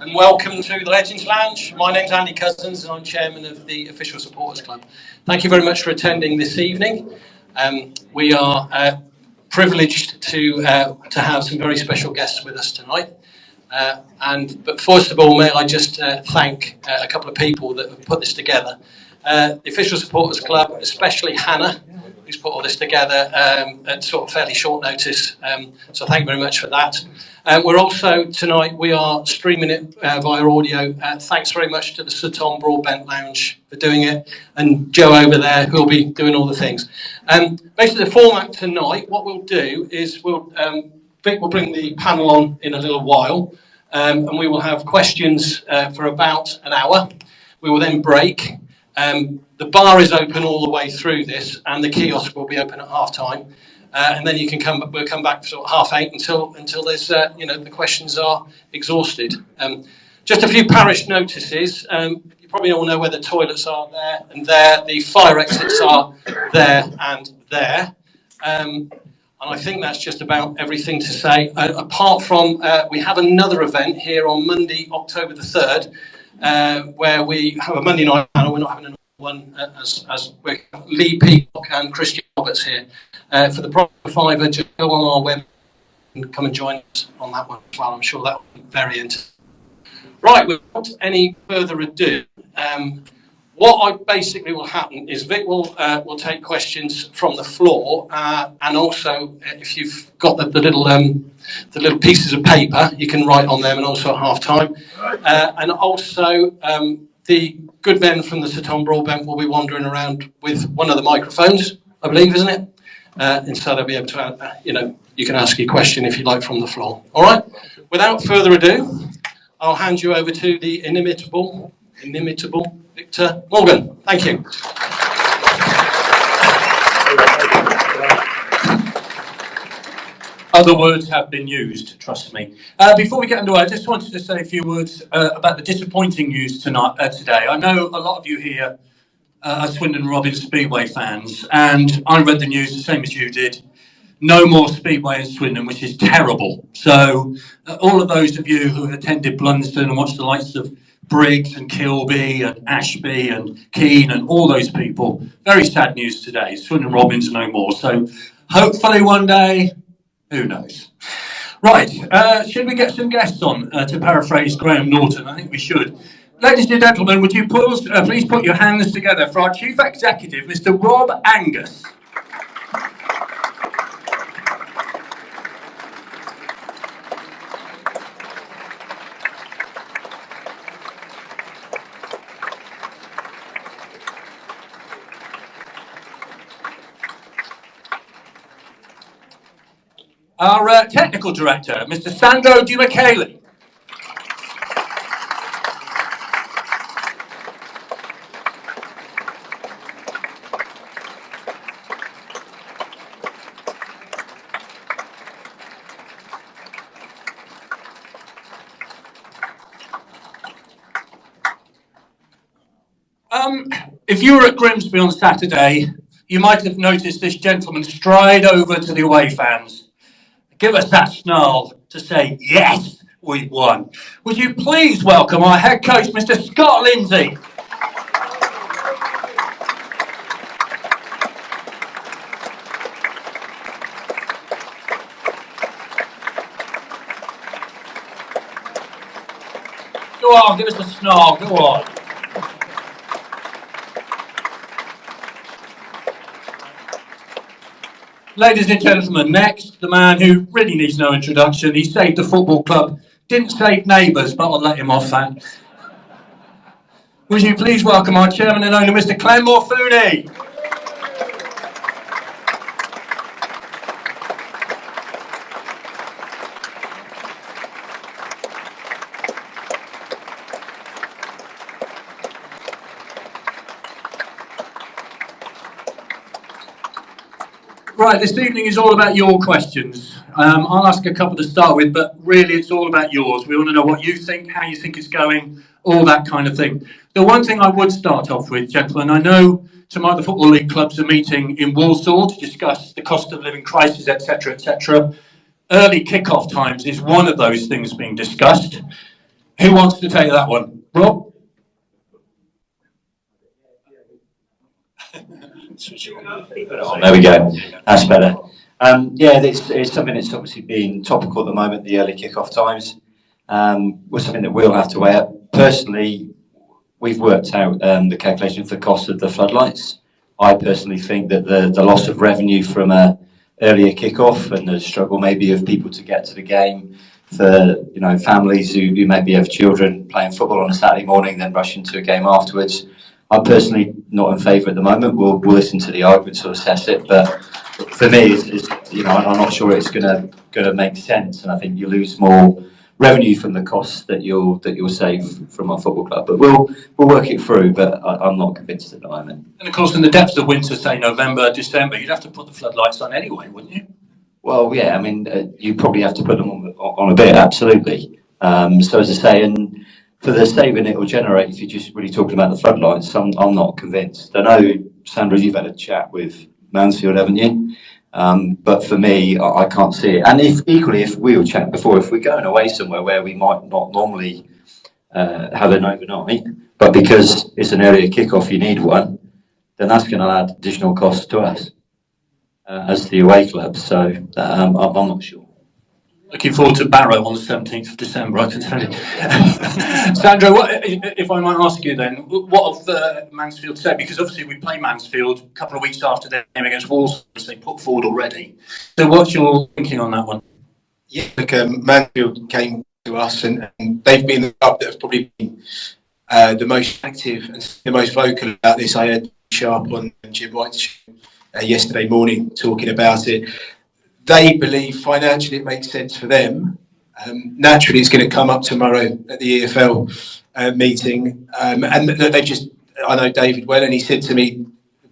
and welcome to the Legends Lounge. My name's Andy Cousins and I'm chairman of the Official Supporters Club. Thank you very much for attending this evening. We are privileged to have some very special guests with us tonight. But first of all, may I just thank a couple of people that have put this together. The Official Supporters Club, especially Hannah, who's put all this together at sort of fairly short notice. So thank you very much for that. We're also, tonight, we are streaming it via audio. Thanks very much to the Swindon Broadbent Lounge for doing it, and Joe over there, who'll be doing all the things. Basically, the format tonight, what we'll do is Vic will bring the panel on in a little while, and we will have questions for about an hour. We will then break. The bar is open all the way through this, and the kiosk will be open at half time. And then we'll come back sort of 8:30 until there's the questions are exhausted. Just a few parish notices. You probably all know where the toilets are there and there. The fire exits are there and there. And I think that's just about everything to say. Apart from we have another event here on Monday, October the 3rd, where we have a Monday night panel. We're not having another one as we're Lee Peacock and Christian Roberts here. For the proper fiver, just go on our web and come and join us on that one as well. I'm sure that will be very interesting. Right, without any further ado, what basically will happen is Vic will take questions from the floor, and also if you've got the little pieces of paper, you can write on them, and also at half time. And also the good men from the Swindon Broadbent will be wandering around with one of the microphones, I believe, isn't it? And so they'll be able to, you can ask your question if you like from the floor. All right. Without further ado, I'll hand you over to the inimitable Victor Morgan. Thank you. Other words have been used, trust me. Before we get underway, I just wanted to say a few words about the disappointing news today. I know a lot of you here are Swindon Robins Speedway fans, and I read the news the same as you did. No more Speedway in Swindon, which is terrible. So all of those of you who have attended Blunsdon and watched the likes of Briggs and Kilby and Ashby and Keene and all those people, very sad news today. Swindon Robins no more. So hopefully one day, who knows? Right, should we get some guests on, to paraphrase Graham Norton? I think we should. Ladies and gentlemen, would you please put your hands together for our Chief Executive, Mr. Rob Angus. Our Technical Director, Mr. Sandro Di Michele. If you were at Grimsby on Saturday, you might have noticed this gentleman stride over to the away fans, give us that snarl to say, yes, we've won. Would you please welcome our head coach, Mr. Scott Lindsay. Go on, give us a snarl, go on. Ladies and gentlemen, next, the man who really needs no introduction. He saved the football club, didn't save neighbours, but I'll let him off that. Would you please welcome our chairman and owner, Mr. Clem Morfuni. Right, this evening is all about your questions. I'll ask a couple to start with, but really it's all about yours. We want to know what you think, how you think it's going, all that kind of thing. The one thing I would start off with, gentlemen, I know tomorrow the Football League clubs are meeting in Walsall to discuss the cost of living crisis, etc., etc. Early kick-off times is one of those things being discussed. Who wants to take that one? Rob? There we go. That's better. Yeah, it's something that's obviously been topical at the moment, the early kick-off times. Was something that we'll have to weigh up. Personally, we've worked out the calculation for the cost of the floodlights. I personally think that the loss of revenue from a earlier kick-off and the struggle maybe of people to get to the game for families who maybe have children playing football on a Saturday morning then rushing to a game afterwards. I'm personally not in favour at the moment. We'll listen to the arguments to assess it, but for me, I'm not sure it's going to make sense, and I think you lose more revenue from the costs that you'll save from our football club. But we'll work it through. But I'm not convinced at the moment. And of course, in the depths of winter, say November, December, you'd have to put the floodlights on anyway, wouldn't you? Well, yeah. I mean, you probably have to put them on a bit, absolutely. So as I say, and for the saving it will generate, if you're just really talking about the floodlights, I'm not convinced. I know, Sandra, you've had a chat with Mansfield, haven't you? But for me, I can't see it. And if we were chatting before, if we're going away somewhere where we might not normally have an overnight, but because it's an earlier kick-off, you need one, then that's going to add additional costs to us as the away club. So I'm not sure. Looking forward to Barrow on the 17th of December, I can tell you. Sandro, if I might ask you then, what have Mansfield said? Because obviously we play Mansfield a couple of weeks after their game against Walsall, which they put forward already. So what's your thinking on that one? Yeah, look, Mansfield came to us and they've been the club that have probably been the most active and the most vocal about this. I had Sharp on Jim White's show yesterday morning talking about it. They believe financially it makes sense for them. Naturally, it's going to come up tomorrow at the EFL meeting. And I know David well, and he said to me,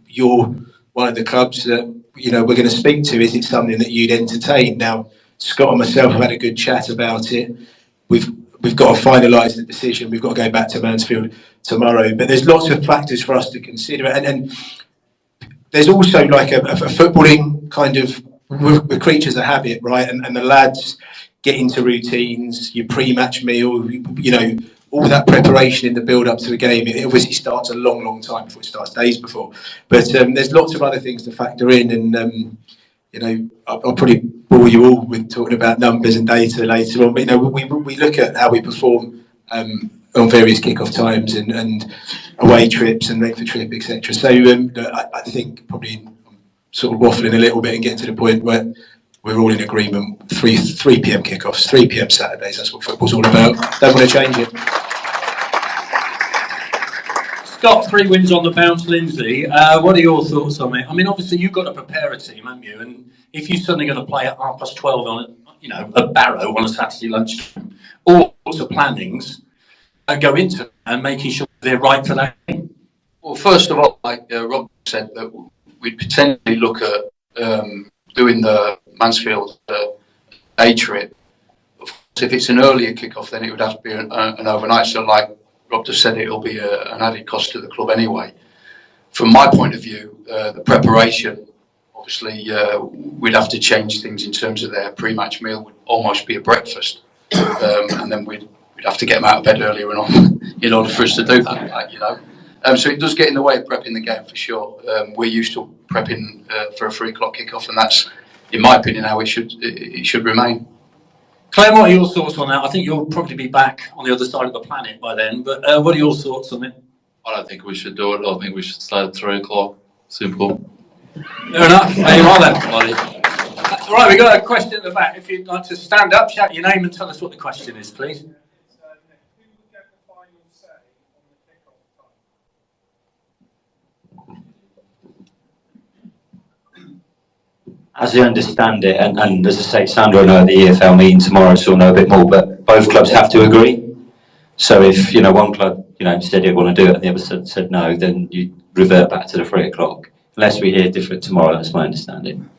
you're one of the clubs that, we're going to speak to. Is it something that you'd entertain? Now, Scott and myself have had a good chat about it. We've got to finalise the decision. We've got to go back to Mansfield tomorrow. But there's lots of factors for us to consider. And there's also like a footballing kind of, we're creatures of habit, right? And the lads get into routines, your pre-match meal, all that preparation in the build-up to the game. It obviously starts a long, long time before it starts, days before. But there's lots of other things to factor in. And, I'll probably bore you all with talking about numbers and data later on. But, we look at how we perform on various kick-off times and away trips and length of trip, etc. So I think probably sort of waffling a little bit and getting to the point where we're all in agreement. 3 p.m. kickoffs, 3 p.m. Saturdays. That's what football's all about. Don't want to change it. Scott, 3 wins on the bounce, Lindsay. What are your thoughts on it? I mean, obviously you've got to prepare a team, haven't you? And if you're suddenly going to play at 12:30 on a Barrow on a Saturday lunchtime, all sorts of plannings go into and making sure they're right for that game. Well, first of all, like Rob said, that we'd potentially look at doing the Mansfield A trip. Of course, if it's an earlier kick-off, then it would have to be an overnight. So like Rob just said, it'll be an added cost to the club anyway. From my point of view, the preparation, obviously, we'd have to change things in terms of their pre-match meal. Would almost be a breakfast. And then we'd have to get them out of bed earlier and on in order for us to do that, So it does get in the way of prepping the game for sure. We're used to prepping for a 3 o'clock kickoff, and that's, in my opinion, how it should remain. Claire, what are your thoughts on that? I think you'll probably be back on the other side of the planet by then, but what are your thoughts on it? I don't think we should do it. I think we should start at 3 o'clock. Simple. Fair enough. There you are then. Right, we've got a question at the back. If you'd like to stand up, shout your name and tell us what the question is, please. As I understand it, and as I say, Sandra and I at the EFL meeting tomorrow, so we'll know a bit more, but both clubs have to agree. So if, one club, said they want to do it and the other said no, then you revert back to the 3 o'clock. Unless we hear different tomorrow, that's my understanding.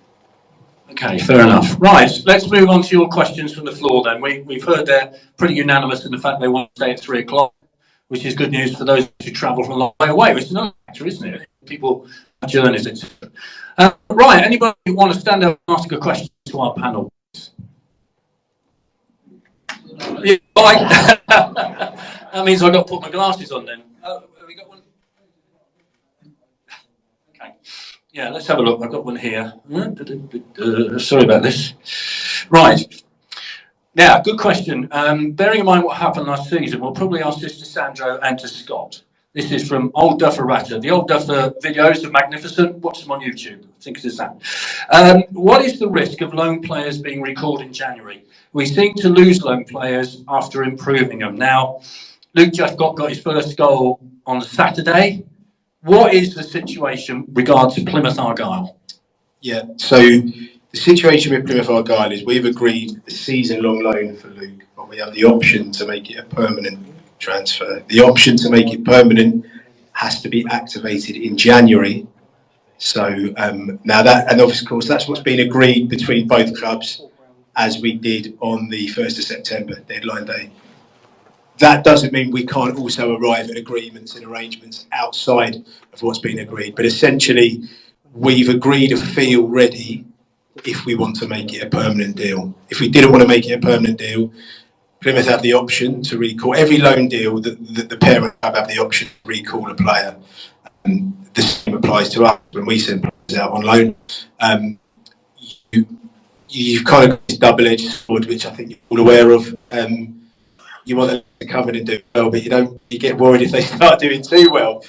Okay, fair enough. Right, let's move on to your questions from the floor then. We've heard they're pretty unanimous in the fact they want to stay at 3 o'clock, which is good news for those who travel from a long way away, which is another factor, isn't it? People, journeys, etc. Right, anybody want to stand up and ask a question to our panel? Yeah, That means I've got to put my glasses on then. Oh, have we got one? Okay. Yeah, let's have a look. I've got one here. Sorry about this. Right. Now, good question. Bearing in mind what happened last season, we'll probably ask this to Sandro and to Scott. This is from Old Duffer Ratter. The Old Duffer videos are magnificent. Watch them on YouTube. I think it is that. What is the risk of loan players being recalled in January? We seem to lose loan players after improving them. Now, Luke Jeffcott got his first goal on Saturday. What is the situation regards to Plymouth Argyle? Yeah, so the situation with Plymouth Argyle is we've agreed a season-long loan for Luke, but we have the option to make it a permanent transfer. The option to make it permanent has to be activated in January. So now that, and of course, that's what's been agreed between both clubs as we did on the 1st of September, deadline day. That doesn't mean we can't also arrive at agreements and arrangements outside of what's been agreed. But essentially, we've agreed a fee already if we want to make it a permanent deal. If we didn't want to make it a permanent deal, Plymouth have the option to recall. Every loan deal that the parent club have the option to recall a player. The same applies to us when we send players out on loan. You've kind of got this double-edged sword, which I think you're all aware of. You want them to come in and do well, but you get worried if they start doing too well.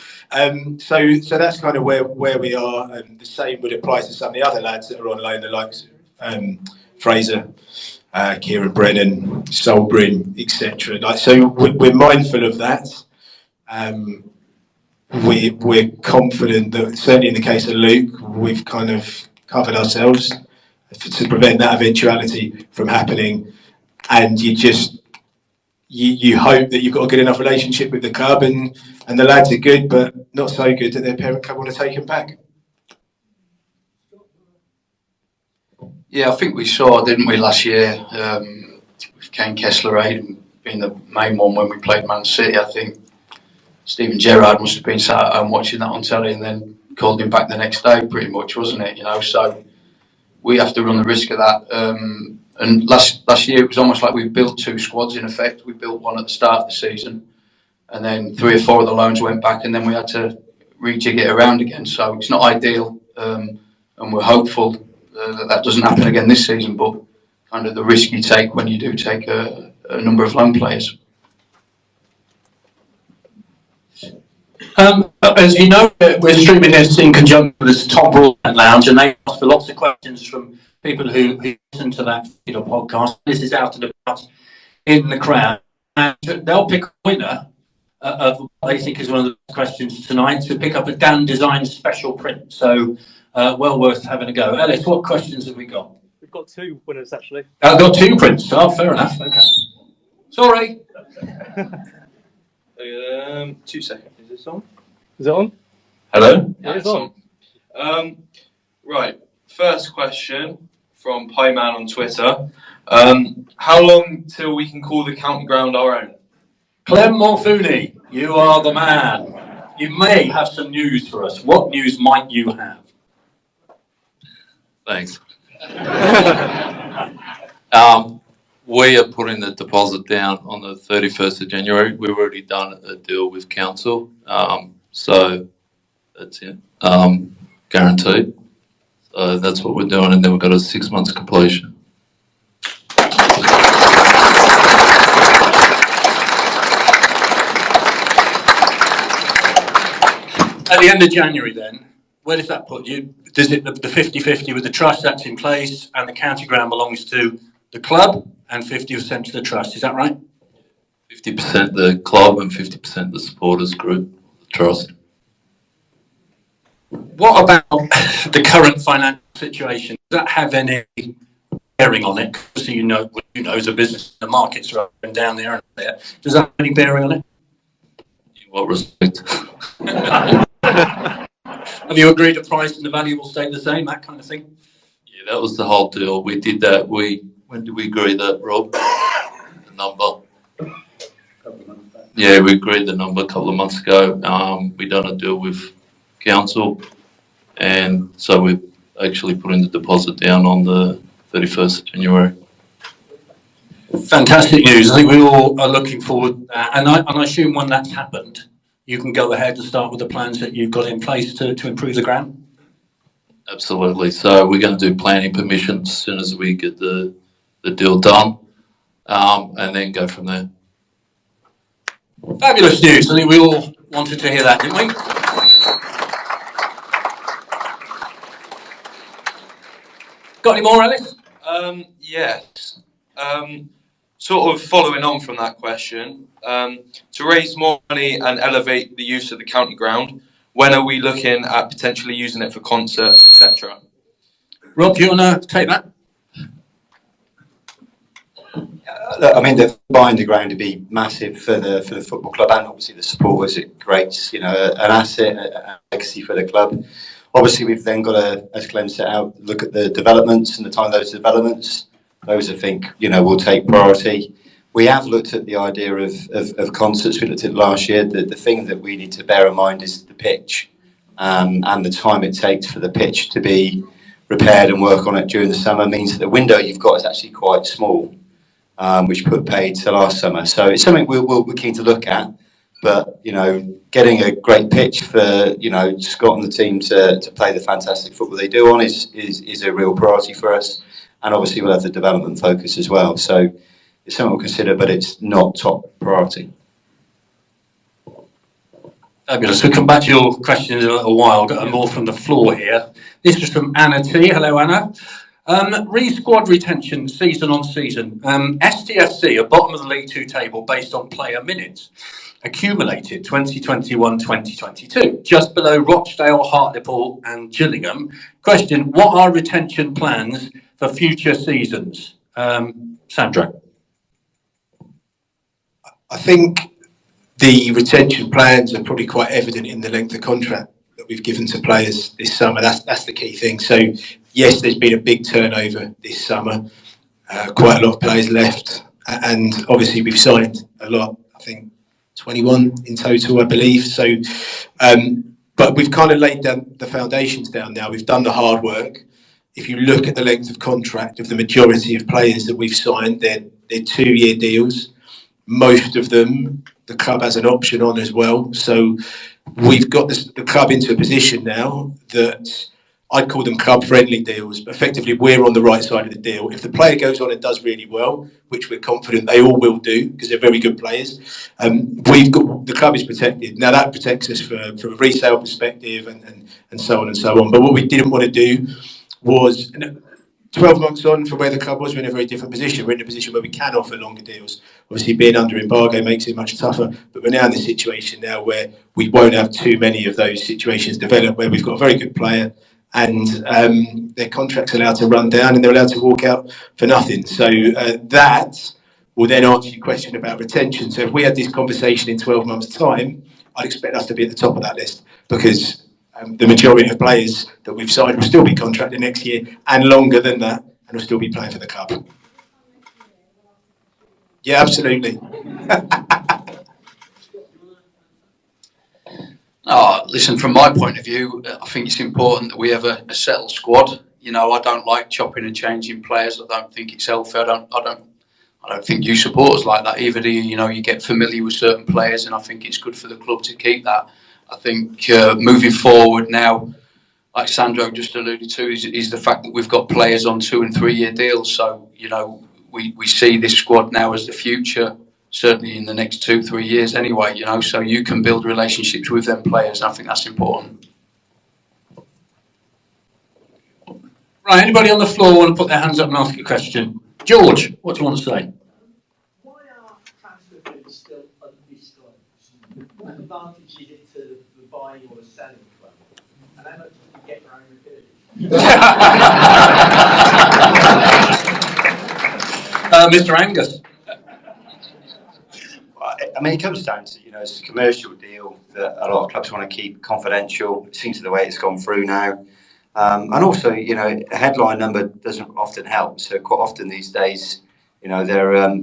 So that's kind of where we are. The same would apply to some of the other lads that are on loan, the likes of Fraser, Kieran Brennan, Solbrin, etc. So we're mindful of that. We're confident that certainly in the case of Luke, we've kind of covered ourselves to prevent that eventuality from happening. And you hope that you've got a good enough relationship with the club and the lads are good, but not so good that their parent club want to take them back. Yeah, I think we saw, didn't we, last year, with Kane Kessler being the main one when we played Man City. I think Steven Gerrard must have been sat at home watching that on telly and then called him back the next day, pretty much, wasn't it? So we have to run the risk of that. And last year it was almost like we built two squads in effect. We built one at the start of the season, and then 3 or 4 of the loans went back, and then we had to rejig it around again. So it's not ideal, and we're hopeful that doesn't happen again this season. But kind of the risk you take when you do take a number of loan players. As you know, we're streaming this in conjunction with this Top Broadbent Lounge, and they ask for lots of questions from people who listen to that podcast. This is out and about in the crowd, and they'll pick a winner of what they think is one of the questions tonight to pick up a Dan Design special print. So well worth having a go. Ellis, what questions have we got? We've got 2 winners actually. I've got 2 prints. Oh, fair enough. Okay. Sorry. 2 seconds. Is this on? Is it on? Hello? Yeah, it's on. Right, first question from Pieman on Twitter. How long till we can call the county ground our own? Clem Morfuni, you are the man. You may have some news for us. What news might you have? Thanks. We are putting the deposit down on the 31st of January. We've already done a deal with council. So that's it. Guaranteed. So that's what we're doing, and then we've got a 6 months completion. At the end of January then, where does that put you? Does it the 50-50 with the trust that's in place and the county ground belongs to the club and 50% to the trust, is that right? 50% the club and 50% the supporters group, the trust. What about the current financial situation? Does that have any bearing on it? So you know as a business, the markets are up and down there and there. Does that have any bearing on it? In what respect? Have you agreed a price and the value will stay the same, that kind of thing? Yeah, that was the whole deal. We did that. When did we agree that, Rob? The number? Yeah, we agreed the number a couple of months ago. We done a deal with council, and so we're actually putting the deposit down on the 31st of January. Fantastic news. I think we all are looking forward to that. And I assume when that's happened, you can go ahead and start with the plans that you've got in place to improve the ground. Absolutely. So we're going to do planning permission as soon as we get the deal done, and then go from there. Fabulous news. I think we all wanted to hear that, didn't we? Got any more, Alice? Yes. Sort of following on from that question, to raise more money and elevate the use of the county ground, when are we looking at potentially using it for concerts, etc.? Rob, do you want to take that? I mean, the buying the ground to be massive for the football club and obviously the supporters. It creates, an asset, a legacy for the club. Obviously, we've then got to, as Glenn set out, look at the developments and the time those developments. Those, I think, will take priority. We have looked at the idea of concerts. We looked at it last year. The thing that we need to bear in mind is the pitch, and the time it takes for the pitch to be repaired and work on it during the summer means that the window you've got is actually quite small, which put paid to last summer. So it's something we're keen to look at. But, getting a great pitch for, Scott and the team to play the fantastic football they do on is a real priority for us. And obviously we'll have the development focus as well. So it's something we'll consider, but it's not top priority. Fabulous. We'll come back to your questions in a little while. I've got more from the floor here. This is from Anna T. Hello, Anna. Squad retention season on season. STFC are bottom of the League 2 table based on player minutes accumulated 2021-2022, just below Rochdale, Hartlepool and Gillingham. Question, what are retention plans for future seasons? Sandra. I think the retention plans are probably quite evident in the length of contract that we've given to players this summer. That's the key thing. So, yes, there's been a big turnover this summer. Quite a lot of players left. And obviously we've signed a lot, I think 21 in total, I believe. So, but we've kind of laid down the foundations down now. We've done the hard work. If you look at the length of contract of the majority of players that we've signed, they're 2-year deals. Most of them, the club has an option on as well. So we've got the club into a position now that I'd call them club-friendly deals, but effectively we're on the right side of the deal. If the player goes on and does really well, which we're confident they all will do because they're very good players, the club is protected. Now that protects us from a resale perspective and so on and so on. But what we didn't want to do was, 12 months on from where the club was, we're in a very different position. We're in a position where we can offer longer deals. Obviously, being under embargo makes it much tougher, but we're now in the situation now where we won't have too many of those situations develop, where we've got a very good player and their contract's allowed to run down and they're allowed to walk out for nothing. So that will then answer your question about retention. So if we had this conversation in 12 months' time, I'd expect us to be at the top of that list because the majority of players that we've signed will still be contracted next year and longer than that and will still be playing for the club. Yeah, absolutely. Listen, from my point of view, I think it's important that we have a settled squad. I don't like chopping and changing players. I don't think it's healthy. I don't think you supporters like that either. You get familiar with certain players, and I think it's good for the club to keep that. I think moving forward now, like Sandro just alluded to, is the fact that we've got players on 2- and 3-year deals. So, we see this squad now as the future, certainly in the next 2-3 years anyway, so you can build relationships with them players. And I think that's important. Right, anybody on the floor want to put their hands up and ask a question? George, what do you want to say? Why are transfer fees still undisclosed? What advantage is it to the buying or the selling club? And how much do you get your own ability? Mr. Angus. I mean, it comes down to, it's a commercial deal that a lot of clubs want to keep confidential. It seems to the way it's gone through now. And also, a headline number doesn't often help. So quite often these days, they're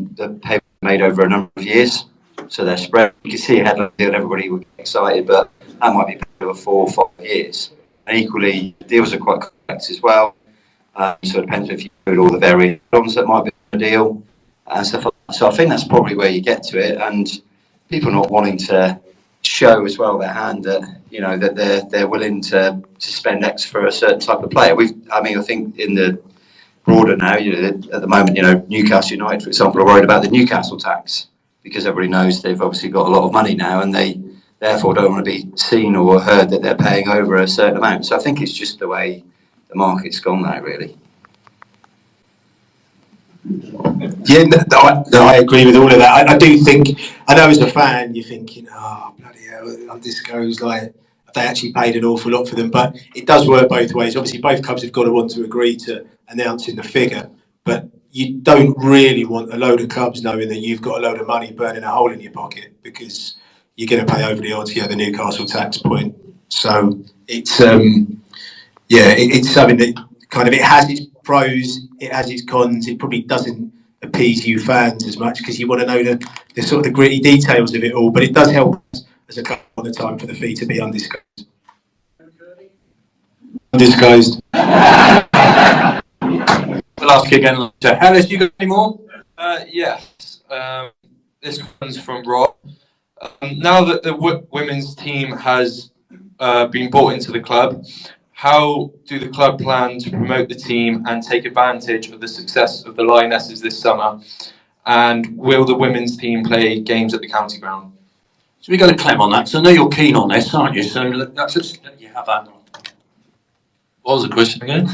made over a number of years. So they're spread. You can see a headline deal and everybody will get excited, but that might be over 4 or 5 years. And equally, deals are quite complex as well. So it depends if you include all the variations that might be in the deal. and stuff like that. So I think that's probably where you get to it, and people not wanting to show as well their hand that, you know, that they're willing to spend X for a certain type of player. I think in the broader now, you know, at the moment, you know, Newcastle United, for example, are worried about the Newcastle tax, because everybody knows they've obviously got a lot of money now, and they therefore don't want to be seen or heard that they're paying over a certain amount. So I think it's just the way the market's gone now, really. Yeah, I agree with all of that. I do think, I know as a fan, you're thinking, oh, bloody hell, this goes like, they actually paid an awful lot for them. But it does work both ways. Obviously, both clubs have got to want to agree to announcing the figure. But you don't really want a load of clubs knowing that you've got a load of money burning a hole in your pocket, because you're going to pay over the odds, the Newcastle tax point. So it's, it's something that kind of, it has its pros, it has its cons. It probably doesn't appease you fans as much, because you want to know the sort of the gritty details of it all. But it does help us as a club all the time for the fee to be undisclosed. Undisclosed. We'll ask you again later. Alice, you got any more? Yes. This comes from Rob. Now that the women's team has been brought into the club, how do the club plan to promote the team and take advantage of the success of the Lionesses this summer? And will the women's team play games at the county ground? So we go to Clem on that. So I know you're keen on this, aren't you? So let's just let you have that. What was the question again?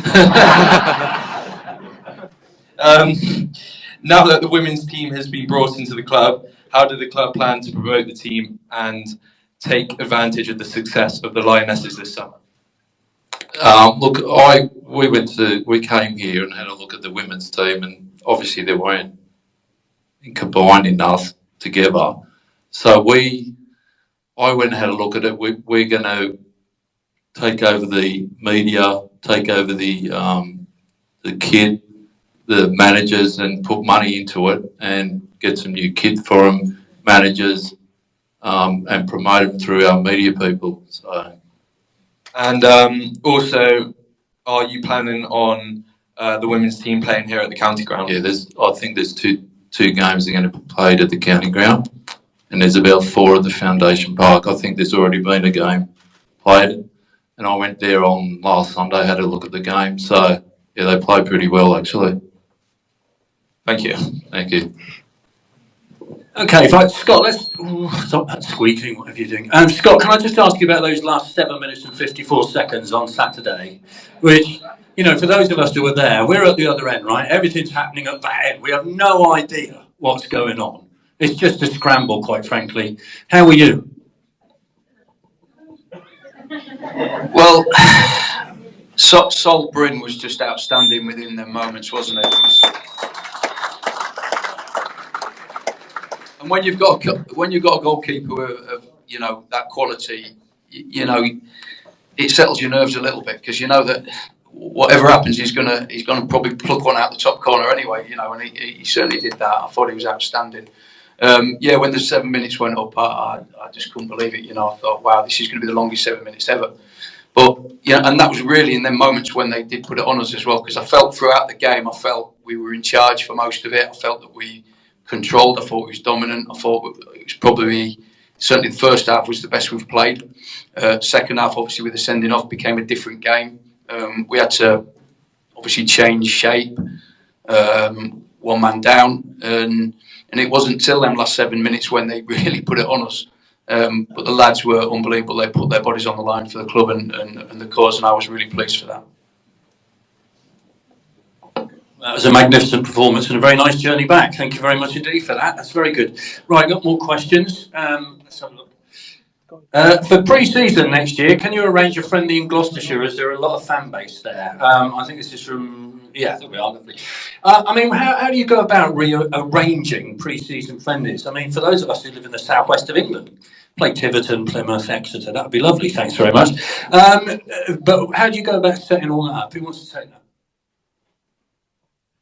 Now that the women's team has been brought into the club, how do the club plan to promote the team and take advantage of the success of the Lionesses this summer? Look, we came here and had a look at the women's team, and obviously they weren't combined enough together. So I went and had a look at it. We're going to take over the media, take over the kid, the managers, and put money into it and get some new kit for them, managers, and promote them through our media people. So. And also, are you planning on the women's team playing here at the county ground? Yeah, I think there's two games that are going to be played at the county ground, and there's about 4 at the Foundation Park. I think there's already been a game played, and I went there on last Sunday, had a look at the game. So yeah, they play pretty well actually. Thank you. Thank you. Okay, Scott, let's stop that squeaking, whatever you're doing. Scott, can I just ask you about those last 7 minutes and 54 seconds on Saturday, which, you know, for those of us who were there, we're at the other end, right? Everything's happening at that end. We have no idea what's going on. It's just a scramble, quite frankly. How were you? Well, Sol Bryn was just outstanding within them moments, wasn't it? And when you've got a goalkeeper of that quality, it settles your nerves a little bit, because you know that whatever happens, he's gonna probably pluck one out the top corner anyway. And he certainly did that. I thought he was outstanding. When the 7 minutes went up, I just couldn't believe it. I thought, wow, this is going to be the longest 7 minutes ever. But and that was really in them moments when they did put it on us as well, because I felt throughout the game, I felt we were in charge for most of it. I felt that we controlled. I thought it was dominant. I thought it was probably, certainly the first half was the best we've played. Second half, obviously with the sending off, became a different game. We had to obviously change shape, one man down, and it wasn't until them last 7 minutes when they really put it on us. But the lads were unbelievable. They put their bodies on the line for the club and the cause, and I was really pleased for that. That was a magnificent performance and a very nice journey back. Thank you very much indeed for that. That's very good. Right, got more questions. Let's have a look. For pre-season next year, can you arrange a friendly in Gloucestershire? Is there a lot of fan base there? I think this is from... Yeah, there we are. Lovely. How do you go about arranging pre-season friendlies? For those of us who live in the southwest of England, play Tiverton, Plymouth, Exeter, that would be lovely. Thanks very much. But how do you go about setting all that up? Who wants to take that?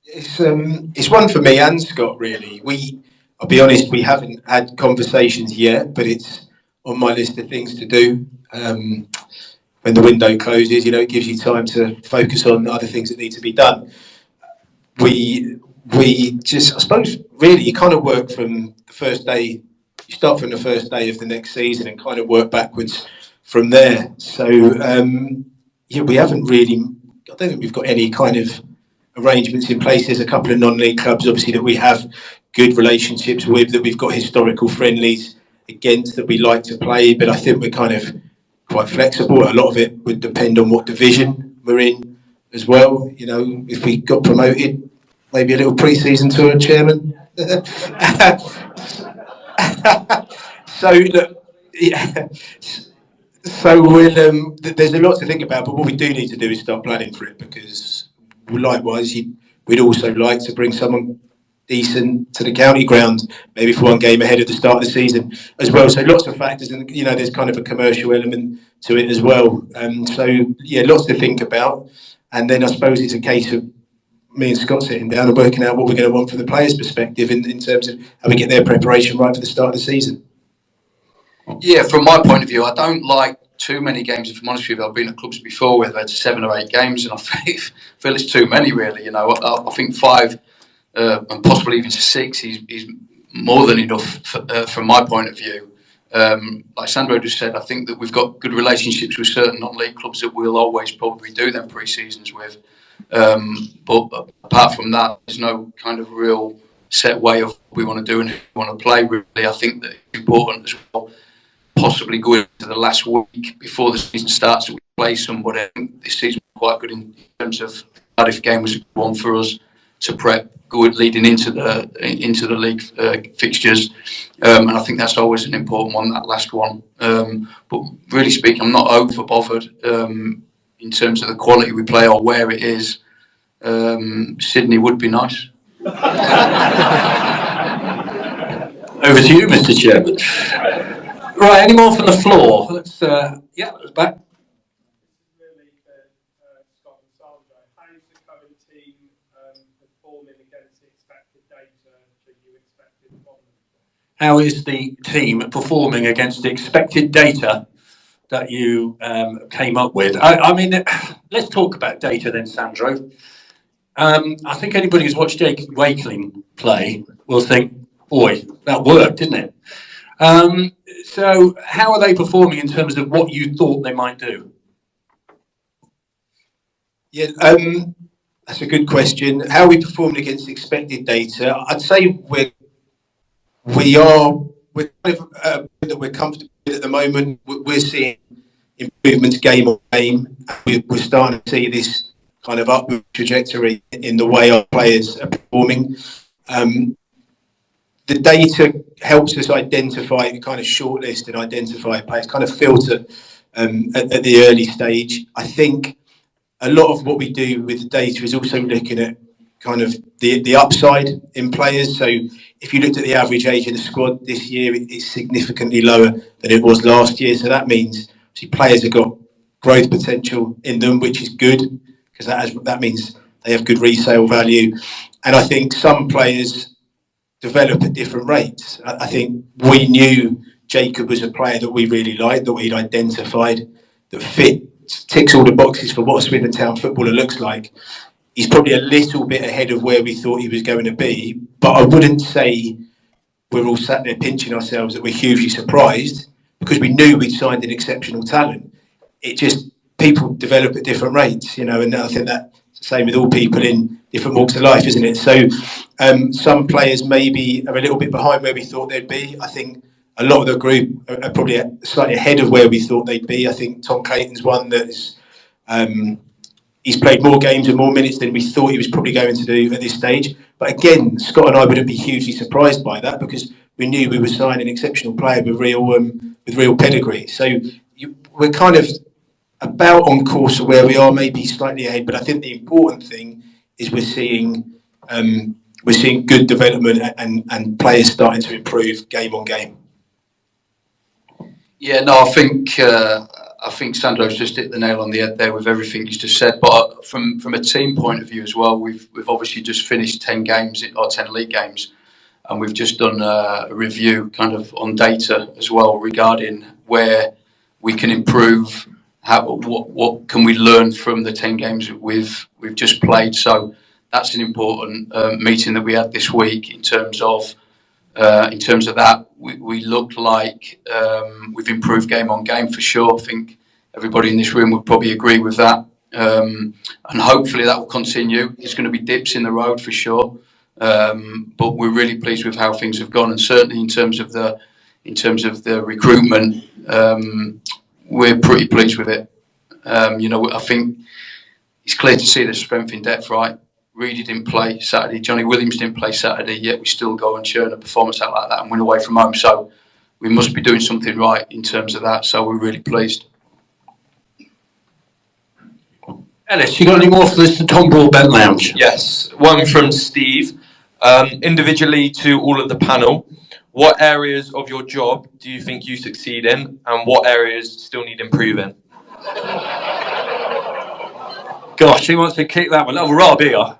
It's one for me and Scott, really. I'll be honest, we haven't had conversations yet, but it's on my list of things to do. When the window closes, it gives you time to focus on other things that need to be done. We we just, I suppose, really, you kind of work from the first day. You start from the first day of the next season and kind of work backwards from there. So yeah, we haven't really. I don't think we've got any kind of arrangements in place. There's a couple of non-league clubs, obviously, that we have good relationships with, that we've got historical friendlies against, that we like to play. But I think we're kind of quite flexible. A lot of it would depend on what division we're in as well. You know, if we got promoted, maybe a little pre-season tour, Chairman. So look, yeah. So we'll, there's a lot to think about, but what we do need to do is start planning for it, because likewise, we'd also like to bring someone decent to the county ground, maybe for one game ahead of the start of the season as well. So lots of factors, and you know, there's kind of a commercial element to it as well. So yeah, lots to think about, and then I suppose it's a case of me and Scott sitting down and working out what we're going to want from the players' perspective in terms of how we get their preparation right for the start of the season. Yeah, from my point of view, I don't like too many games. If I'm honest with you, I've been at clubs before where they've had 7 or 8 games, and I feel it's too many, really. You know, I think 5 and possibly even 6 is more than enough from my point of view. Like Sandro just said, I think that we've got good relationships with certain non-league clubs that we'll always probably do them pre-seasons with. But apart from that, there's no kind of real set way of what we want to do and who we want to play. Really, I think that it's important as well, possibly going into the last week before the season starts, that we play somebody. I think this season was quite good in terms of Cardiff game was one for us to prep good leading into the league fixtures, and I think that's always an important one, that last one. But really speaking, I'm not over bothered in terms of the quality we play or where it is. Sydney would be nice. Over to you, Mr. Chairman. Right, any more from the floor? Let's yeah, that's back. Really for Scott and Sandro. How is the current team performing against the expected data that you expected from them? How is the team performing against the expected data that you came up with? I mean, let's talk about data then, Sandro. I think anybody who's watched Jake Wakeling play will think, boy, that worked, didn't it? So how are they performing in terms of what you thought they might do? Yeah, that's a good question. How are we performing against expected data? I'd say we're kind of that we're comfortable with at the moment. We're seeing improvements game on game. We're starting to see this kind of upward trajectory in the way our players are performing. The data helps us identify, kind of shortlist and identify players, kind of filter at the early stage. I think a lot of what we do with the data is also looking at kind of the upside in players. So if you looked at the average age of the squad this year, it's significantly lower than it was last year. So that means players have got growth potential in them, which is good, because that means they have good resale value. And I think some players develop at different rates. I think we knew Jacob was a player that we really liked, that we'd identified, that ticks all the boxes for what a Swindon Town footballer looks like. He's probably a little bit ahead of where we thought he was going to be, but I wouldn't say we're all sat there pinching ourselves that we're hugely surprised, because we knew we'd signed an exceptional talent. It just, people develop at different rates, you know, and I think that's the same with all people in different walks of life, isn't it? So some players maybe are a little bit behind where we thought they'd be. I think a lot of the group are probably slightly ahead of where we thought they'd be. I think Tom Clayton's one that's he's played more games and more minutes than we thought he was probably going to do at this stage. But again, Scott and I wouldn't be hugely surprised by that, because we knew we were signing an exceptional player with real pedigree. So we're kind of about on course of where we are, maybe slightly ahead. But I think the important thing is we're seeing good development and players starting to improve game on game. Yeah, no, I think Sandro's just hit the nail on the head there with everything he's just said. But from a team point of view as well, we've obviously just finished 10 games or 10 league games, and we've just done a review kind of on data as well regarding where we can improve. What can we learn from the 10 games that we've just played? So that's an important meeting that we had this week in terms of that. We look like we've improved game on game for sure. I think everybody in this room would probably agree with that. And hopefully that will continue. There's going to be dips in the road for sure, but we're really pleased with how things have gone, and certainly in terms of the recruitment, we're pretty pleased with it. I think it's clear to see the strength in depth, right? Reedy didn't play Saturday, Johnny Williams didn't play Saturday, yet we still go and churn a performance out like that and win away from home. So we must be doing something right in terms of that. So we're really pleased. Ellis, you got any more for this Tom Broadbent Lounge? Yes, one from Steve. Individually to all of the panel, what areas of your job do you think you succeed in, and what areas still need improving? Gosh, who wants to kick that one? Oh, Rob, here.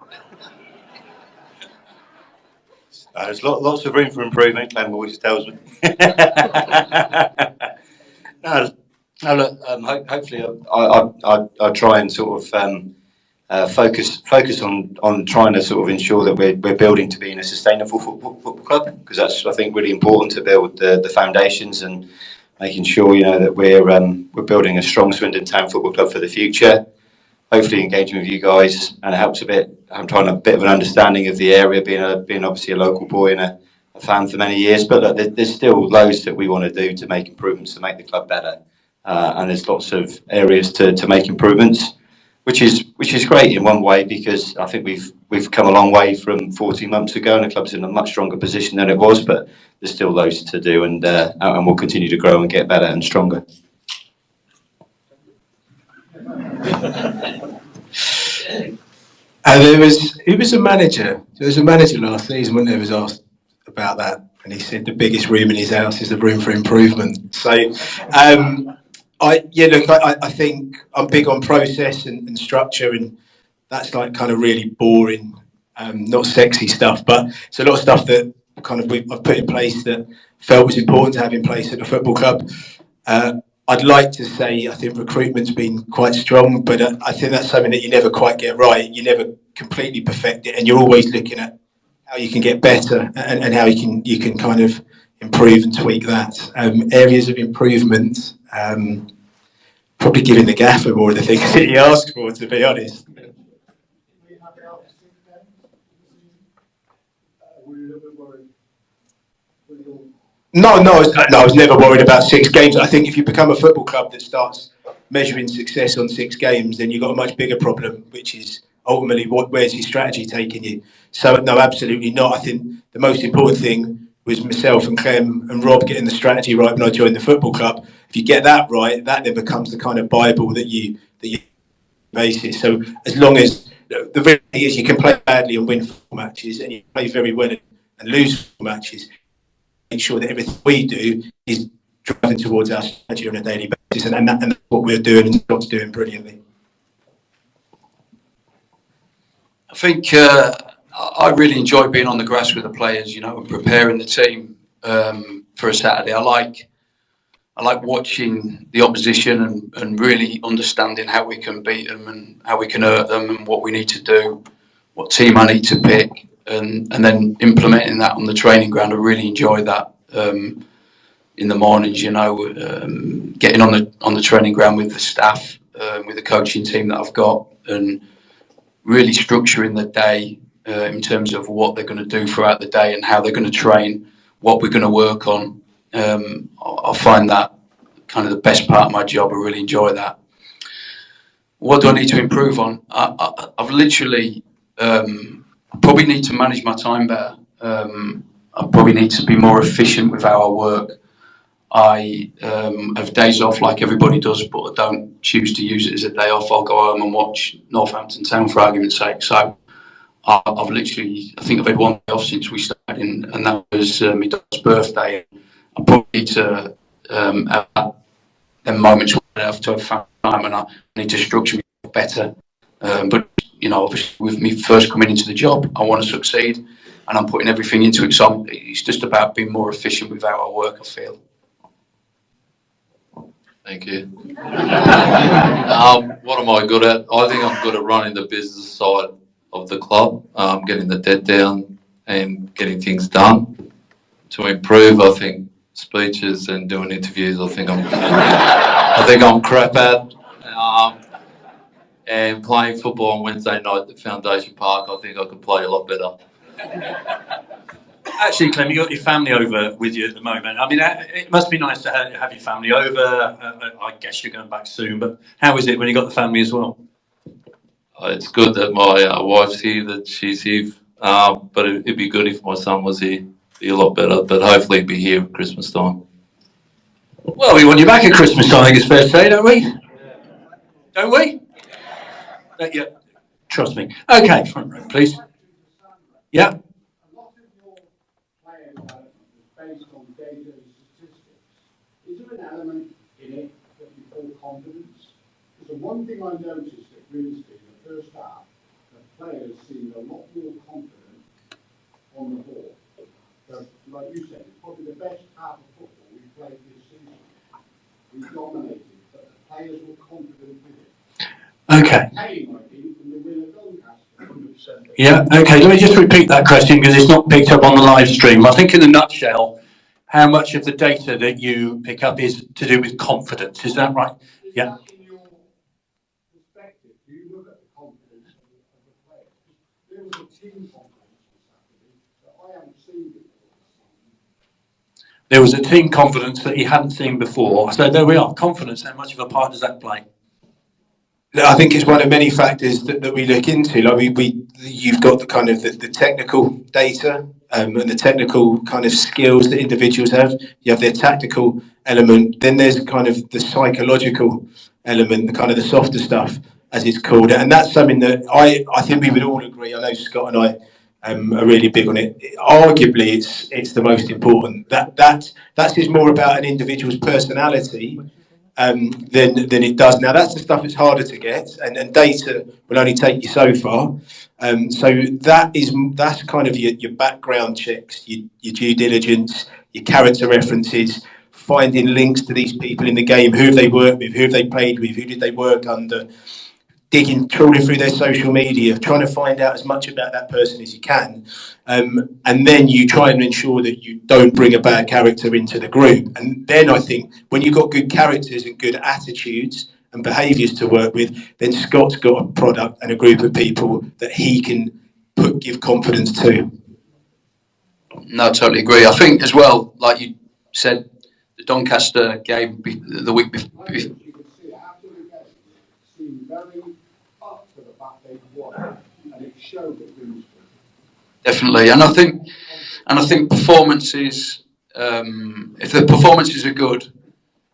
There's lots of room for improvement, Clem always tells me. No, look, hopefully I try and sort of focus on trying to sort of ensure that we're building to being a sustainable football club, because that's, I think, really important to build the foundations and making sure, that we're building a strong Swindon Town Football Club for the future. Hopefully engaging with you guys, and it helps a bit. I'm trying a bit of an understanding of the area, being obviously a local boy and a fan for many years. But look, there's still loads that we want to do to make improvements to make the club better, and there's lots of areas to make improvements, which is great in one way, because I think we've come a long way from 14 months ago, and the club's in a much stronger position than it was. But there's still loads to do, and we'll continue to grow and get better and stronger. And there was a manager last season, wasn't there, was asked about that, and he said the biggest room in his house is the room for improvement. So I think I'm big on process and structure, and that's like kind of really boring, not sexy stuff, but it's a lot of stuff that kind of I've put in place that felt was important to have in place at the football club. I'd like to say I think recruitment's been quite strong, but I think that's something that you never quite get right. You never completely perfect it, and you're always looking at how you can get better and how you can kind of improve and tweak that. Areas of improvement, probably giving the gaffer more of the things that he asked for, to be honest. No, I was never worried about 6 games. I think if you become a football club that starts measuring success on 6 games, then you've got a much bigger problem, which is ultimately where's your strategy taking you? So no, absolutely not. I think the most important thing was myself and Clem and Rob getting the strategy right when I joined the football club. If you get that right, that then becomes the kind of Bible that you basis. So as long as the reality is you can play badly and win 4 matches, and you play very well and lose 4 matches, make sure that everything we do is driving towards our strategy on a daily basis, and that's what we're doing, and Scott's doing brilliantly. I think I really enjoy being on the grass with the players, and preparing the team for a Saturday. I like watching the opposition and really understanding how we can beat them and how we can hurt them and what we need to do, what team I need to pick, and then implementing that on the training ground. I really enjoy that in the mornings, getting on the training ground with the staff, with the coaching team that I've got, and really structuring the day in terms of what they're going to do throughout the day and how they're going to train, what we're going to work on. I find that kind of the best part of my job. I really enjoy that. What do I need to improve on? I've literally probably need to manage my time better. I probably need to be more efficient with how I work. I have days off like everybody does, but I don't choose to use it as a day off. I'll go home and watch Northampton Town for argument's sake. So I think I've had 1 day off since we started, and that was my dad's birthday. I probably need to have them moments where I have to have time, and I need to structure myself better. But obviously with me first coming into the job, I want to succeed, and I'm putting everything into it. So it's just about being more efficient with how I work, I feel. Thank you. What am I good at? I think I'm good at running the business side of the club, getting the debt down and getting things done. To improve, I think speeches and doing interviews, I think I'm crap at. And playing football on Wednesday night at Foundation Park, I think I could play a lot better. Actually, Clem, you got your family over with you at the moment. I mean, it must be nice to have your family over. I guess you're going back soon, but how is it when you got the family as well? It's good that my wife's here, that she's here, but it'd be good if my son was here. Be a lot better, but hopefully he'd be here at Christmas time. Well, we want you back at Christmas time, I think it's fair to say, don't we? Don't we? Yeah, trust me. Okay, front row, please. Yeah. Based on data and statistics, is there an element in it that you call confidence? Because the one thing I noticed at Grimsby in the first half, the players seemed a lot more confident on the ball. But like you said, it's probably the best half of football we've played this season. We dominated, but the players were confident with it. Okay. Yeah, okay, let me just repeat that question because it's not picked up on the live stream. I think in a nutshell, how much of the data that you pick up is to do with confidence, is that right? Yeah. In your perspective, do you look at the confidence of the players? There was a team confidence on Saturday that I haven't seen before. There was a team confidence that you hadn't seen before. So there we are, confidence, how much of a part does that play? I think it's one of many factors that we look into. Like you've got the kind of the technical data and the technical kind of skills that individuals have. You have their tactical element. Then there's kind of the psychological element, the kind of the softer stuff, as it's called. And that's something that I think we would all agree. I know Scott and I are really big on it. Arguably, it's the most important. That's just more about an individual's personality. Than it does. Now that's the stuff that's harder to get, and data will only take you so far. So that's kind of your background checks, your due diligence, your character references, finding links to these people in the game, who have they worked with, who have they played with, who did they work under, trawling through their social media, trying to find out as much about that person as you can, and then you try and ensure that you don't bring a bad character into the group. And then I think when you've got good characters and good attitudes and behaviours to work with, then Scott's got a product and a group of people that he can give confidence to. No, I totally agree. I think as well, like you said, the Doncaster game the week before. Definitely, and I think performances. If the performances are good,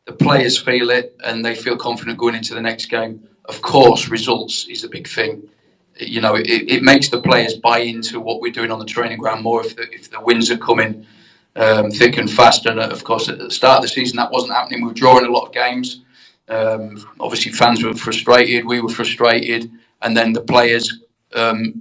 the players feel it and they feel confident going into the next game. Of course, results is a big thing. You know, it makes the players buy into what we're doing on the training ground more if the wins are coming thick and fast. And of course, at the start of the season, that wasn't happening. We were drawing a lot of games. Obviously, fans were frustrated. We were frustrated, and then the players.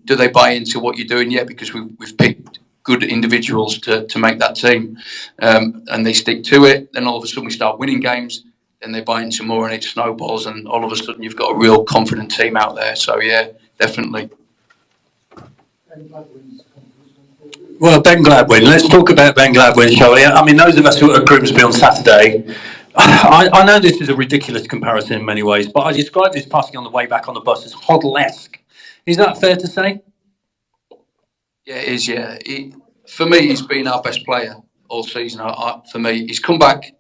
Do they buy into what you're doing? Yeah, because we've picked good individuals to make that team, and they stick to it. Then all of a sudden we start winning games, then they buy into more, and it snowballs, and all of a sudden you've got a real confident team out there. So yeah, definitely. Well, Ben Gladwin. Let's talk about Ben Gladwin, shall we? I mean, those of us who were at Grimsby on Saturday, I know this is a ridiculous comparison in many ways, but I described his passing on the way back on the bus as Hoddle-esque. Is that fair to say? Yeah, it is, yeah. For me, he's been our best player all season. For me, he's come back,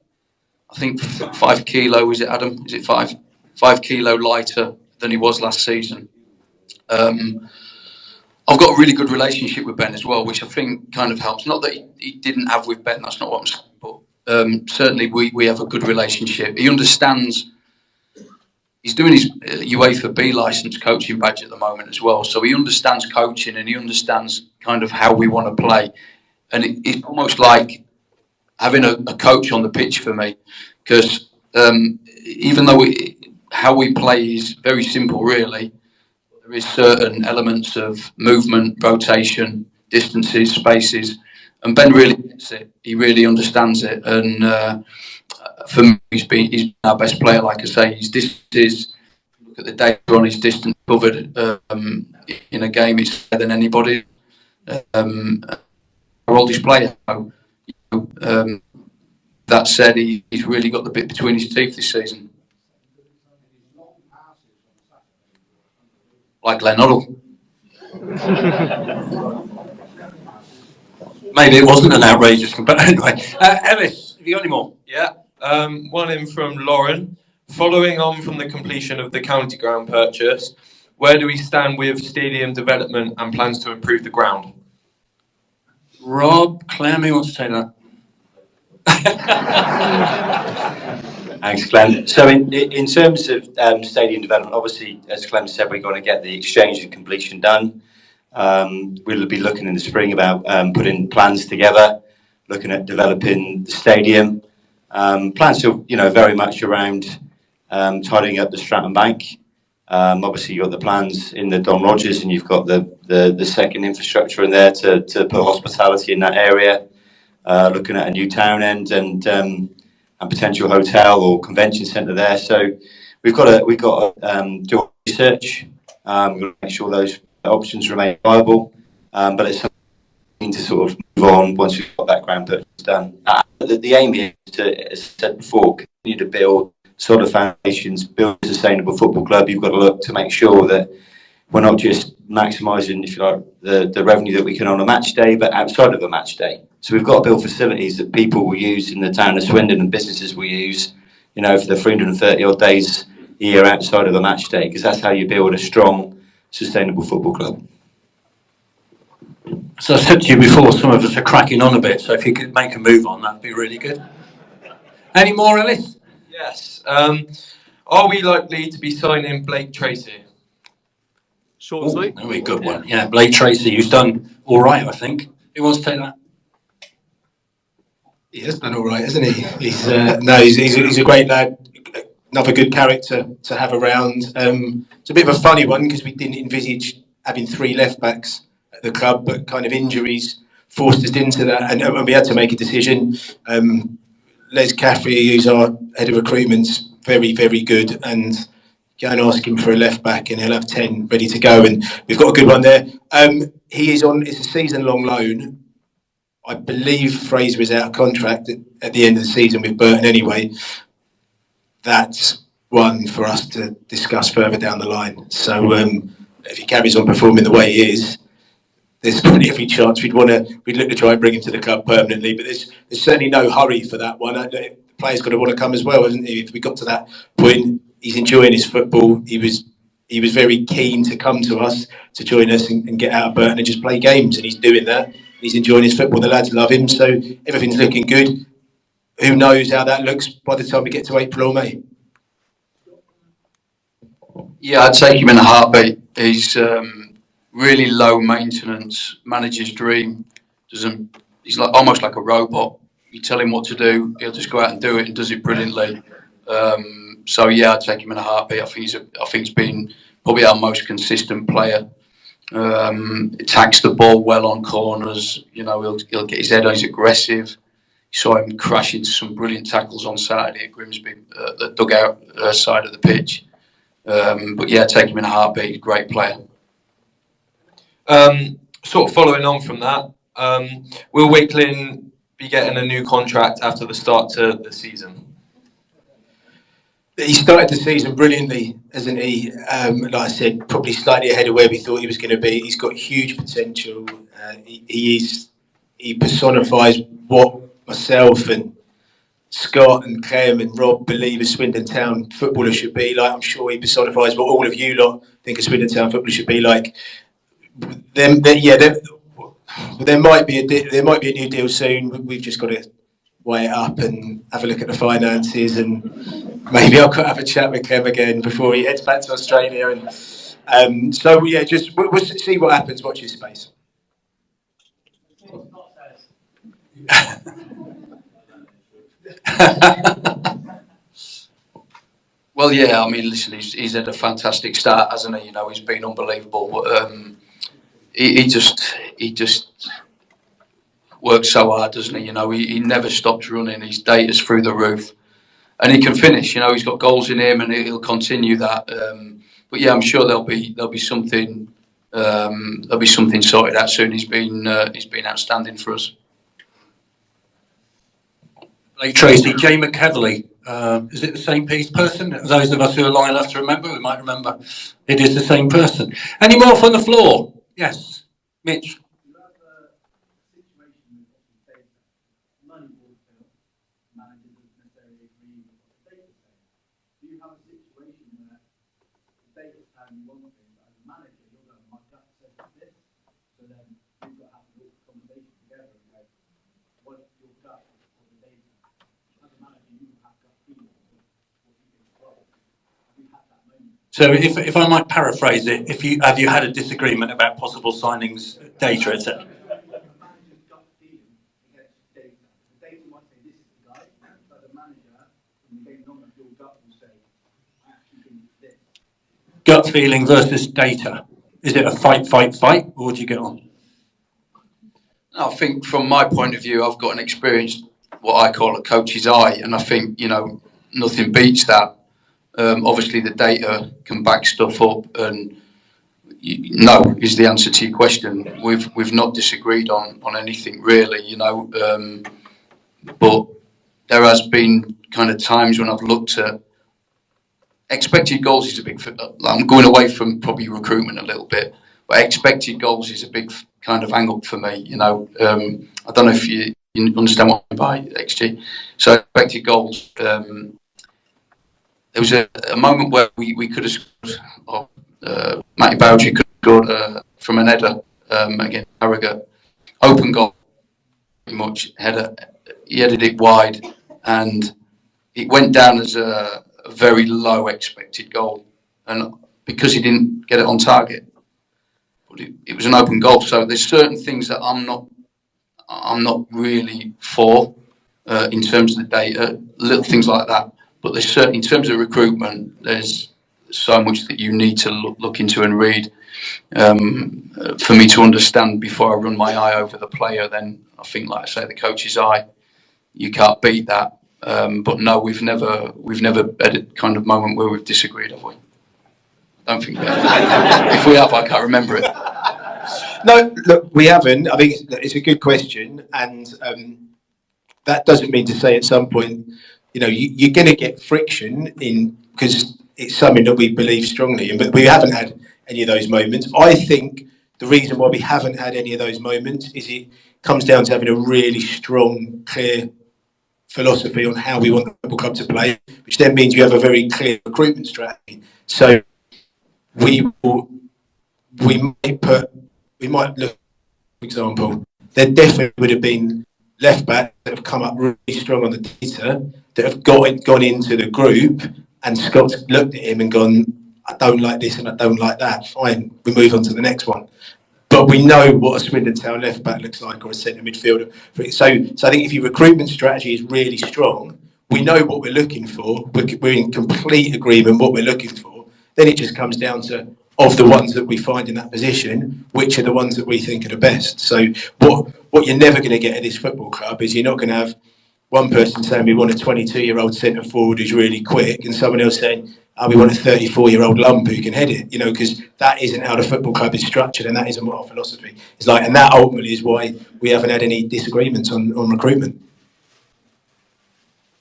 I think, 5 kilo, is it, Adam? Is it 5? 5 kilo lighter than he was last season. I've got a really good relationship with Ben as well, which I think kind of helps. Not that he didn't have with Ben, that's not what I'm saying, but certainly we have a good relationship. He understands. He's doing his UEFA B licence coaching badge at the moment as well. So he understands coaching and he understands kind of how we want to play. And it's almost like having a coach on the pitch for me. Because even though how we play is very simple, really, there is certain elements of movement, rotation, distances, spaces. And Ben really gets it. He really understands it. And for me, he's been our best player, like I say. His distances, look at the data on his distance covered in a game, it's better than anybody. Our oldest player. That said, he's really got the bit between his teeth this season. Like Glenn Hoddle. Maybe it wasn't an outrageous comparison. Anyway, Ellis, have you got any more? Yeah. One in from Lauren. Following on from the completion of the county ground purchase, where do we stand with stadium development and plans to improve the ground? Rob, Clem, who wants to take that? Thanks, Clem. So in terms of stadium development, obviously, as Clem said, we're going to get the exchange and completion done. We'll be looking in the spring about putting plans together, looking at developing the stadium. Plans are, very much around tidying up the Stratton Bank. Obviously, you've got the plans in the Don Rogers, and you've got the second infrastructure in there to put hospitality in that area. Looking at a new town end and potential hotel or convention centre there. So we've got to do research. We've got to make sure those options remain viable. But it's something to sort of move on once we've got that ground purchase done. The aim is to, as I said before, continue to build solid foundations, build a sustainable football club. You've got to look to make sure that we're not just maximising, if you like, the revenue that we can on a match day, but outside of a match day. So we've got to build facilities that people will use in the town of Swindon and businesses will use, for the 330 odd days a year outside of a match day, because that's how you build a strong, sustainable football club. So I said to you before, some of us are cracking on a bit, so if you could make a move on, that'd be really good. Any more, Ellis? Yes. Are we likely to be signing Blake Tracy? Short and sweet. Very good one. Yeah, Blake Tracy, who's done all right, I think. Who wants to take that? He has done all right, hasn't he? He's a great lad. Another good character to have around. It's a bit of a funny one because we didn't envisage having 3 left backs at the club, but kind of injuries forced us into that, and we had to make a decision. Les Caffrey, who's our head of recruitment's very, very good, and go and ask him for a left back, and he'll have 10 ready to go. And we've got a good one there. He is on. It's a season-long loan. I believe Fraser is out of contract at the end of the season with Burton anyway. That's one for us to discuss further down the line. So if he carries on performing the way he is, there's probably every chance we'd look to try and bring him to the club permanently. But there's certainly no hurry for that one. The player's got to want to come as well, hasn't he? If we got to that point, he's enjoying his football. He was very keen to come to us to join us and get out of Burton and just play games, and he's doing that. He's enjoying his football. The lads love him, so everything's looking good. Who knows how that looks by the time we get to April or May? Yeah, I'd take him in a heartbeat. He's really low maintenance, manager's dream. He's almost like a robot. You tell him what to do, he'll just go out and do it, and does it brilliantly. So yeah, I'd take him in a heartbeat. I think he's been probably our most consistent player. Attacks the ball well on corners. He'll get his head on. He's aggressive. You saw him crash into some brilliant tackles on Saturday at Grimsby, the dugout side of the pitch. But yeah, take him in a heartbeat. Great player. Sort of following on from that, will Wakeling be getting a new contract after the start to the season? He started the season brilliantly, hasn't he? Like I said, probably slightly ahead of where we thought he was going to be. He's got huge potential. He personifies what myself and Scott and Clem and Rob believe a Swindon Town footballer should be like. I'm sure he personifies what all of you lot think a Swindon Town footballer should be like. There might be a new deal soon. We've just got to weigh it up and have a look at the finances, and maybe I'll have a chat with Clem again before he heads back to Australia. And so yeah, just we'll see what happens. Watch his space. Well, yeah, I mean, listen, he's had a fantastic start, hasn't he? He's been unbelievable. He just works so hard, doesn't he? He never stops running. His data's through the roof. and he can finish. He's got goals in him, and he'll continue that. But yeah, I'm sure there'll be something sorted out soon. He's been outstanding for us. Like Tracy, Jay McKevley, is it the same person? Those of us who are long enough to remember, we might remember it is the same person. Any more from the floor? Yes, Mitch. So if I might paraphrase it, have you had a disagreement about possible signings, data, etc.? Gut feeling versus data. Is it a fight, or do you get on? I think from my point of view, I've got an experienced, what I call a coach's eye, and I think, nothing beats that. Obviously, the data can back stuff up, and no is the answer to your question. We've not disagreed on anything really, but there has been kind of times when I've looked at expected goals is a big. I'm going away from probably recruitment a little bit, but expected goals is a big kind of angle for me. I don't know if you understand what I mean by XG. So expected goals. There was a moment where we could have scored, or Matty Bowdry could have scored from an header against Harrogate. Open goal, pretty much, header. He headed it wide, and it went down as a very low expected goal. And because he didn't get it on target, but it was an open goal. So there's certain things that I'm not really for in terms of the data, little things like that. But there's certain, in terms of recruitment, there's so much that you need to look into and read for me to understand before I run my eye over the player. Then I think, like I say, the coach's eye, you can't beat that. But no, we've never had a kind of moment where we've disagreed, have we? I don't think we have. If we have, I can't remember it. No, look, we haven't. I think it's a good question, and that doesn't mean to say at some point, you're going to get friction in, because it's something that we believe strongly in, but we haven't had any of those moments. I think the reason why we haven't had any of those moments is it comes down to having a really strong, clear philosophy on how we want the football club to play, which then means you have a very clear recruitment strategy. So we might look, for example, there definitely would have been left backs that have come up really strong on the data, that have gone into the group, and Scott's looked at him and gone, I don't like this and I don't like that. Fine, we move on to the next one. But we know what a Swindon Town left back looks like, or a centre midfielder. So I think if your recruitment strategy is really strong, we know what we're looking for. We're in complete agreement what we're looking for. Then it just comes down to, of the ones that we find in that position, which are the ones that we think are the best. So what you're never going to get at this football club is you're not going to have one person saying we want a 22-year-old centre forward who's really quick, and someone else saying, we want a 34-year-old lump who can head it, because that isn't how the football club is structured, and that isn't what our philosophy is like. And that ultimately is why we haven't had any disagreements on recruitment.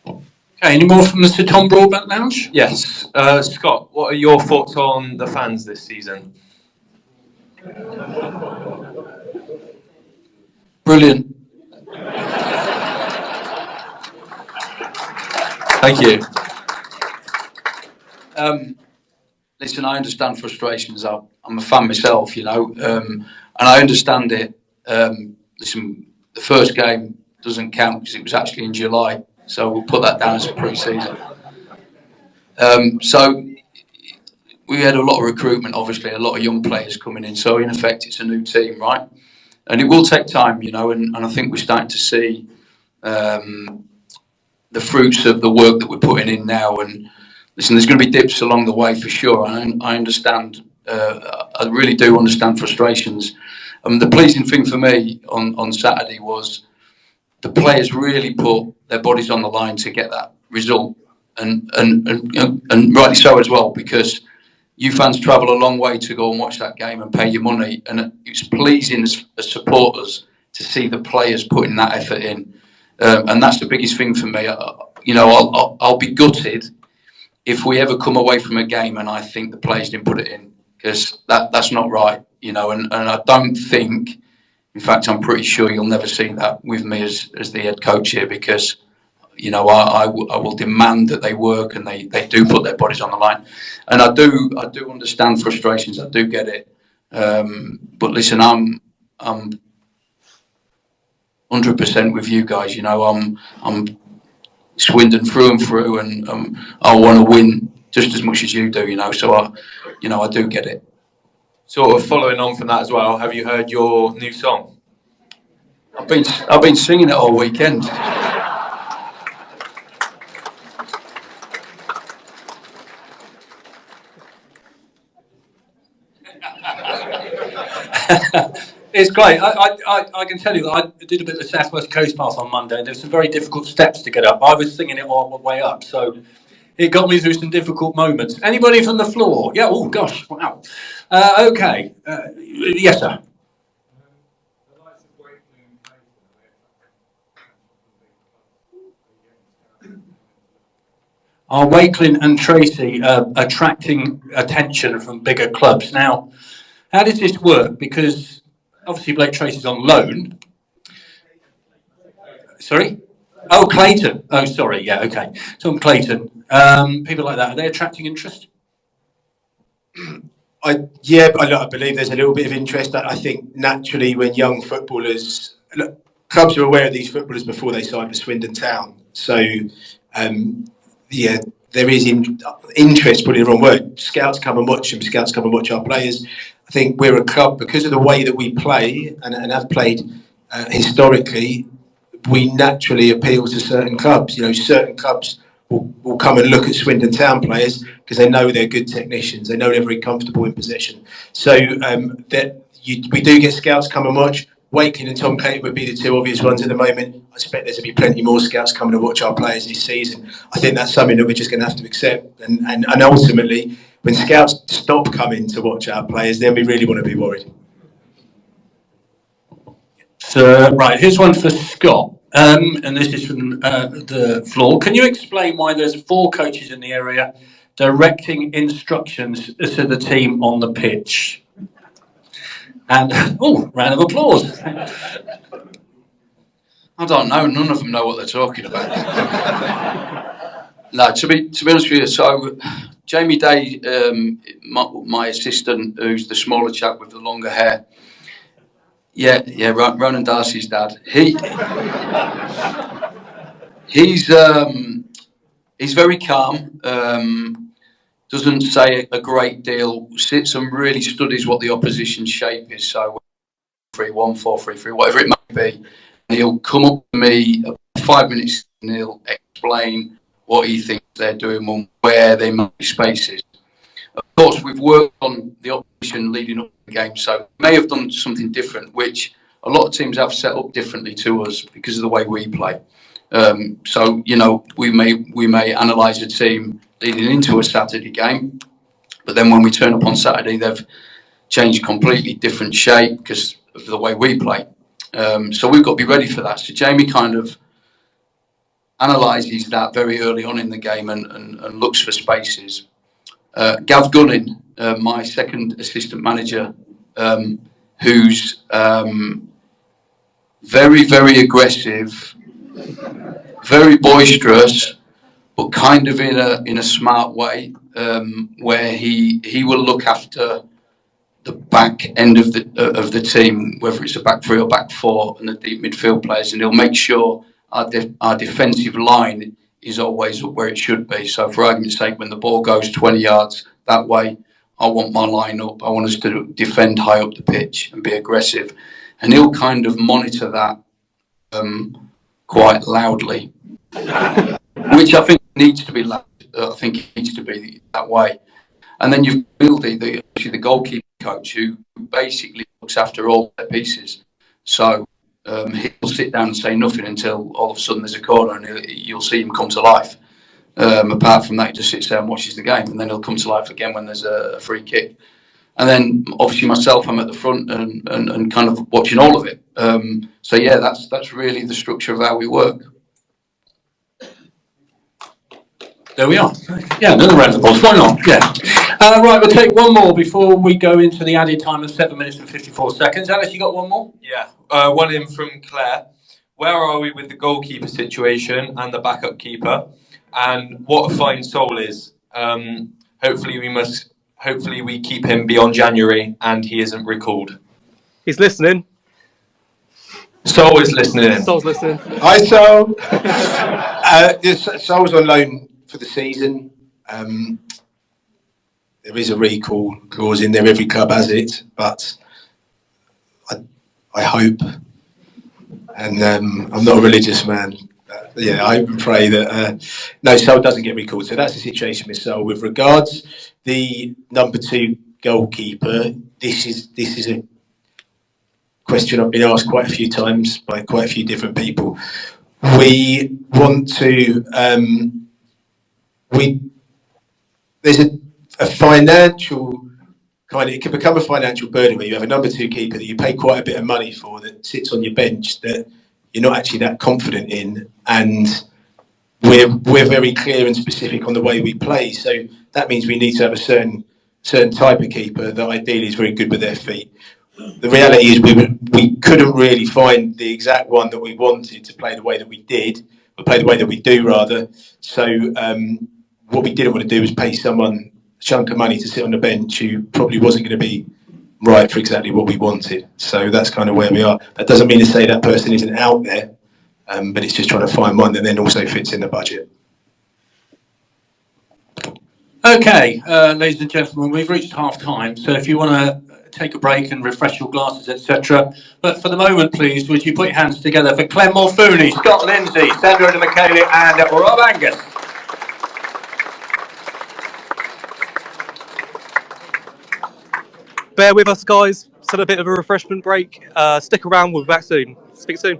Okay, any more from Mr. Tom Broadbent Lounge? Yes. Scott, what are your thoughts on the fans this season? Brilliant. Thank you. Listen, I understand frustrations. I'm a fan myself, and I understand it. Listen, the first game doesn't count because it was actually in July, so we'll put that down as a pre-season. So we had a lot of recruitment, obviously, a lot of young players coming in. So in effect, it's a new team, right? And it will take time, and I think we're starting to see the fruits of the work that we're putting in now. And listen, there's going to be dips along the way for sure. I understand. I really do understand frustrations. The pleasing thing for me on Saturday was the players really put their bodies on the line to get that result. and rightly so as well, because you fans travel a long way to go and watch that game and pay your money, and it's pleasing as supporters to see the players putting that effort in, and that's the biggest thing for me. I'll be gutted if we ever come away from a game and I think the players didn't put it in, because that's not right, and I don't think, in fact, I'm pretty sure you'll never see that with me as the head coach here, because I will demand that they work and they do put their bodies on the line, and I do understand frustrations. I do get it, but listen, I'm 100% with you guys. I'm Swindon through and through, and I want to win just as much as you do. So I do get it. Sort of following on from that as well, have you heard your new song? I've been singing it all weekend. It's great. I can tell you that I did a bit of the South West Coast Path on Monday, and there's some very difficult steps to get up. I was singing it all the way up, so it got me through some difficult moments. Anybody from the floor? Yeah. Oh gosh. Wow. Okay. Yes, sir. Are Wakelin and Tracy attracting attention from bigger clubs? Now, how does this work? Because obviously Blake Tracy's on loan. Sorry? Oh, Clayton. Oh, sorry. Yeah, okay. So I'm Clayton. People like that, are they attracting interest? I believe there's a little bit of interest. I think naturally when young footballers, clubs are aware of these footballers before they sign for Swindon Town. So, there is interest, probably the wrong word. Scouts come and watch them. Scouts come and watch our players. I think we're a club, because of the way that we play and have played historically, we naturally appeal to certain clubs. Certain clubs will come and look at Swindon Town players because they know they're good technicians. They know they're very comfortable in possession. So we do get scouts come and watch. Wakelin and Tom Clayton would be the two obvious ones at the moment. I expect there's going to be plenty more scouts coming to watch our players this season. I think that's something that we're just going to have to accept. And ultimately, when scouts stop coming to watch our players, then we really want to be worried. So, right, here's one for Scott. And this is from the floor. Can you explain why there's 4 coaches in the area directing instructions to the team on the pitch? And, round of applause. I don't know. None of them know what they're talking about. No, to be honest with you, so Jamie Day, my assistant, who's the smaller chap with the longer hair. Yeah, Ronan Darcy's dad. He's very calm. Doesn't say a great deal. Sits and really studies what the opposition shape is. So 3-1, 4-3-3, whatever it might be. And he'll come up to me 5 minutes and he'll explain what he thinks they're doing and where they might be spaces. Of course, we've worked on the opposition leading up to the game, so we may have done something different, which a lot of teams have set up differently to us because of the way we play. So we may analyse a team leading into a Saturday game, but then when we turn up on Saturday, they've changed completely different shape because of the way we play. So we've got to be ready for that. So Jamie kind of analyses that very early on in the game and looks for spaces. Gav Gunning, my second assistant manager, who's very, very aggressive, very boisterous, but kind of in a smart way, where he will look after the back end of the team, whether it's a back 3 or back 4, and the deep midfield players, and he'll make sure our defensive line is always where it should be. So for argument's sake, when the ball goes 20 yards that way, I want my line up. I want us to defend high up the pitch and be aggressive. And he'll kind of monitor that quite loudly, which I think needs to be loud. I think it needs to be that way. And then you've Bildy, the goalkeeper coach, who basically looks after all their pieces. So he'll sit down and say nothing until all of a sudden there's a corner and you'll see him come to life. Apart from that, he just sits there and watches the game, and then he'll come to life again when there's a free kick. And then obviously myself, I'm at the front and kind of watching all of it. So yeah, that's really the structure of how we work. There we are. Yeah, another round of applause. Why not? Yeah. Right, we'll take one more before we go into the added time of 7 minutes and 54 seconds. Alice, you got one more? Yeah, one in from Claire. Where are we with the goalkeeper situation and the backup keeper, and what a fine soul is? Hopefully we keep him beyond January and he isn't recalled. He's listening. Sol is listening in. Sol's listening. Hi, Sol. Sol's on loan for the season. There is a recall clause in there. Every club has it, but I hope, and I'm not a religious man. Yeah, I hope and pray that no, Sol doesn't get recalled. So that's the situation with Sol. With regards the number 2 goalkeeper, this is a question I've been asked quite a few times by quite a few different people. We want to there's a financial kind of, it can become a financial burden where you have a number 2 keeper that you pay quite a bit of money for, that sits on your bench, that you're not actually that confident in, and we're very clear and specific on the way we play. So that means we need to have a certain type of keeper that ideally is very good with their feet. The reality is we couldn't really find the exact one that we wanted to play the way that we did, or play the way that we do rather. So what we didn't want to do was pay someone a chunk of money to sit on the bench who probably wasn't going to be right for exactly what we wanted. So that's kind of where we are. That doesn't mean to say that person isn't out there, but it's just trying to find one that then also fits in the budget. Okay, ladies and gentlemen, we've reached half time, so if you want to take a break and refresh your glasses, etc. But for the moment, please, would you put your hands together for Clem Mulfooney, Scott Lindsay, Sandra McKaylee and Rob Angus. Bear with us, guys. Still a bit of a refreshment break. Stick around. We'll be back soon. Speak soon.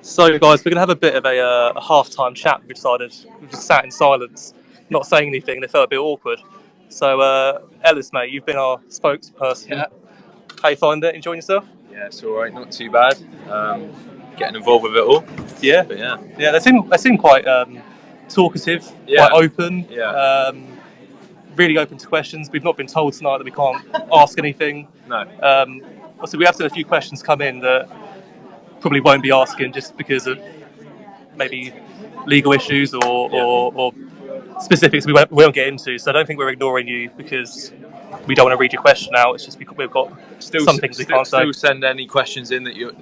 So, guys, we're going to have a bit of a half-time chat. We decided we just sat in silence, not saying anything, and it felt a bit awkward. So, Ellis, mate, you've been our spokesperson. Yeah. How you find it? Enjoying yourself? Yeah, it's all right. Not too bad. Getting involved with it all. Yeah. But yeah. Yeah, they seem quite talkative, Yeah. quite open. Yeah. Really open to questions. We've not been told tonight that we can't ask anything. No. Also, we have seen a few questions come in that probably won't be asking just because of maybe legal issues or specifics we won't get into. So I don't think we're ignoring you because we don't want to read your question out. It's just we've got some things we can't say. Still send any questions in that you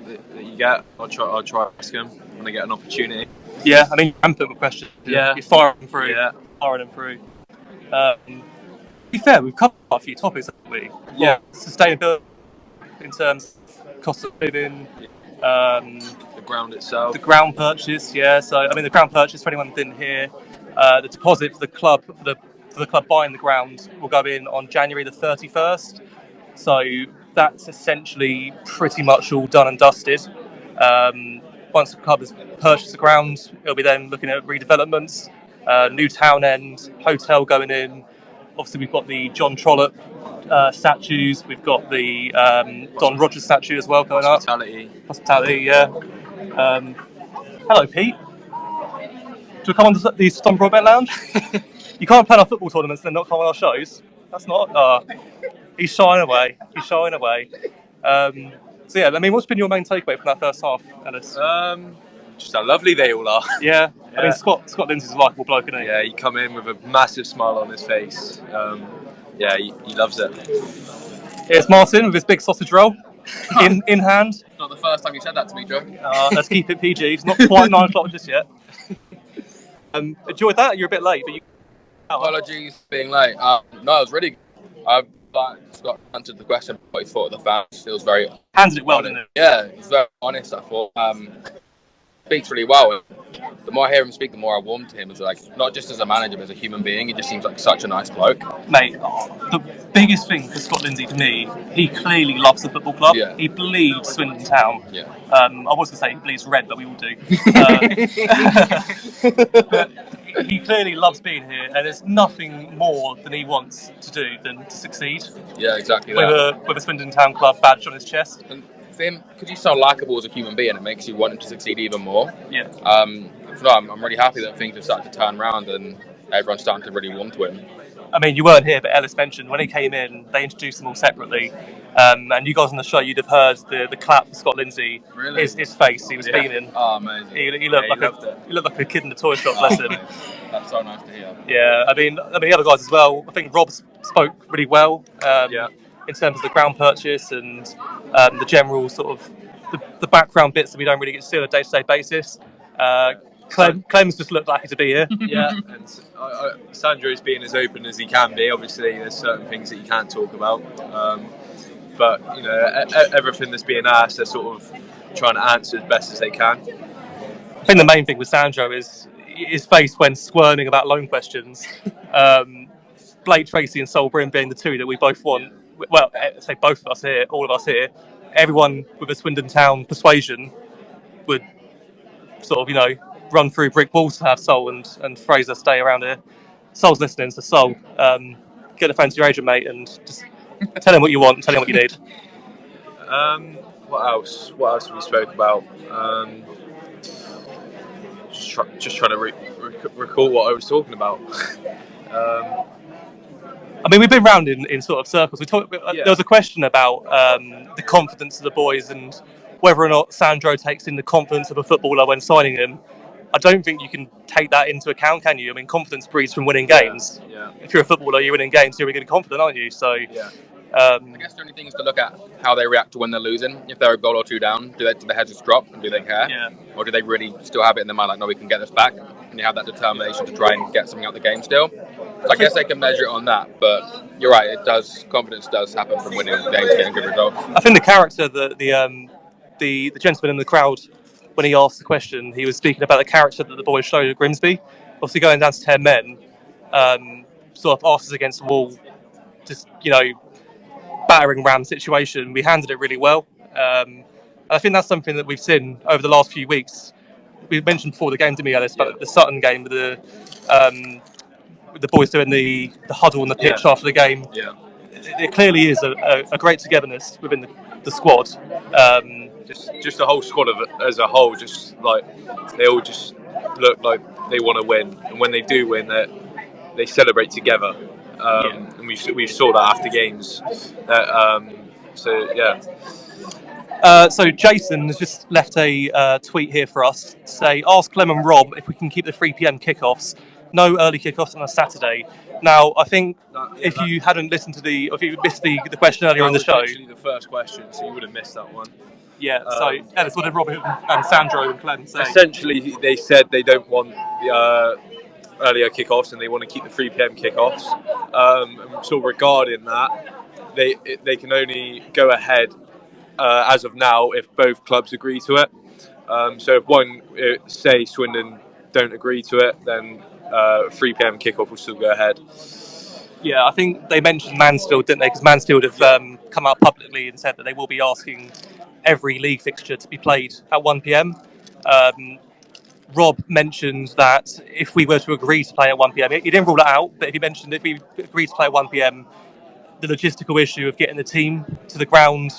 get. I'll try to ask them when I get an opportunity. Yeah, I mean, rampant questions. Yeah, you're firing them through. Yeah, firing them through. To be fair, we've covered quite a few topics, haven't we? Yeah, sustainability in terms of cost of living. The ground itself. The ground purchase, yeah. So I mean, the ground purchase for anyone who didn't hear, the deposit for the club for the club buying the ground will go in on January the 31st. So that's essentially pretty much all done and dusted. Once the club has purchased the ground, it'll be then looking at redevelopments, new town end, hotel going in. Obviously, we've got the John Trollope statues. We've got the Don Rogers statue as well going up. Hospitality, yeah. Hello, Pete. Do you come on to the Tom Broadbent Lounge? You can't plan our football tournaments and then not come on our shows. That's not. He's shying away. So yeah, I mean, what's been your main takeaway from that first half, Ellis? Just how lovely they all are. Yeah. I mean, Scott Lindsay's a likeable bloke, isn't he? Yeah, he come in with a massive smile on his face. Yeah, he loves it. Here's Martin with his big sausage roll in hand. Not the first time you said that to me, Joe. Let's keep it PG. It's not quite 9 o'clock just yet. Enjoyed that? You're a bit late, but you. Apologies for being late. No, it was really good. Scott answered the question what he thought of the fans. It was very handled it well, didn't it? Yeah, it was very honest. I thought speaks really well. The more I hear him speak, the more I warm to him. As like not just as a manager, but as a human being. He just seems like such a nice bloke. Mate, the biggest thing for Scott Lindsay to me, he clearly loves the football club. Yeah. He bleeds Swindon Town. Yeah. I was going to say he bleeds red, but we all do. But he clearly loves being here, and there's nothing more than he wants to do than to succeed. Yeah, exactly that. With a Swindon Town club badge on his chest. And for him, because he's so likeable as a human being, it makes you want him to succeed even more. Yeah. So I'm really happy that things have started to turn around and everyone's starting to really warm to him. I mean, you weren't here, but Ellis mentioned when he came in, they introduced them all separately. And you guys on the show, you'd have heard the clap for Scott Lindsay. Really? His face, he was beaming. Oh, amazing. He looked like a kid in the toy shop, bless him. That's so nice to hear. Yeah, I mean, the other guys as well. I think Rob spoke really well in terms of the ground purchase and the general sort of the background bits that we don't really get to see on a day-to-day basis. Clem's just looked happy to be here. Yeah, and Sandro's being as open as he can be. Obviously, there's certain things that you can't talk about, but you know, everything that's being asked, they're sort of trying to answer as best as they can. I think the main thing with Sandro is his face when squirming about loan questions. Blake Tracy and Sol Brim being the two that we both want. Well, I say both of us here, all of us here. Everyone with a Swindon Town persuasion would sort of, run through brick walls to have Sol and Fraser stay around here. Sol's listening, so Sol, get the phone to your agent, mate, and just tell him what you want, tell him what you need. What else? What else have we spoke about? Just trying to recall what I was talking about. I mean, we've been round in sort of circles. There was a question about the confidence of the boys and whether or not Sandro takes in the confidence of a footballer when signing him. I don't think you can take that into account, can you? I mean, confidence breeds from winning games. Yeah. If you're a footballer, you're winning games, you're going to be confident, aren't you? So, I guess the only thing is to look at how they react to when they're losing. If they're a goal or two down, do their heads just drop and do they care? Yeah. Or do they really still have it in their mind, like, no, we can get this back? And you have that determination to try and get something out of the game still. So I guess they can measure it on that, but you're right, confidence does happen from winning games, getting good results. I think the character that the gentleman in the crowd, when he asked the question, he was speaking about the character that the boys showed at Grimsby. Obviously going down to 10 men, sort of asses against the wall, just, battering ram situation. We handled it really well. I think that's something that we've seen over the last few weeks. We mentioned before the game to me, Alice, about the Sutton game with the boys doing the huddle on the pitch after the game. Yeah. It clearly is a great togetherness within the squad. Just the whole squad as a whole, just like they all just look like they want to win, and when they do win, they celebrate together. And we saw that after games. So Jason has just left a tweet here for us to say, ask Clem and Rob if we can keep the 3 p.m. kickoffs no early kickoffs on a Saturday. Now, I think if you hadn't listened to if you missed the question earlier in the show. That was literally the first question, so you would have missed that one. Yeah, so Ellis, what did Robert and Sandro and Clem say? Essentially, they said they don't want the earlier kickoffs and they want to keep the 3 p.m. kickoffs. And so regarding that, they can only go ahead as of now if both clubs agree to it. So if one, say Swindon, don't agree to it, then 3 p.m. kickoff will still go ahead. Yeah, I think they mentioned Mansfield, didn't they? Because Mansfield have come out publicly and said that they will be asking every league fixture to be played at 1 p.m. Rob mentioned that if we were to agree to play at 1 p.m, he didn't rule it out, but if he mentioned if we agreed to play at 1 p.m, the logistical issue of getting the team to the ground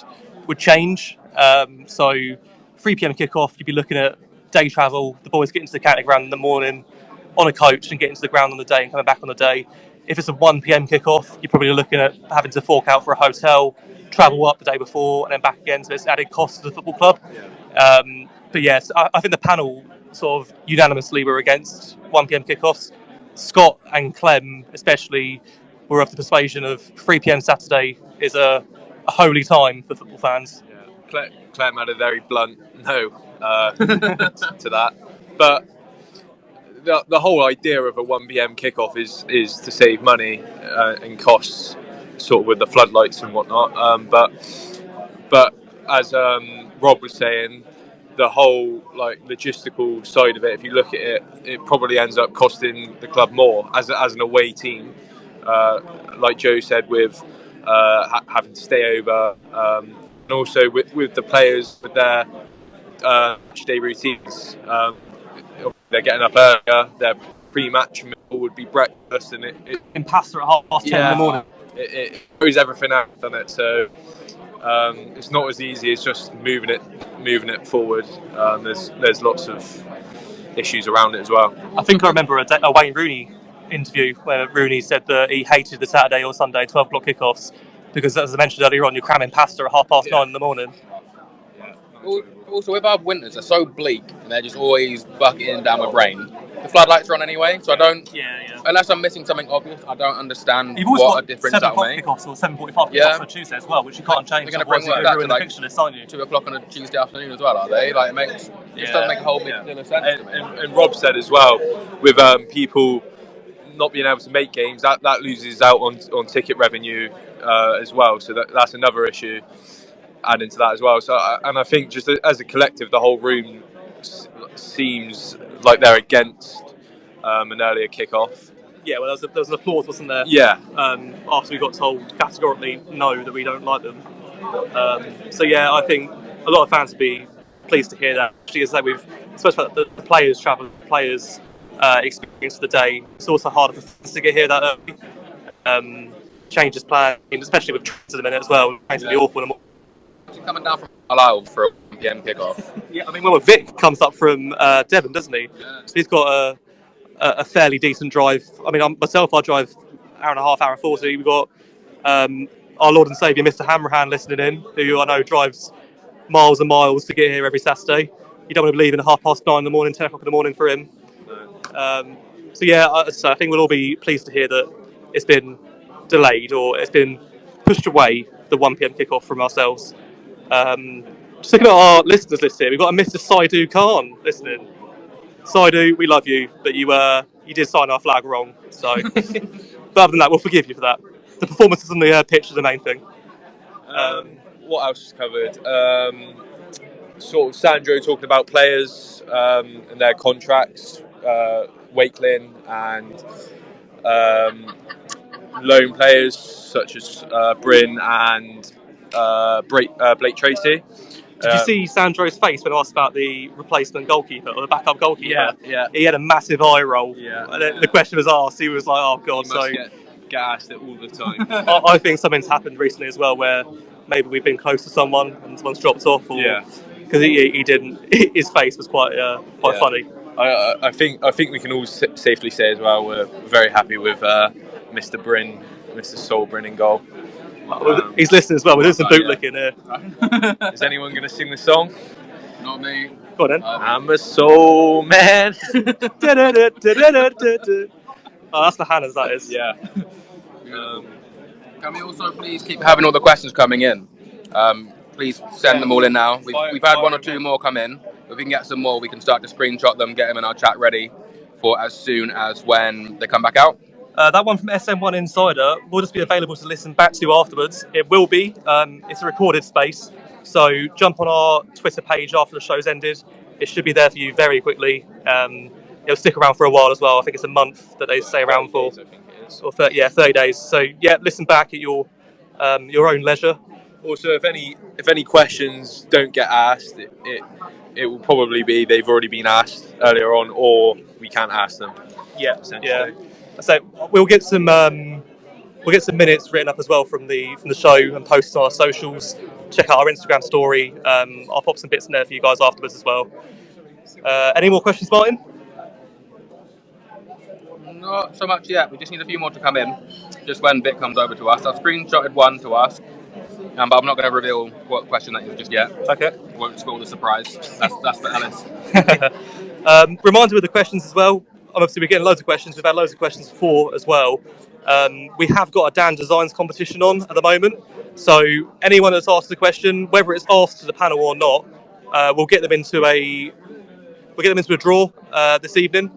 would change. So 3 p.m. kickoff, you'd be looking at day travel, the boys getting to the county ground in the morning on a coach and getting to the ground on the day and coming back on the day. If it's a 1 p.m. kickoff, you're probably looking at having to fork out for a hotel, travel up the day before and then back again, so it's added cost to the football club. But yes, I think the panel sort of unanimously were against 1 p.m. kickoffs. Scott and Clem especially were of the persuasion of 3 p.m. Saturday is a holy time for football fans. Yeah. Clem had a very blunt no to that. But the whole idea of a 1 p.m. kickoff is to save money and costs, sort of with the floodlights and whatnot. But as Rob was saying, the whole logistical side of it, if you look at it, it probably ends up costing the club more as an away team. Like Joe said, with having to stay over, and also with the players with their day routines. They're getting up earlier. Their pre-match meal would be breakfast, and in pasta at 10:30 in the morning. It throws everything out, doesn't it? So it's not as easy as just moving it forward. There's lots of issues around it as well. I think I remember a Wayne Rooney interview where Rooney said that he hated the Saturday or Sunday 12 o'clock kickoffs because, as I mentioned earlier on, you're cramming pasta at 9:30 in the morning. Also, with our winters, they're so bleak and they're just always bucketing down with rain. The floodlights are on anyway, so I don't. Yeah. Unless I'm missing something obvious, I don't understand You've always what got a difference that will make. 7 o'clock kickoffs or 7:45 kickoffs on Tuesday as well, which you can't change. They're going to bring work back to the fixture list, aren't you? 2 o'clock on a Tuesday afternoon as well, are they? It doesn't make a whole big deal of sense. And Rob said as well, with people not being able to make games, that loses out on ticket revenue as well. So that's another issue. Adding to that as well. So, and I think just as a collective, the whole room seems like they're against an earlier kick-off. Yeah, well, there was an applause, wasn't there? Yeah. After we got told categorically no, that we don't like them. So yeah, I think a lot of fans would be pleased to hear that. Actually, as I say, we've spoken about the players travel, the players experience the day. It's also harder for fans to get here that early. Changes planned, especially with trains at the minute as well. Trains will be awful in the morning. Coming down from Carlisle for a 1 p.m. kickoff. Yeah, I mean, well, Vic comes up from Devon, doesn't he? Yeah. So he's got a fairly decent drive. I mean, myself, I drive hour and a half, hour and 40. We've got our Lord and Saviour, Mr. Hammerhand, listening in, who I know drives miles and miles to get here every Saturday. You don't want to be leaving at 9:30 in the morning, 10 o'clock in the morning for him. So yeah, I think we'll all be pleased to hear that it's been delayed or it's been pushed away, the 1 p.m. kickoff from ourselves. Just looking at our listeners list here, we've got a Mr. Saidu Khan listening. Saidu, we love you, but you did sign our flag wrong. So, but other than that, we'll forgive you for that. The performances on the pitch are the main thing. What else is covered? Sort of Sandro talking about players and their contracts, Wakelin and loan players such as Bryn and Blake Tracy. Did you see Sandro's face when asked about the replacement goalkeeper or the backup goalkeeper? Yeah. He had a massive eye roll. Yeah. And the question was asked. He was like, "Oh God!" Get asked it all the time. I think something's happened recently as well, where maybe we've been close to someone and someone's dropped off. Because he didn't. His face was quite funny. I think we can all safely say as well we're very happy with Mr. Bryn, Mr. Sol Bryn in goal. He's listening as well. We're doing some bootlicking here. Is anyone going to sing the song? Not me. Go on then. I'm a soul man. Oh, that's the Hannahs, that is. Yeah. Can we also please keep having all the questions coming in? Please send them all in now. We've had one or two more come in. If we can get some more, we can start to screenshot them, get them in our chat ready for as soon as when they come back out. That one from SM1 Insider will just be available to listen back to afterwards. It will be. It's a recorded space. So jump on our Twitter page after the show's ended. It should be there for you very quickly. It'll stick around for a while as well. I think it's a month that they stay around for. Or 30 days. So yeah, listen back at your own leisure. Also, if any questions don't get asked, it will probably be they've already been asked earlier on, or we can't ask them. Yeah. So we'll get some minutes written up as well from the show and posted on our socials. Check out our Instagram story. I'll pop some bits in there for you guys afterwards as well. Any more questions, Martin? Not so much yet. We just need a few more to come in. Just when Vic comes over to us. I've screenshotted one to ask, but I'm not going to reveal what question that is just yet. Okay. Won't spoil the surprise. That's for Alice. Reminder with the questions as well. Obviously, we're getting loads of questions. We've had loads of questions before as well. We have got a Dan Designs competition on at the moment. So anyone that's asked the question, whether it's asked to the panel or not, we'll get them into a draw this evening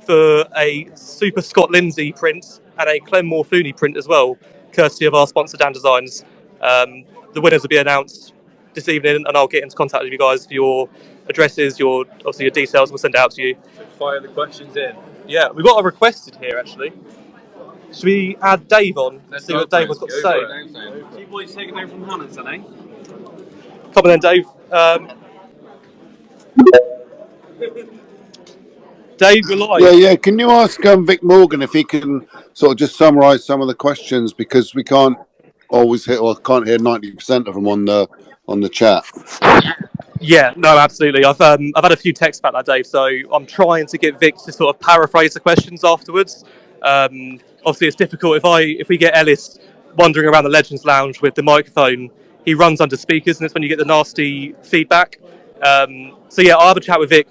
for a Super Scott Lindsay print and a Clem Morfuni print as well, courtesy of our sponsor Dan Designs. The winners will be announced this evening, and I'll get into contact with you guys for your addresses, your details. We'll send it out to you. Fire the questions in. Yeah, we've got a requested here actually. Should we add Dave on? See what Dave has got to say. You boys taking over from Hannah's, then, eh? Come on then, Dave. Dave, you're live. Yeah. Can you ask Vic Morgan if he can sort of just summarise some of the questions, because we can't always hear, or can't hear 90% of them on the chat. Yeah, no, absolutely. I've had a few texts about that, Dave. So I'm trying to get Vic to sort of paraphrase the questions afterwards. Obviously, it's difficult if we get Ellis wandering around the Legends Lounge with the microphone. He runs under speakers, and it's when you get the nasty feedback. So yeah, I'll have a chat with Vic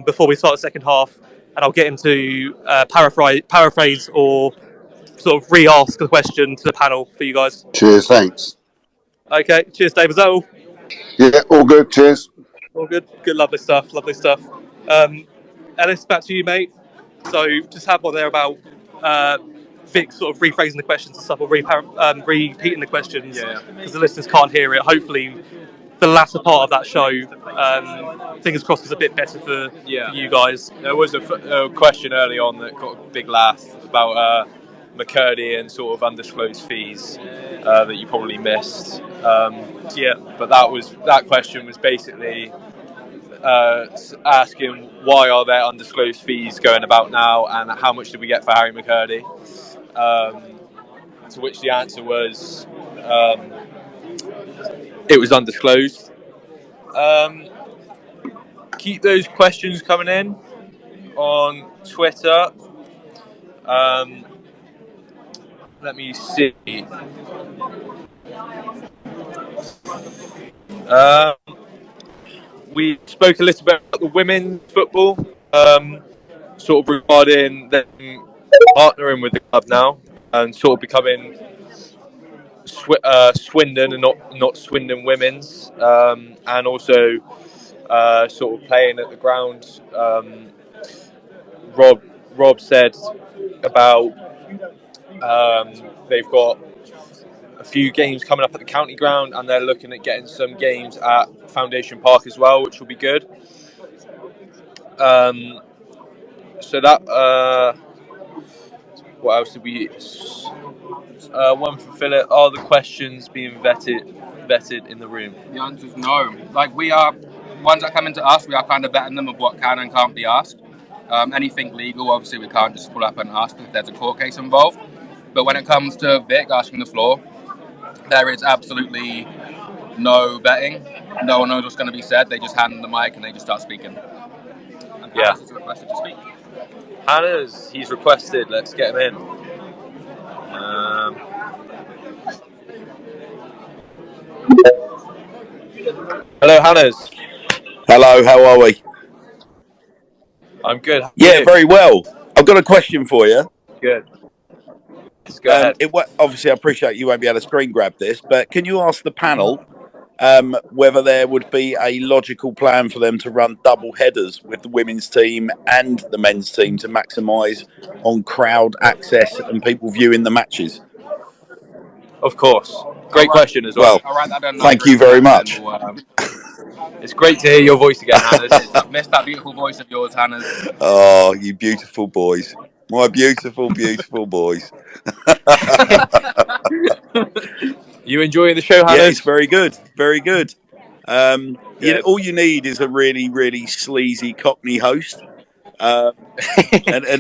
before we start the second half, and I'll get him to paraphrase or sort of re-ask the question to the panel for you guys. Cheers, thanks. Okay, cheers, Dave. Is that all? Yeah, all good. Cheers. All good. Good, lovely stuff. Ellis, back to you, mate. So just have one there about Vic sort of rephrasing the questions and stuff, or repeating the questions, because the listeners can't hear it. Hopefully, the latter part of that show, fingers crossed, is a bit better for you guys. There was a question early on that got a big laugh about McCurdy and sort of undisclosed fees that you probably missed. But that question was basically asking why are there undisclosed fees going about now, and how much did we get for Harry McCurdy? To which the answer was it was undisclosed. Keep those questions coming in on Twitter. Let me see. We spoke a little bit about the women's football, sort of regarding them partnering with the club now and sort of becoming Swindon and not Swindon Women's, and also sort of playing at the ground. Rob said about they've got a few games coming up at the county ground, and they're looking at getting some games at Foundation Park as well, which will be good. So that what else did we? One from Philip. Are the questions being vetted in the room? The answer is no. Like, we are ones that come into us, we are kind of vetting them of what can and can't be asked. Anything legal, obviously, we can't just pull up and ask if there's a court case involved. But when it comes to Vic asking the floor, there is absolutely no betting. No one knows what's going to be said. They just hand them the mic and they just start speaking. And Alice is requested to speak. Hannah's, he's requested. Let's get him in. Hello, Hannah's. Hello, how are we? I'm good. Yeah, very well. I've got a question for you. Good. Go ahead. Obviously, I appreciate you won't be able to screen grab this, but can you ask the panel whether there would be a logical plan for them to run double headers with the women's team and the men's team to maximise on crowd access and people viewing the matches? Of course. Great question as well. Well, thank you very much. It's great to hear your voice again, Hannah. I've missed that beautiful voice of yours, Hannah. Oh, you beautiful boys. My beautiful, beautiful boys. You enjoying the show, Hannah? Yeah, it's very good. Very good. All you need is a really, really sleazy Cockney host. And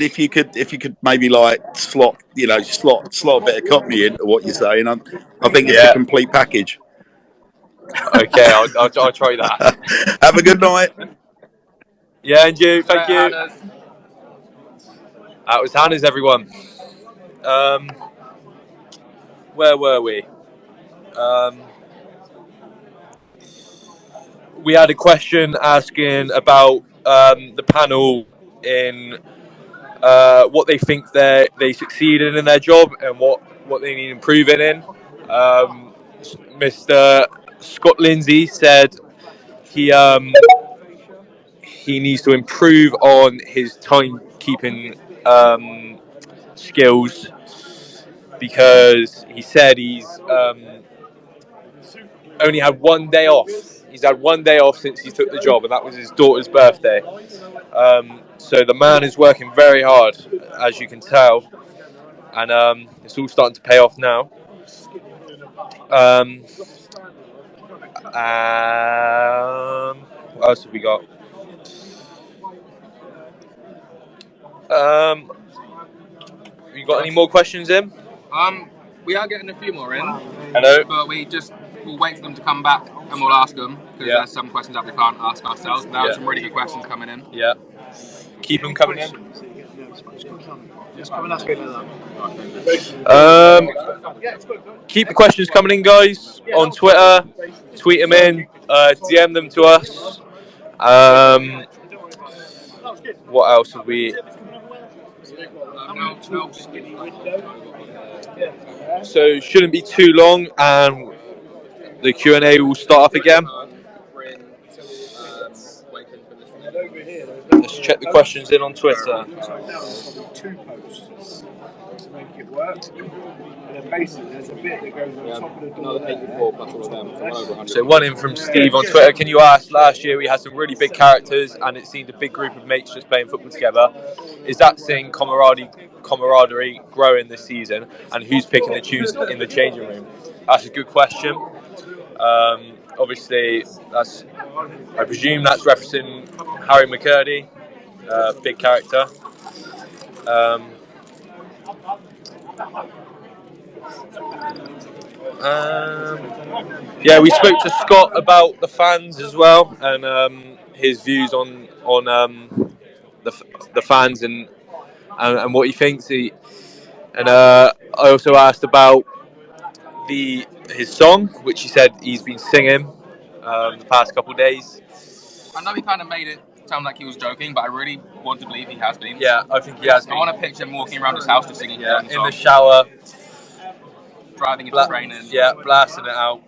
if you could maybe like slot a bit of Cockney into what you're saying, I think it's a complete package. Okay, I'll try that. Have a good night. Yeah, and you. Thank you. That was Hannah's, everyone. Where were we? We had a question asking about the panel in what they think they succeeded in their job and what they need improving in. Mr. Scott Lindsay said he needs to improve on his timekeeping skills, because he said he's only had one day off. He's had one day off since he took the job, and that was his daughter's birthday. So the man is working very hard, as you can tell, and it's all starting to pay off now. What else have we got? You got any more questions in? We are getting a few more in. Hello. But we'll wait for them to come back and we'll ask them, because there's some questions that we can't ask ourselves. There are some really good questions coming in. Yeah. Keep them coming in. Keep the questions coming in, guys, on Twitter. Tweet them in, DM them to us. What else have we? So it shouldn't be too long, and the Q&A will start up again. Let's check the questions in on Twitter. Two posts to make it work. And then basically there's a bit that goes on top of the door. So one in from Steve on Twitter. Can you ask, last year we had some really big characters and it seemed a big group of mates just playing football together. Is that seeing camaraderie growing this season? And who's picking the tunes in the changing room? That's a good question. Obviously, I presume that's referencing Harry McCurdy, big character. Yeah, we spoke to Scott about the fans as well, and his views on the fans and what he thinks. I also asked about his song, which he said he's been singing the past couple of days. I know he kind of made it sound like he was joking, but I really want to believe he has been. Yeah, I think he has been. I want to picture him walking around his house just singing. Yeah, in the shower, driving into training. Yeah, blasting it out.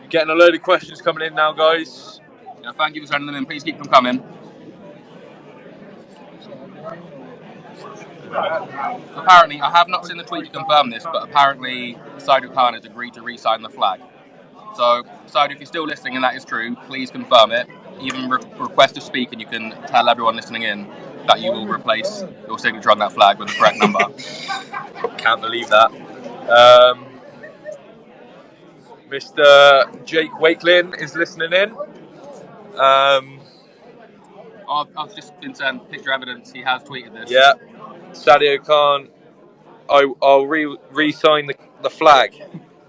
Getting a load of questions coming in now, guys. Yeah, thank you for sending them in. Please keep them coming. Apparently, I have not seen the tweet to confirm this, but apparently Saidu Khan has agreed to re-sign the flag. So, Saidu, if you're still listening and that is true, please confirm it. Even request to speak, and you can tell everyone listening in that you will replace your signature on that flag with the correct number. Can't believe that. Mr. Jake Wakelin is listening in. I've just been sent picture evidence. He has tweeted this. Yeah. Sadio Khan, I'll re-sign the flag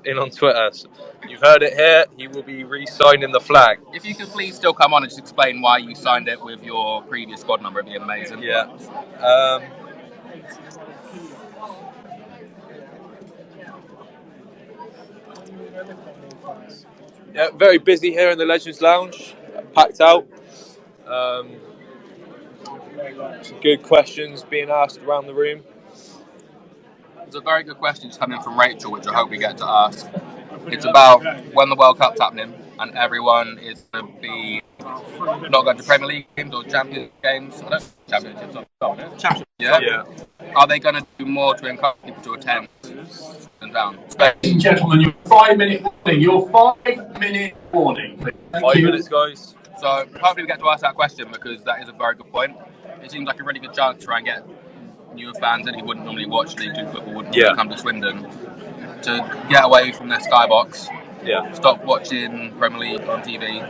in on Twitter. So you've heard it here. He will be re-signing the flag. If you could please still come on and just explain why you signed it with your previous squad number, it'd be amazing. Yeah. Yeah, very busy here in the Legends Lounge. Packed out. Some good questions being asked around the room. There's a very good question coming from Rachel, which I hope we get to ask. It's about when the World Cup's happening and everyone is going to be not going to Premier League games or Champions games. I don't know, Championships. Championships. Yeah. Are they going to do more to encourage people to attend and down? Ladies and gentlemen, your 5-minute warning. Your 5-minute warning. Thank 5 you. minutes, guys. So hopefully we get to ask that question because that is a very good point. It seems like a really good chance to try and get newer fans in who wouldn't normally watch League 2 football, wouldn't normally come to Swindon, to get away from their skybox, stop watching Premier League on TV,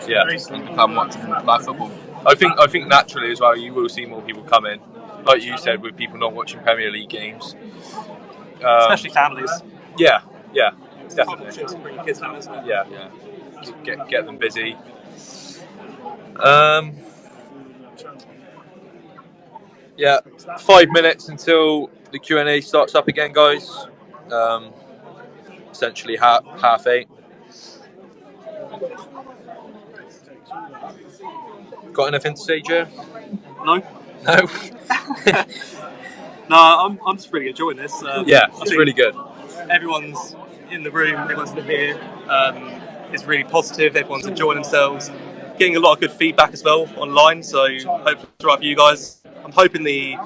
and become watching live football. I think naturally as well, you will see more people come in, like you said, with people not watching Premier League games, especially families. Yeah, definitely. Bring your kids down, isn't it? Yeah. Get them busy. Yeah, 5 minutes until the Q&A starts up again, guys. Essentially 8:30. Got anything to say, Joe? No. No, I'm just really enjoying this. It's really good. Everyone's in the room, everyone's in here. It's really positive. Everyone's enjoying themselves. Getting a lot of good feedback as well online. So hopefully it's right for you guys. I'm hoping the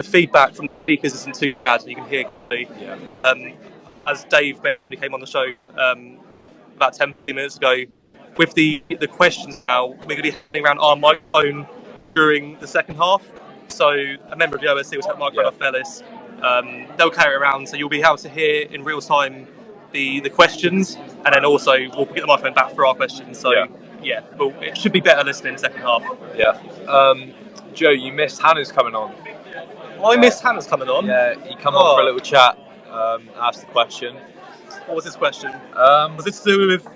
feedback from the speakers isn't too bad. You can hear clearly. As Dave mentioned, came on the show about 10 minutes ago. With the questions now, we're going to be handing around our microphone during the second half. So a member of the OSC will take the microphone off Ellis. They'll carry it around, so you'll be able to hear in real time the questions, and then also we'll get the microphone back for our questions. So well, it should be better listening in the second half. Joe, you missed Hannah's coming on. I missed Hannah's coming on? Yeah, he come on for a little chat, asked the question. What was this question? Was this to do with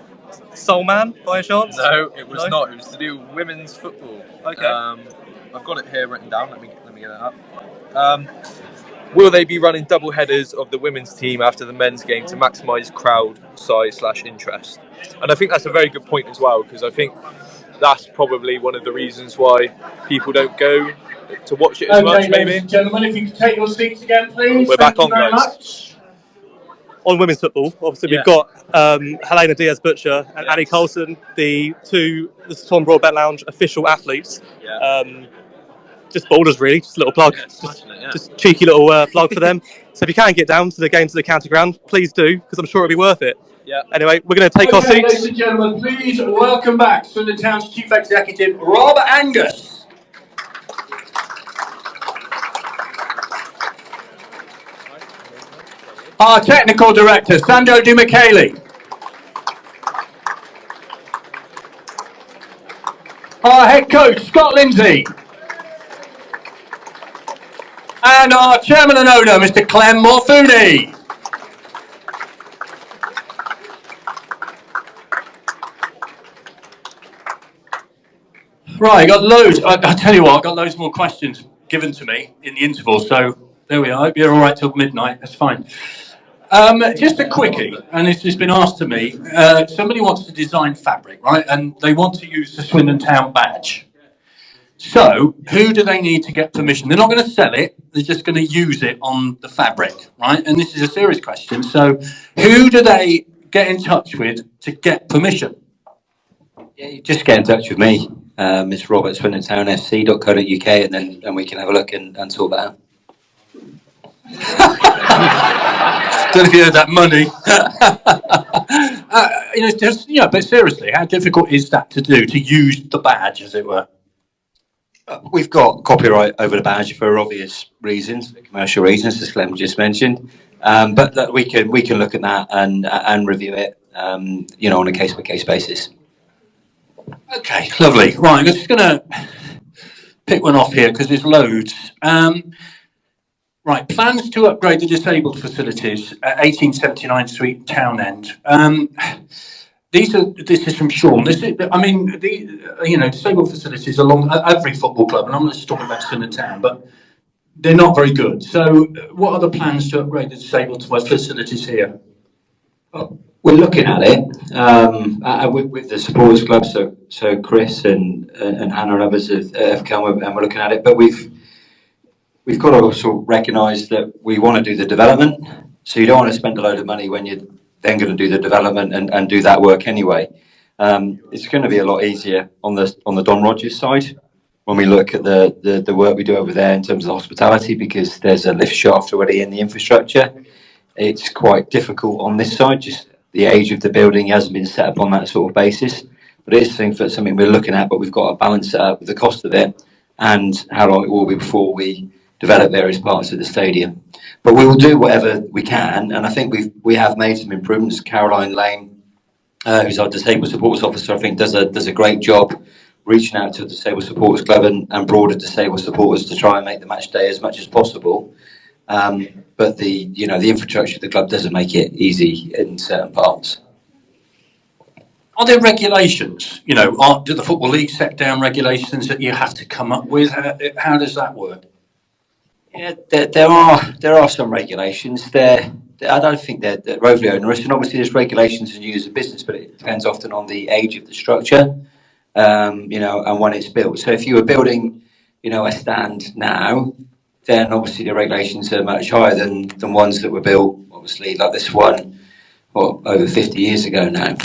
Soul Man, by any chance? No, it was not. It was to do with women's football. Okay. I've got it here written down. Let me get it up. Will they be running double headers of the women's team after the men's game to maximise crowd size / interest? And I think that's a very good point as well, because I think that's probably one of the reasons why people don't go to watch it as much, maybe. Ladies and gentlemen, if you could take your seats again, please. We're back on, guys. Much. On women's football, obviously we've got Helena Diaz-Butcher and Annie Coulson, the Tom Broadbent Lounge official athletes. Just boulders, really. Just a little plug. Just cheeky little plug for them. So if you can get down to the games at the county ground, please do, because I'm sure it'll be worth it. Anyway, we're going to take our seats. Ladies and gentlemen, please welcome back Swindon Town's Chief Executive, Rob Angus. Our Technical Director, Sandro Di Michele. Our Head Coach, Scott Lindsay. And our Chairman and Owner, Mr. Clem Morfuni. Right, got loads. I tell you what, I got loads more questions given to me in the interval. So there we are. You're all right till midnight. That's fine. Just a quickie, and this has been asked to me. Somebody wants to design fabric, right? And they want to use the Swindon Town badge. So who do they need to get permission? They're not going to sell it. They're just going to use it on the fabric, right? And this is a serious question. So who do they get in touch with to get permission? Yeah, you just get in touch with me. It's rob@swindontownfc.co.uk, and then we can have a look and sort that out. Don't know if you heard that money. But seriously, how difficult is that to do, to use the badge, as it were? We've got copyright over the badge for obvious reasons, commercial reasons, as Clem just mentioned. But we can look at that and review it, on a case-by-case basis. Okay, lovely. Right, I'm just going to pick one off here because there's loads. Right, plans to upgrade the disabled facilities at 1879 Street, Townend. This is from Sean. Disabled facilities along every football club, and I'm not just talking about Swindon Town, but they're not very good. So, what are the plans to upgrade the disabled facilities here? Oh, We're looking at it with the supporters club. So Chris and Hannah and others have come and we're looking at it. But we've got to also recognise that we want to do the development. So you don't want to spend a load of money when you're then going to do the development and do that work anyway. It's going to be a lot easier on the Don Rogers side when we look at the work we do over there in terms of hospitality, because there's a lift shaft already in the infrastructure. It's quite difficult on this side, just the age of the building hasn't been set up on that sort of basis. But it is something we're looking at, but we've got to balance it up with the cost of it and how long it will be before we develop various parts of the stadium. But we will do whatever we can, and I think we have made some improvements. Caroline Lane, who's our disabled supporters officer, I think does a great job reaching out to the disabled supporters club and broader disabled supporters to try and make the match day as much as possible. But the infrastructure of the club doesn't make it easy in certain parts. Are there regulations? Do the Football League set down regulations that you have to come up with? How does that work? Yeah, there are some regulations. I don't think they're overly onerous, and obviously there's regulations in use of business, but it depends often on the age of the structure, and when it's built. So if you were building, a stand now, then obviously the regulations are much higher than ones that were built, obviously, like this one, over 50 years ago now.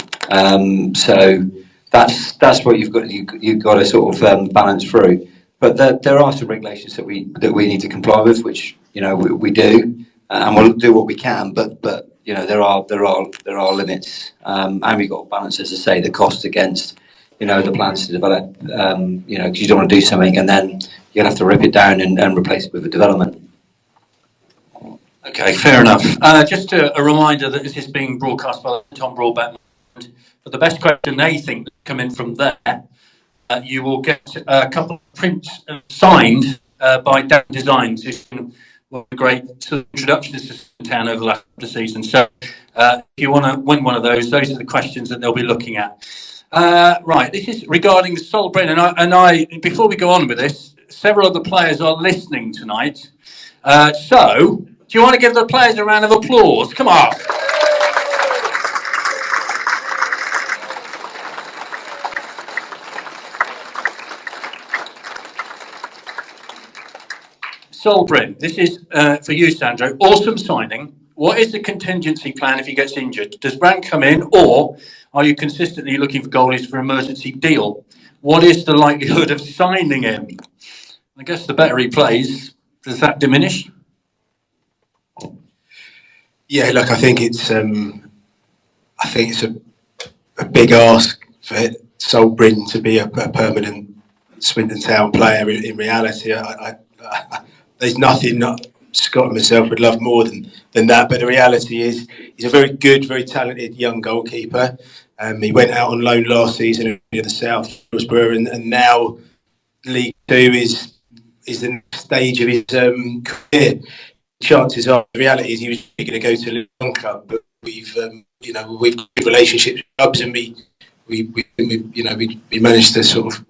So that's what you've got to sort of balance through. But there are some regulations that we need to comply with, which we do, and we'll do what we can. But there are limits, and we've got to balance, as I say, the cost against the plans to develop. Because you don't want to do something and then you'll have to rip it down and replace it with a development. Okay, fair enough. Just a reminder that this is being broadcast by Tom Broadbent. For the best question they think that come in from there, you will get a couple of prints signed by Dan Designs, who's been a great introduction to town over the last couple of seasons. So if you want to win one of those are the questions that they'll be looking at. Right, this is regarding Sol Bryn, and I before we go on with this, several of the players are listening tonight. So, do you want to give the players a round of applause? Come on. Sol Bryn, this is for you, Sandro. Awesome signing. What is the contingency plan if he gets injured? Does Brand come in, or are you consistently looking for goalies for emergency deal? What is the likelihood of signing him? I guess the better he plays, does that diminish? Yeah, look, I think it's a big ask for Sol Bryn to be a permanent Swindon Town player. In reality, there's nothing Scott and myself would love more than that. But the reality is, he's a very good, very talented young goalkeeper. He went out on loan last season in the South Middlesbrough, and now League Two is the next stage of his career. Chances are, the reality is, he was going to go to a League One club, but we've good relationships with clubs, and we managed to sort of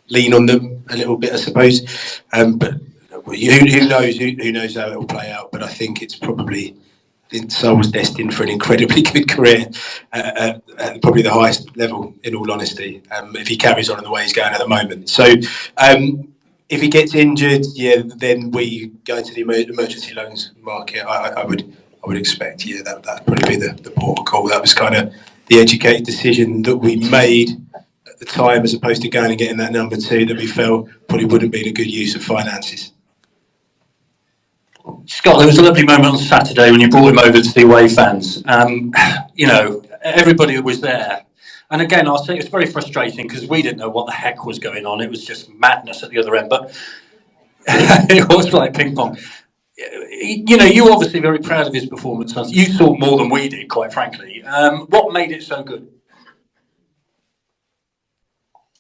lean on them a little bit, I suppose. But who knows how it will play out? But I think it's probably. Sol's destined for an incredibly good career at probably the highest level, in all honesty, if he carries on in the way he's going at the moment. So if he gets injured, then we go into the emergency loans market. I would expect, that'd probably be the port of call. That was kind of the educated decision that we made at the time, as opposed to going and getting that number 2 that we felt probably wouldn't be a good use of finances. Scott, there was a lovely moment on Saturday when you brought him over to the away fans. Everybody was there. And again, I'll say it's very frustrating because we didn't know what the heck was going on. It was just madness at the other end. But it was like ping pong. You're obviously very proud of his performance. You saw more than we did, quite frankly. What made it so good?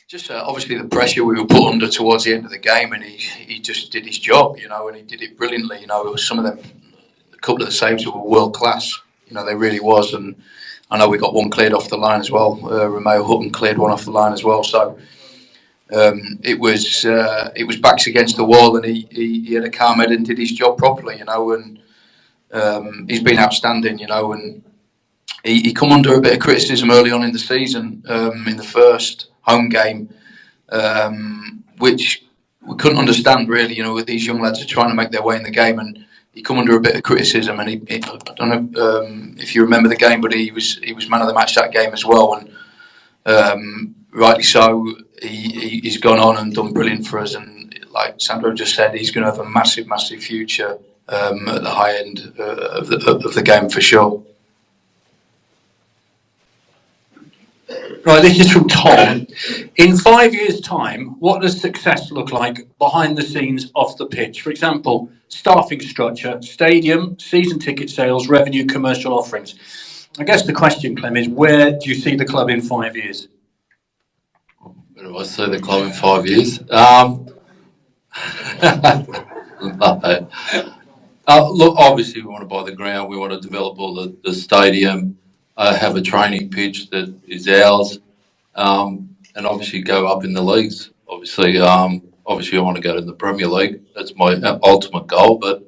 Just obviously the pressure we were put under towards the end of the game, and he just did his job, and he did it brilliantly. It was some of them, a couple of the saves were world class. They really was, and I know we got one cleared off the line as well. Romeo Hutton cleared one off the line as well. So it was backs against the wall, and he had a calm head and did his job properly, and he's been outstanding, and he come under a bit of criticism early on in the season, in the first home game, which we couldn't understand really. You know, these young lads are trying to make their way in the game, and he come under a bit of criticism. And I don't know if you remember the game, but he was man of the match that game as well, and rightly so. He's gone on and done brilliant for us, and like Sandro just said, he's going to have a massive future at the high end of the game for sure. Right, this is from Tom. In 5 years' time, what does success look like behind the scenes off the pitch? For example, staffing structure, stadium, season ticket sales, revenue, commercial offerings. I guess the question, Clem, is where do you see the club in 5 years? Where do I see the club in 5 years? Look, obviously we want to buy the ground, we want to develop all the stadium, have a training pitch that is ours, and obviously go up in the leagues. Obviously I want to go to the Premier League. That's my ultimate goal. But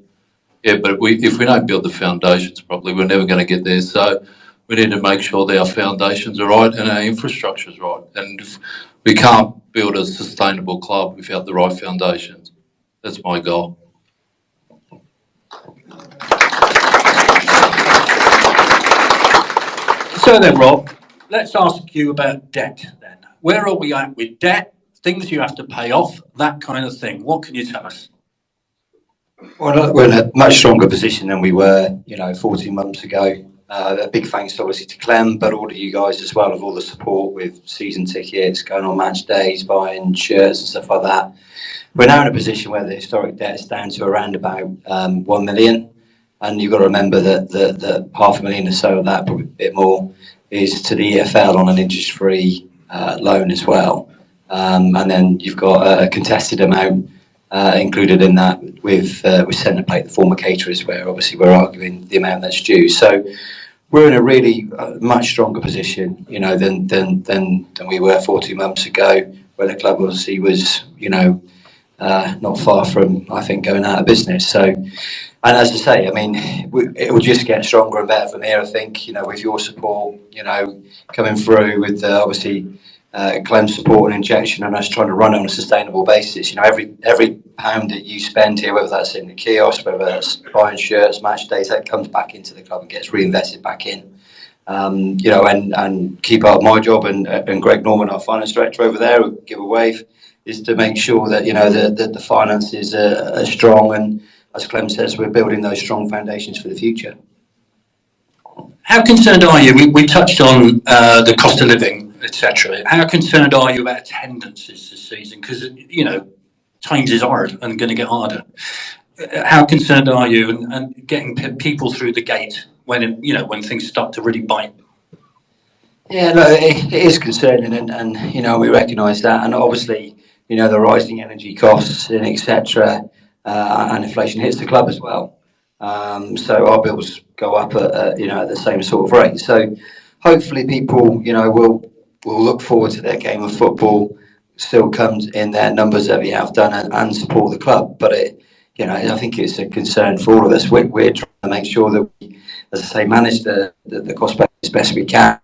if we don't build the foundations properly, we're never going to get there. So we need to make sure that our foundations are right and our infrastructure is right. And we can't build a sustainable club without the right foundations. That's my goal. So then, Rob, let's ask you about debt then. Where are we at with debt, things you have to pay off, that kind of thing? What can you tell us? Well, we're in a much stronger position than we were, 14 months ago. A big thanks obviously to Clem, but all of you guys as well, of all the support with season tickets, going on match days, buying shirts and stuff like that. We're now in a position where the historic debt is down to around about 1 million. And you've got to remember that 500,000 or so of that, probably a bit more, is to the EFL on an interest-free loan as well. And then you've got a contested amount included in that with Centre Plate, the former caterers, where obviously we're arguing the amount that's due. So we're in a really much stronger position, than we were 14 months ago, where the club obviously was, not far from, I think, going out of business. So, and as I say, I mean, it will just get stronger and better from here, I think, with your support, coming through with obviously Clem's support and injection, and us trying to run it on a sustainable basis. Every pound that you spend here, whether that's in the kiosk, whether that's buying shirts, match days, that comes back into the club and gets reinvested back in. And keep up my job and Greg Norman, our finance director over there, will give a wave, is to make sure that the finances are strong, and as Clem says, we're building those strong foundations for the future. How concerned are you? We touched on the cost of living, etc. How concerned are you about attendances this season? Because times is hard and going to get harder. How concerned are you and getting people through the gate when things start to really bite? Yeah, no, it is concerning, and we recognise that, and obviously the rising energy costs and etc. And inflation hits the club as well. So our bills go up at the same sort of rate. So hopefully people will look forward to their game of football, still comes in their numbers that we have done, and support the club. But I think it's a concern for all of us. We're trying to make sure that we, as I say, manage the cost base as best we can.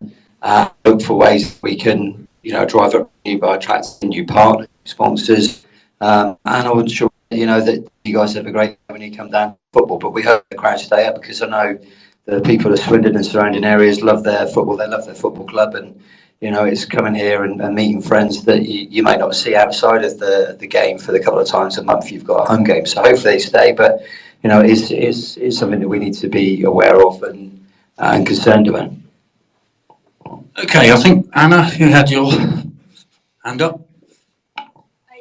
Look for ways that we can drive up by attracting new partners, sponsors, and I would sure that you guys have a great time when you come down to football. But we hope the crowd stay up, because I know the people of Swindon and surrounding areas love their football. They love their football club, and it's coming here and meeting friends that you may not see outside of the game for the couple of times a month you've got a home game. So hopefully they stay, but it's something that we need to be aware of and concerned about. Okay, I think Anna, you had your hand up.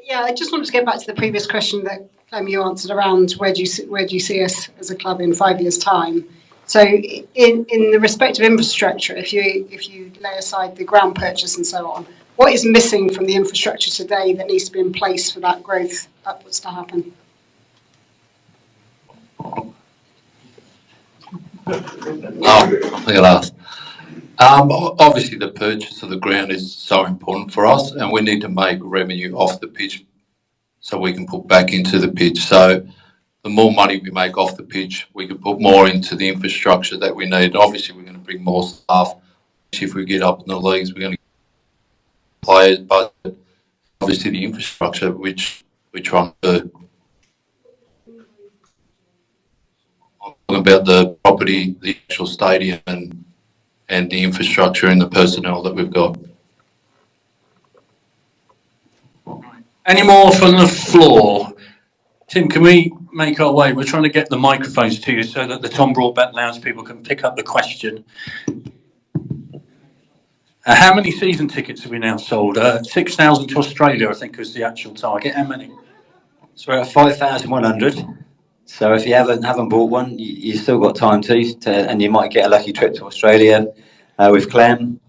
Yeah, I just wanted to get back to the previous question that you answered around where do you see us as a club in 5 years' time. So in the respect of infrastructure, if you lay aside the ground purchase and so on, what is missing from the infrastructure today that needs to be in place for that growth upwards to happen? Look at us. Obviously, the purchase of the ground is so important for us, and we need to make revenue off the pitch so we can put back into the pitch. So the more money we make off the pitch, we can put more into the infrastructure that we need. Obviously, we're going to bring more staff. If we get up in the leagues, we're going to get players, but obviously the infrastructure, which we're trying to do. I'm talking about the property, the actual stadium, and the infrastructure and the personnel that we've got. Any more from the floor? Tim, can we make our way? We're trying to get the microphones to you so that the Tom Broadbent Lounge people can pick up the question. How many season tickets have we now sold? 6,000 to Australia, I think, was the actual target. How many? So we're at 5,100. So if you haven't bought one, you still got time to, and you might get a lucky trip to Australia with Clem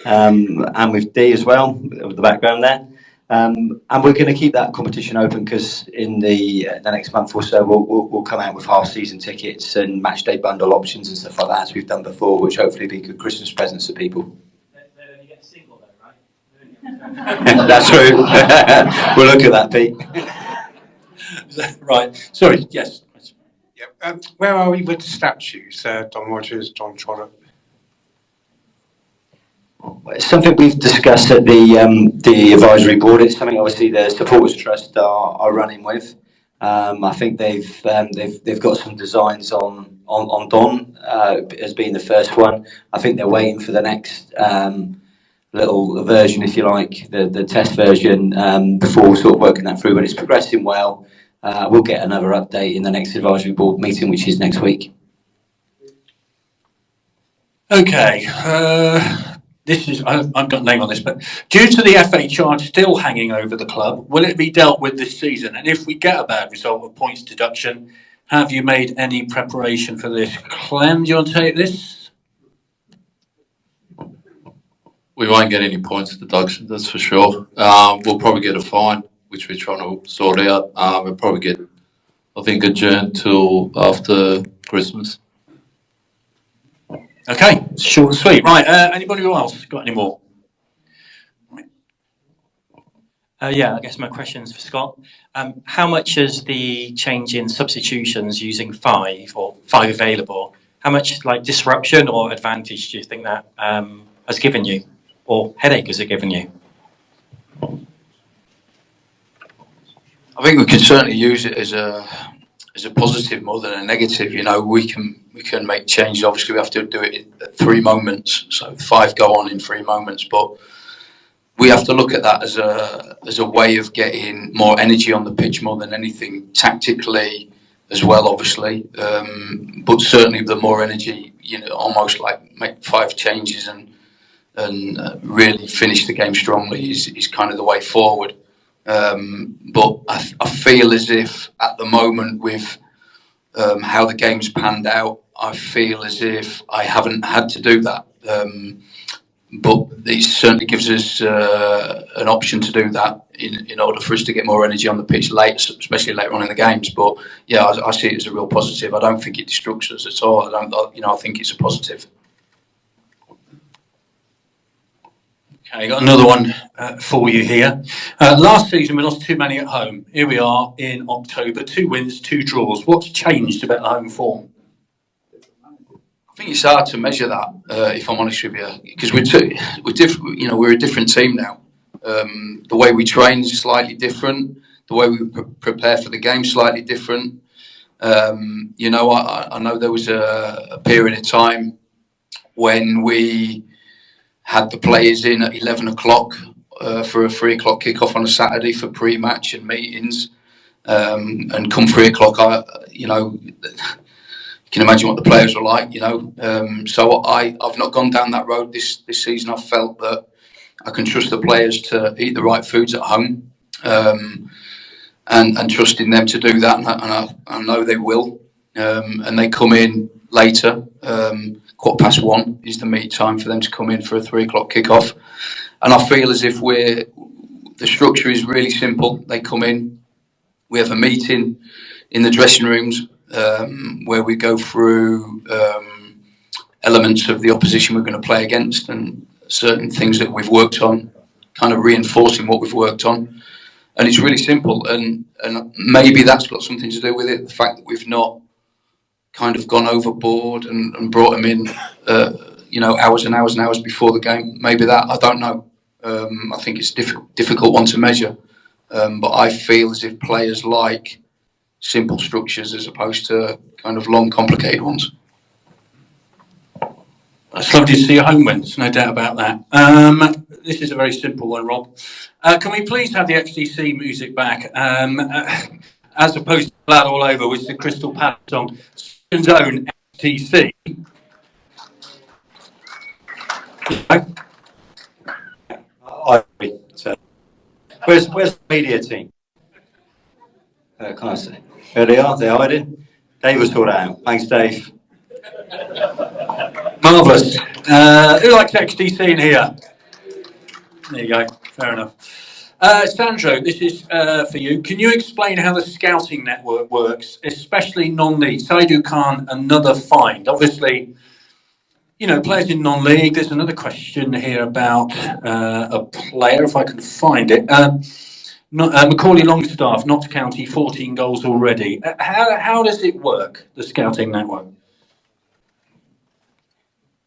and with Dee as well, with the background there. And we're going to keep that competition open because in the next month or so we'll come out with half season tickets and match day bundle options and stuff like that, as we've done before, which hopefully be good Christmas presents for people. They only get single though, right? That's true. We'll look at that, Pete. Right. Sorry. Yes. Yeah. Where are we with the statues? Don Rogers, John Trollope. It's something we've discussed at the advisory board. It's something obviously the Supporters Trust are running with. I think they've got some designs on Don as being the first one. I think they're waiting for the next little version, if you like, the test version before sort of working that through. But it's progressing well. We'll get another update in the next advisory board meeting, which is next week. Okay. This is, I've got a name on this, but due to the FA charge still hanging over the club, will it be dealt with this season? And if we get a bad result of points deduction, have you made any preparation for this? Clem, do you want to take this? We won't get any points deduction, that's for sure. We'll probably get a fine, which we're trying to sort out. We'll probably get, I think, adjourned till after Christmas. Okay, short and sweet. Right, anybody else got any more? Yeah, I guess my question is for Scott. How much is the change in substitutions using 5 or 5 available? How much like disruption or advantage do you think that has given you, or headache has it given you? I think we can certainly use it as a positive more than a negative. You know, we can make changes. Obviously, we have to do it at 3 moments, so 5 go on in 3 moments. But we have to look at that as a way of getting more energy on the pitch more than anything, tactically as well, obviously. But certainly, the more energy, you know, almost like make 5 changes and really finish the game strongly is kind of the way forward. But I feel as if at the moment with how the game's panned out, I feel as if I haven't had to do that. But it certainly gives us an option to do that in order for us to get more energy on the pitch late, especially later on in the games. But yeah, I see it as a real positive. I don't think it destructs us at all. I think it's a positive. Okay, got another one for you here. Last season we lost too many at home. Here we are in October, 2 wins, 2 draws. What's changed about the home form? I think it's hard to measure that, if I'm honest with you, because we're different. You know, we're a different team now. The way we train is slightly different. The way we prepare for the game is slightly different. You know, I know there was a period of time when we had the players in at 11 o'clock for a 3 o'clock kickoff on a Saturday for pre-match and meetings. And come 3 o'clock, you know, you can imagine what the players were like, you know. So I've not gone down that road this season. I've felt that I can trust the players to eat the right foods at home, and trusting them to do that, and I know they will. And they come in later. 1:15 is the meet time for them to come in for a 3 o'clock kickoff. And I feel as if the structure is really simple. They come in, we have a meeting in the dressing rooms where we go through elements of the opposition we're going to play against and certain things that we've worked on, kind of reinforcing what we've worked on. And it's really simple, and maybe that's got something to do with it, the fact that we've not kind of gone overboard and brought them in, hours and hours and hours before the game. Maybe that, I don't know. I think it's a difficult one to measure. But I feel as if players like simple structures as opposed to kind of long, complicated ones. It's lovely to see a home win, there's no doubt about that. This is a very simple one, Rob. Can we please have the XTC music back, as opposed to Blood All Over, which is the Crystal Palace song, Swindon's own XTC. I agree. So, where's the media team? Can I say? There they are, they're hiding. Dave will sort that out. Thanks, Dave. Marvellous. Who likes XTC in here? There you go, fair enough. Sandro, this is for you. Can you explain how the scouting network works, especially non-league? Saidu Khan, another find. Obviously, players in non-league. There's another question here about a player, if I can find it. Macaulay Longstaff, Notts County, 14 goals already. How does it work, the scouting network?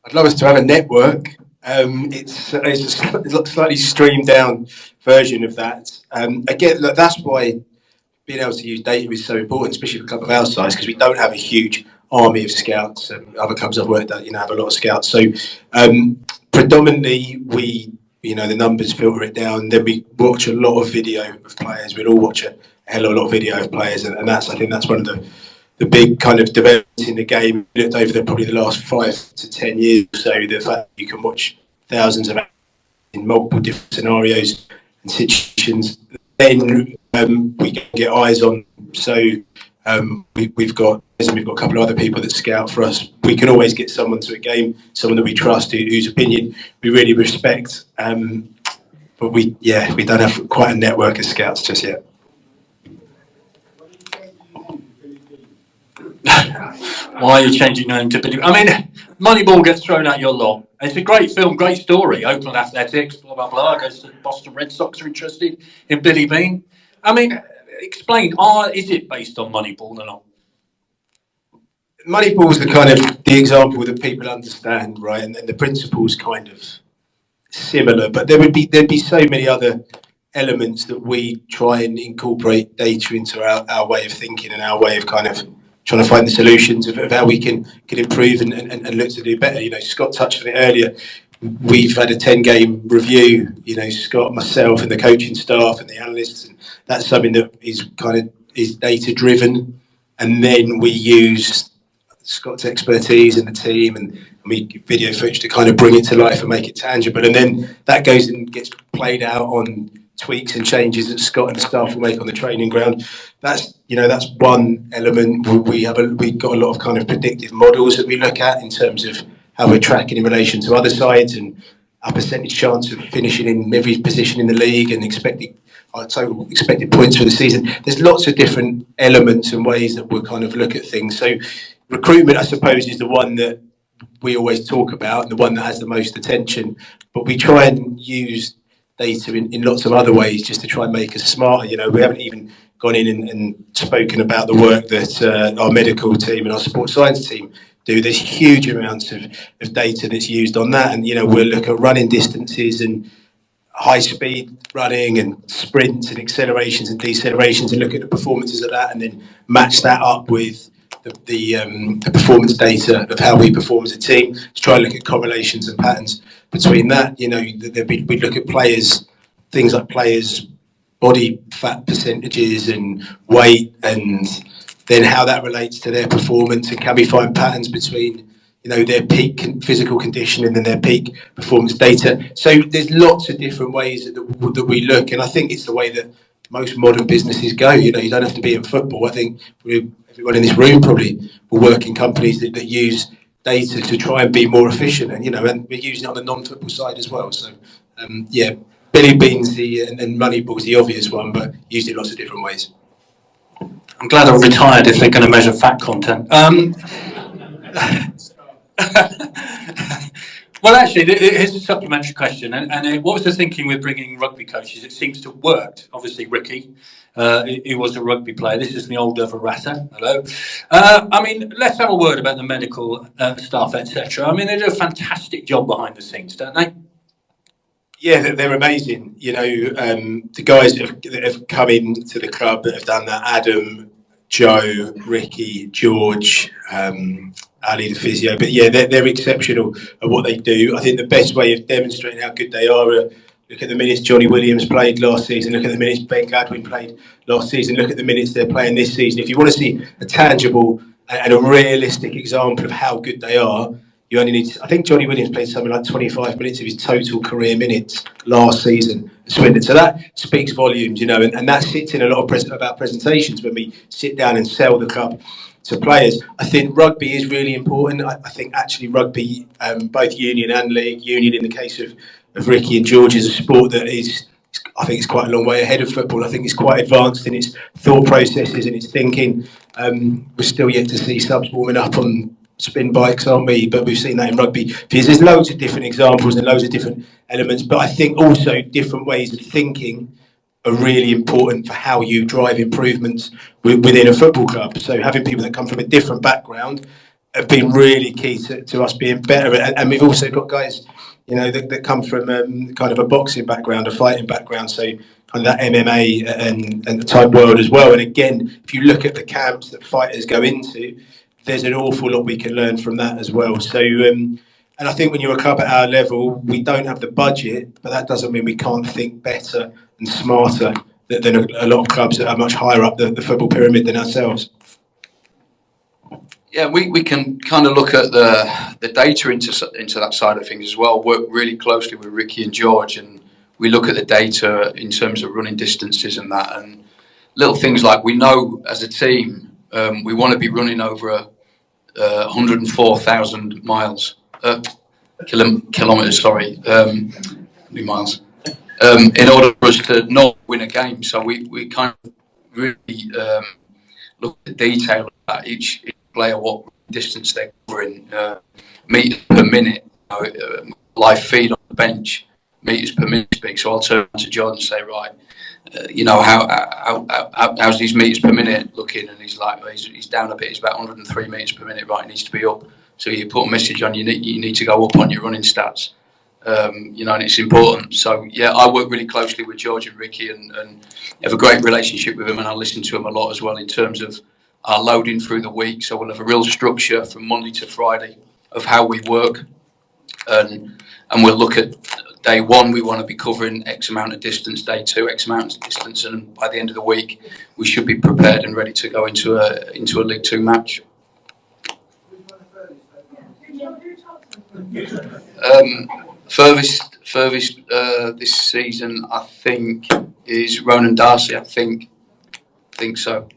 I'd love us to have a network. It's a slightly streamed down version of that. Again, look, that's why being able to use data is so important, especially for a club of our size, because we don't have a huge army of scouts. Other clubs I've worked at, have a lot of scouts. So predominantly we, the numbers filter it down. Then we watch a lot of video of players. We'll all watch a hell of a lot of video of players, and I think that's one of the big kind of developments in the game over probably the last 5 to 10 years or so. The fact that you can watch thousands of in multiple different scenarios and situations, then we can get eyes on. So we've got a couple of other people that scout for us. We can always get someone to a game, someone that we trust, whose opinion we really respect. But we don't have quite a network of scouts just yet. Why are you changing your name to Billy? I mean, Moneyball gets thrown at your lot. It's a great film, great story. Oakland Athletics, blah, blah, blah. Goes to Boston Red Sox are interested in Billy Bean. I mean, explain, is it based on Moneyball or not? Moneyball's the example that people understand, right? And the principle's kind of similar, but there'd be so many other elements that we try and incorporate data into our way of thinking and our way of kind of trying to find the solutions of how we can improve and look to do better. Scott touched on it earlier. We've had a 10-game review, Scott, myself and the coaching staff and the analysts, and that's something that is data driven. And then we use Scott's expertise and the team and we video footage to kind of bring it to life and make it tangible. And then that goes and gets played out on tweaks and changes that Scott and the staff will make on the training ground. That's one element. We've got a lot of kind of predictive models that we look at in terms of how we're tracking in relation to other sides and our percentage chance of finishing in every position in the league and our total expected points for the season. There's lots of different elements and ways that we'll kind of look at things. So recruitment, I suppose, is the one that we always talk about and the one that has the most attention, but we try and use data in lots of other ways just to try and make us smarter. We haven't even gone in and spoken about the work that our medical team and our sports science team do. There's huge amounts of data that's used on that, and we'll look at running distances and high speed running and sprints and accelerations and decelerations and look at the performances of that and then match that up with the performance data of how we perform as a team to try and look at correlations and patterns between that. We look at players, things like players' body fat percentages and weight, and then how that relates to their performance, and can we find patterns between their peak physical condition and then their peak performance data. So there's lots of different ways that we look, and I think it's the way that most modern businesses go. You don't have to be in football. I think everyone in this room probably will work in companies that use data to try and be more efficient, and and we're using it on the non-football side as well. So Billy Bean's and Moneyball's the obvious one, but used in lots of different ways. I'm glad I'm retired if they're going to measure fat content. Well, actually, here's a supplementary question. What was the thinking with bringing rugby coaches? It seems to have worked. Obviously, Ricky, he was a rugby player. This is the older Verata. Hello. I mean, let's have a word about the medical staff, etc. I mean, they do a fantastic job behind the scenes, don't they? Yeah, they're amazing. You know, the guys that have come into the club that have done that: Adam, Joe, Ricky, George, Ali, the physio. But yeah, they're exceptional at what they do. I think the best way of demonstrating how good they are. Look at the minutes Johnny Williams played last season. Look at the minutes Ben Gladwin played last season. Look at the minutes they're playing this season. If you want to see a tangible and a realistic example of how good they are, you only need. I think Johnny Williams played something like 25 minutes of his total career minutes last season at Swindon. So that speaks volumes, you know, and that sits in a lot of about presentations when we sit down and sell the club to players. I think rugby is really important. I think actually rugby, both union and league, union in the case of Ricky and George, is a sport that is, I think it's quite a long way ahead of football. I think it's quite advanced in its thought processes and its thinking. We're still yet to see subs warming up on spin bikes, aren't we? But we've seen that in rugby. There's loads of different examples and loads of different elements, but I think also different ways of thinking are really important for how you drive improvements within a football club. So having people that come from a different background have been really key to us being better. And we've also got guys, you know, that come from kind of a boxing background, a fighting background, so kind of that MMA and the type world as well. And again, if you look at the camps that fighters go into, there's an awful lot we can learn from that as well. So, and I think when you're a club at our level, we don't have the budget, but that doesn't mean we can't think better and smarter than a lot of clubs that are much higher up the football pyramid than ourselves. Yeah, we can kind of look at the data into that side of things as well. Work really closely with Ricky and George, and we look at the data in terms of running distances and that, and little things like we know as a team we want to be running over 104,000 miles, kilometers. Sorry, miles. In order for us to not win a game, so we kind of really look at the detail of that. Each player, what distance they're covering, meters per minute, live feed on the bench, meters per minute speak. So I'll turn to John and say, right, you know, how's these meters per minute looking? And he's like, well, he's down a bit. He's about 103 meters per minute. Right, it needs to be up. So you put a message on. You need to go up on your running stats. You know, and it's important. So yeah, I work really closely with George and Ricky, and have a great relationship with them, and I listen to them a lot as well in terms of our loading through the week. So we'll have a real structure from Monday to Friday of how we work, and we'll look at day one, we want to be covering X amount of distance, day two, X amount of distance, and by the end of the week, we should be prepared and ready to go into a League Two match. Furthest this season, I think, is Ronan Darcy. I think so.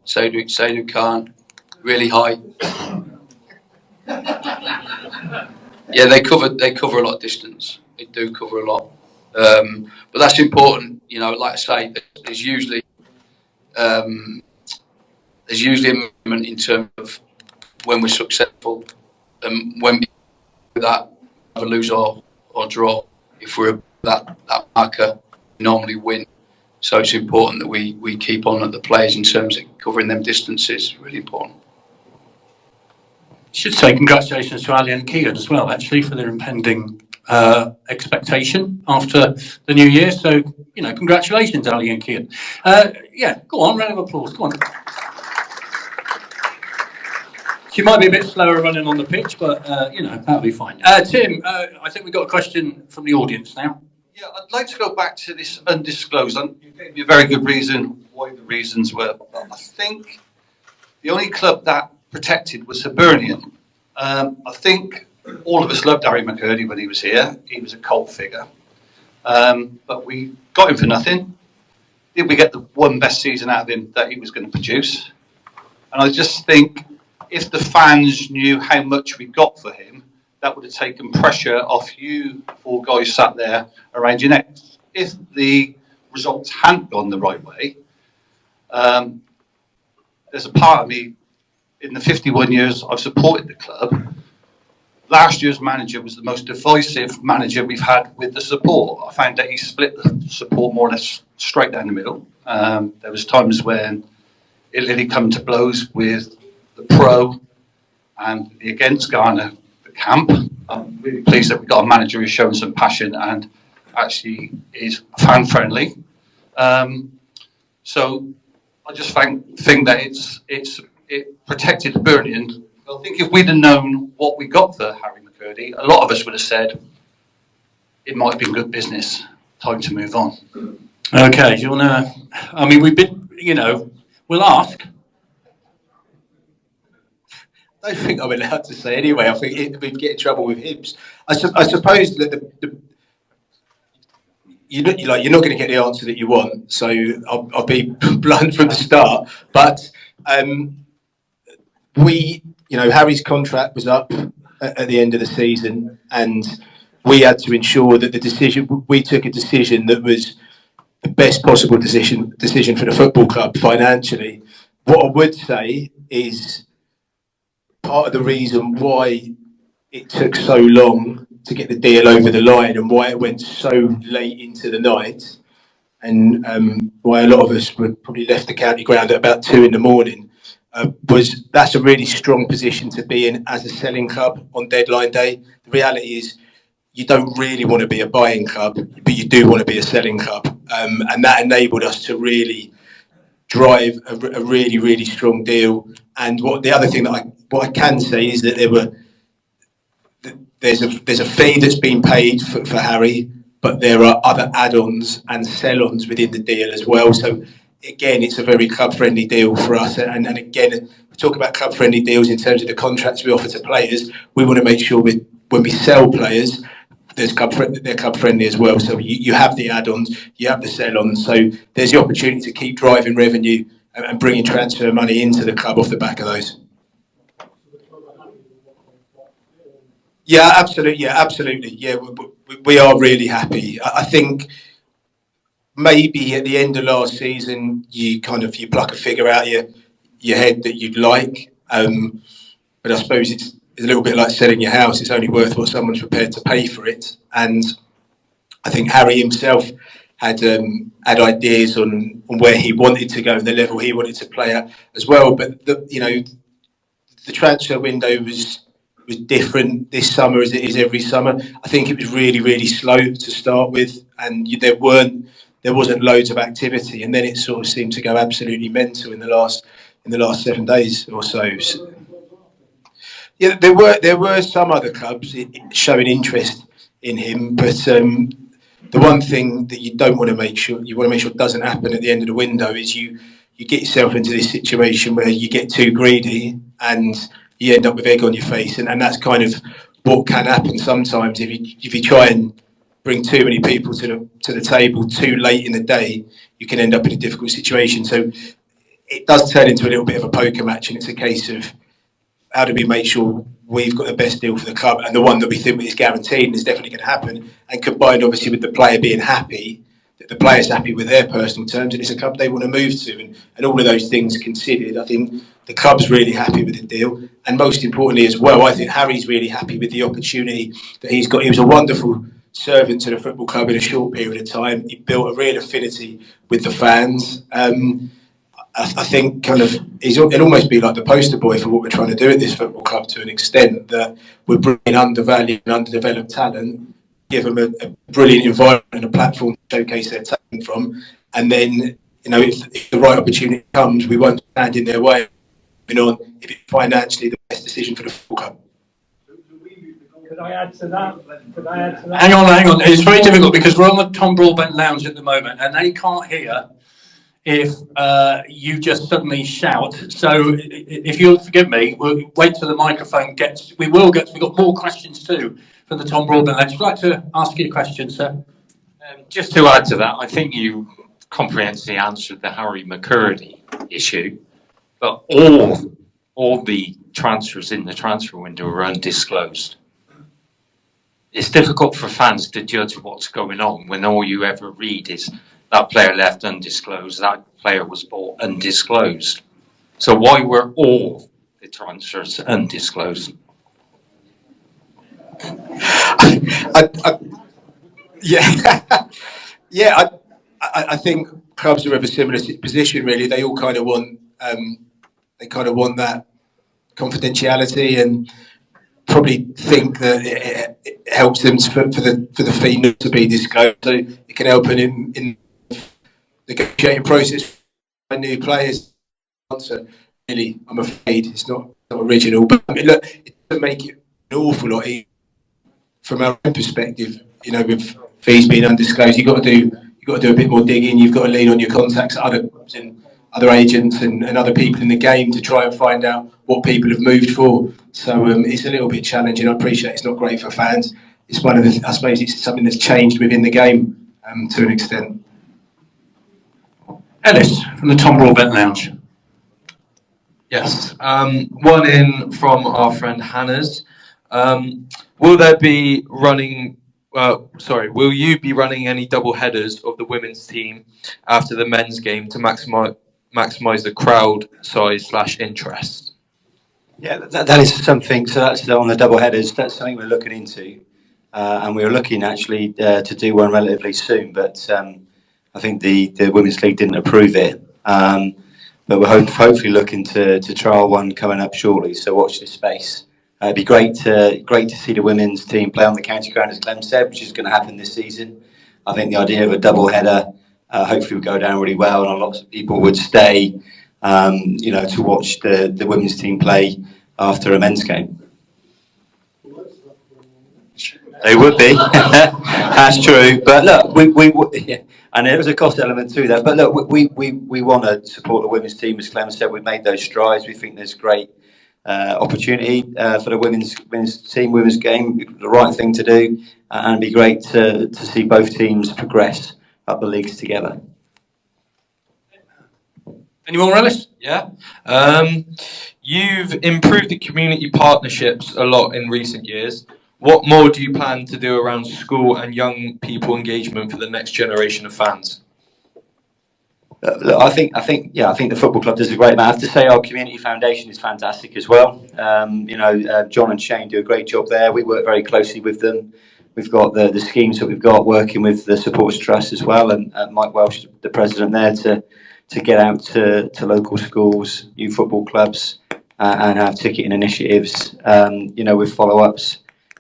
Saidu Khan, really high. Yeah, they cover a lot of distance. They do cover a lot, but that's important. You know, like I say, there's usually a movement in terms of when we're successful, and when we that either lose or draw. If we're that marker, we normally win. So it's important that we keep on at the players in terms of covering them distances. Really important. Should say congratulations to Ali and Kian as well, actually, for their impending expectation after the new year. So, you know, congratulations, Ali and Kian. Yeah, go on, round of applause, go on. She might be a bit slower running on the pitch, but, you know, that'll be fine. Tim, I think we've got a question from the audience now. Yeah, I'd like to go back to this undisclosed. You gave me a very good reason why the reasons were. I think the only club that protected was Hibernian. I think all of us loved Harry McCurdy when he was here. He was a cult figure. But we got him for nothing. Did we get the one best season out of him that he was going to produce? And I just think if the fans knew how much we got for him, that would have taken pressure off you four guys sat there arranging it. If the results hadn't gone the right way, there's a part of me, in the 51 years I've supported the club, last year's manager was the most divisive manager we've had with the support. I found that he split the support more or less straight down the middle. There was times when it literally come to blows with the pro and the against Ghana, the camp. I'm really pleased that we got a manager who's showing some passion and actually is fan friendly. So I just think that it protected Hibernian. I think if we'd have known what we got for Harry McCurdy, a lot of us would have said it might have been good business. Time to move on. Okay, do you want to? I mean, we've been, we'll ask. I don't think I'm allowed to say anyway. I think we'd get in trouble with Hibs. I suppose that you're not going to get the answer that you want. So I'll be blunt from the start. But Harry's contract was up at the end of the season, and we had to ensure that we took a decision that was the best possible decision for the football club financially. What I would say is part of the reason why it took so long to get the deal over the line and why it went so late into the night, and why a lot of us were probably left the county ground at about 2 a.m. Was that's a really strong position to be in as a selling club on deadline day. The reality is you don't really want to be a buying club, but you do want to be a selling club, and that enabled us to really drive a really, really strong deal. And the other thing that I can say is that there's a fee that's been paid for Harry, but there are other add-ons and sell-ons within the deal as well. So again, it's a very club-friendly deal for us. And again, we talk about club-friendly deals in terms of the contracts we offer to players. We want to make sure when we sell players, they're club-friendly as well. So you have the add-ons, you have the sell-ons. So there's the opportunity to keep driving revenue and bringing transfer money into the club off the back of those. Yeah, absolutely. Yeah, we are really happy. I think maybe at the end of last season, you pluck a figure out your head that you'd like, but I suppose it's a little bit like selling your house. It's only worth what someone's prepared to pay for it. And I think Harry himself had ideas on where he wanted to go and the level he wanted to play at as well. But the transfer window was different this summer as it is every summer. I think it was really, really slow to start with, and there wasn't loads of activity, and then it sort of seemed to go absolutely mental in the last 7 days or so. Yeah, there were some other clubs showing interest in him, but the one thing that you want to make sure doesn't happen at the end of the window is you get yourself into this situation where you get too greedy and you end up with egg on your face, and that's kind of what can happen sometimes if you try and bring too many people to the table too late in the day. You can end up in a difficult situation. So it does turn into a little bit of a poker match, and it's a case of how do we make sure we've got the best deal for the club and the one that we think is guaranteed and is definitely going to happen, and combined obviously with the player being happy, that the player's happy with their personal terms and it's a club they want to move to, and all of those things considered, I think the club's really happy with the deal, and most importantly as well, I think Harry's really happy with the opportunity that he's got. He was a wonderful servant to the football club in a short period of time. He built a real affinity with the fans. I think he'll almost be like the poster boy for what we're trying to do at this football club, to an extent that we're bringing undervalued and underdeveloped talent, give them a brilliant environment and a platform to showcase their talent from, and then if the right opportunity comes, we won't stand in their way. If it's financially the best decision for the football club. Could I add to that? Hang on. It's very difficult because we're on the Tom Broadbent Lounge at the moment, and they can't hear if you just suddenly shout. So if you'll forgive me, we'll wait till the microphone gets. We've got more questions too from the Tom Broadbent Lounge. Would you like to ask you a question, sir? Just to add to that, I think you comprehensively answered the Harry McCurdy issue, but all the transfers in the transfer window are undisclosed. It's difficult for fans to judge what's going on when all you ever read is that player left undisclosed, that player was bought undisclosed. So why were all the transfers undisclosed? Yeah, I think clubs are of a similar position. Really, they all kind of want that confidentiality, and probably think that it helps them for the fee not to be disclosed. So it can help in the negotiating process for new players. So really, I'm afraid it's not original, but I mean, look, it doesn't make it an awful lot easier from our own perspective. You know, with fees being undisclosed, you've got to do a bit more digging. You've got to lean on your contacts at other clubs and other agents and other people in the game to try and find out what people have moved for. So it's a little bit challenging. I appreciate it's not great for fans. It's one of the, I suppose it's something that's changed within the game to an extent. Ellis from the Tom Broadbent Lounge. Yes, one in from our friend Hannah's. Will you be running any double headers of the women's team after the men's game to maximise the crowd size / interest? Yeah, that is something. So that's on the double headers. That's something we're looking into, and we're looking actually to do one relatively soon. But I think the Women's League didn't approve it. But we're hopefully looking to trial one coming up shortly. So watch this space. It'd be great to see the women's team play on the county ground, as Clem said, which is going to happen this season. I think the idea of a double header hopefully would go down really well, and lots of people would stay, to watch the women's team play after a men's game. They would be. That's true. But look, and there was a cost element to that. But look, we want to support the women's team. As Clem said, we've made those strides. We think there's great opportunity for the women's team, women's game. The right thing to do, and it'd be great to see both teams progress up the leagues together. Any more, Ellis? Yeah. You've improved the community partnerships a lot in recent years. What more do you plan to do around school and young people engagement for the next generation of fans? Look, I think the football club does a great amount. I have to say our community foundation is fantastic as well. John and Shane do a great job there. We work very closely with them. We've got the schemes that we've got working with the Supporters Trust as well, and Mike Welsh, the president there, to get out to local schools, youth football clubs, and have ticketing initiatives. With follow-ups.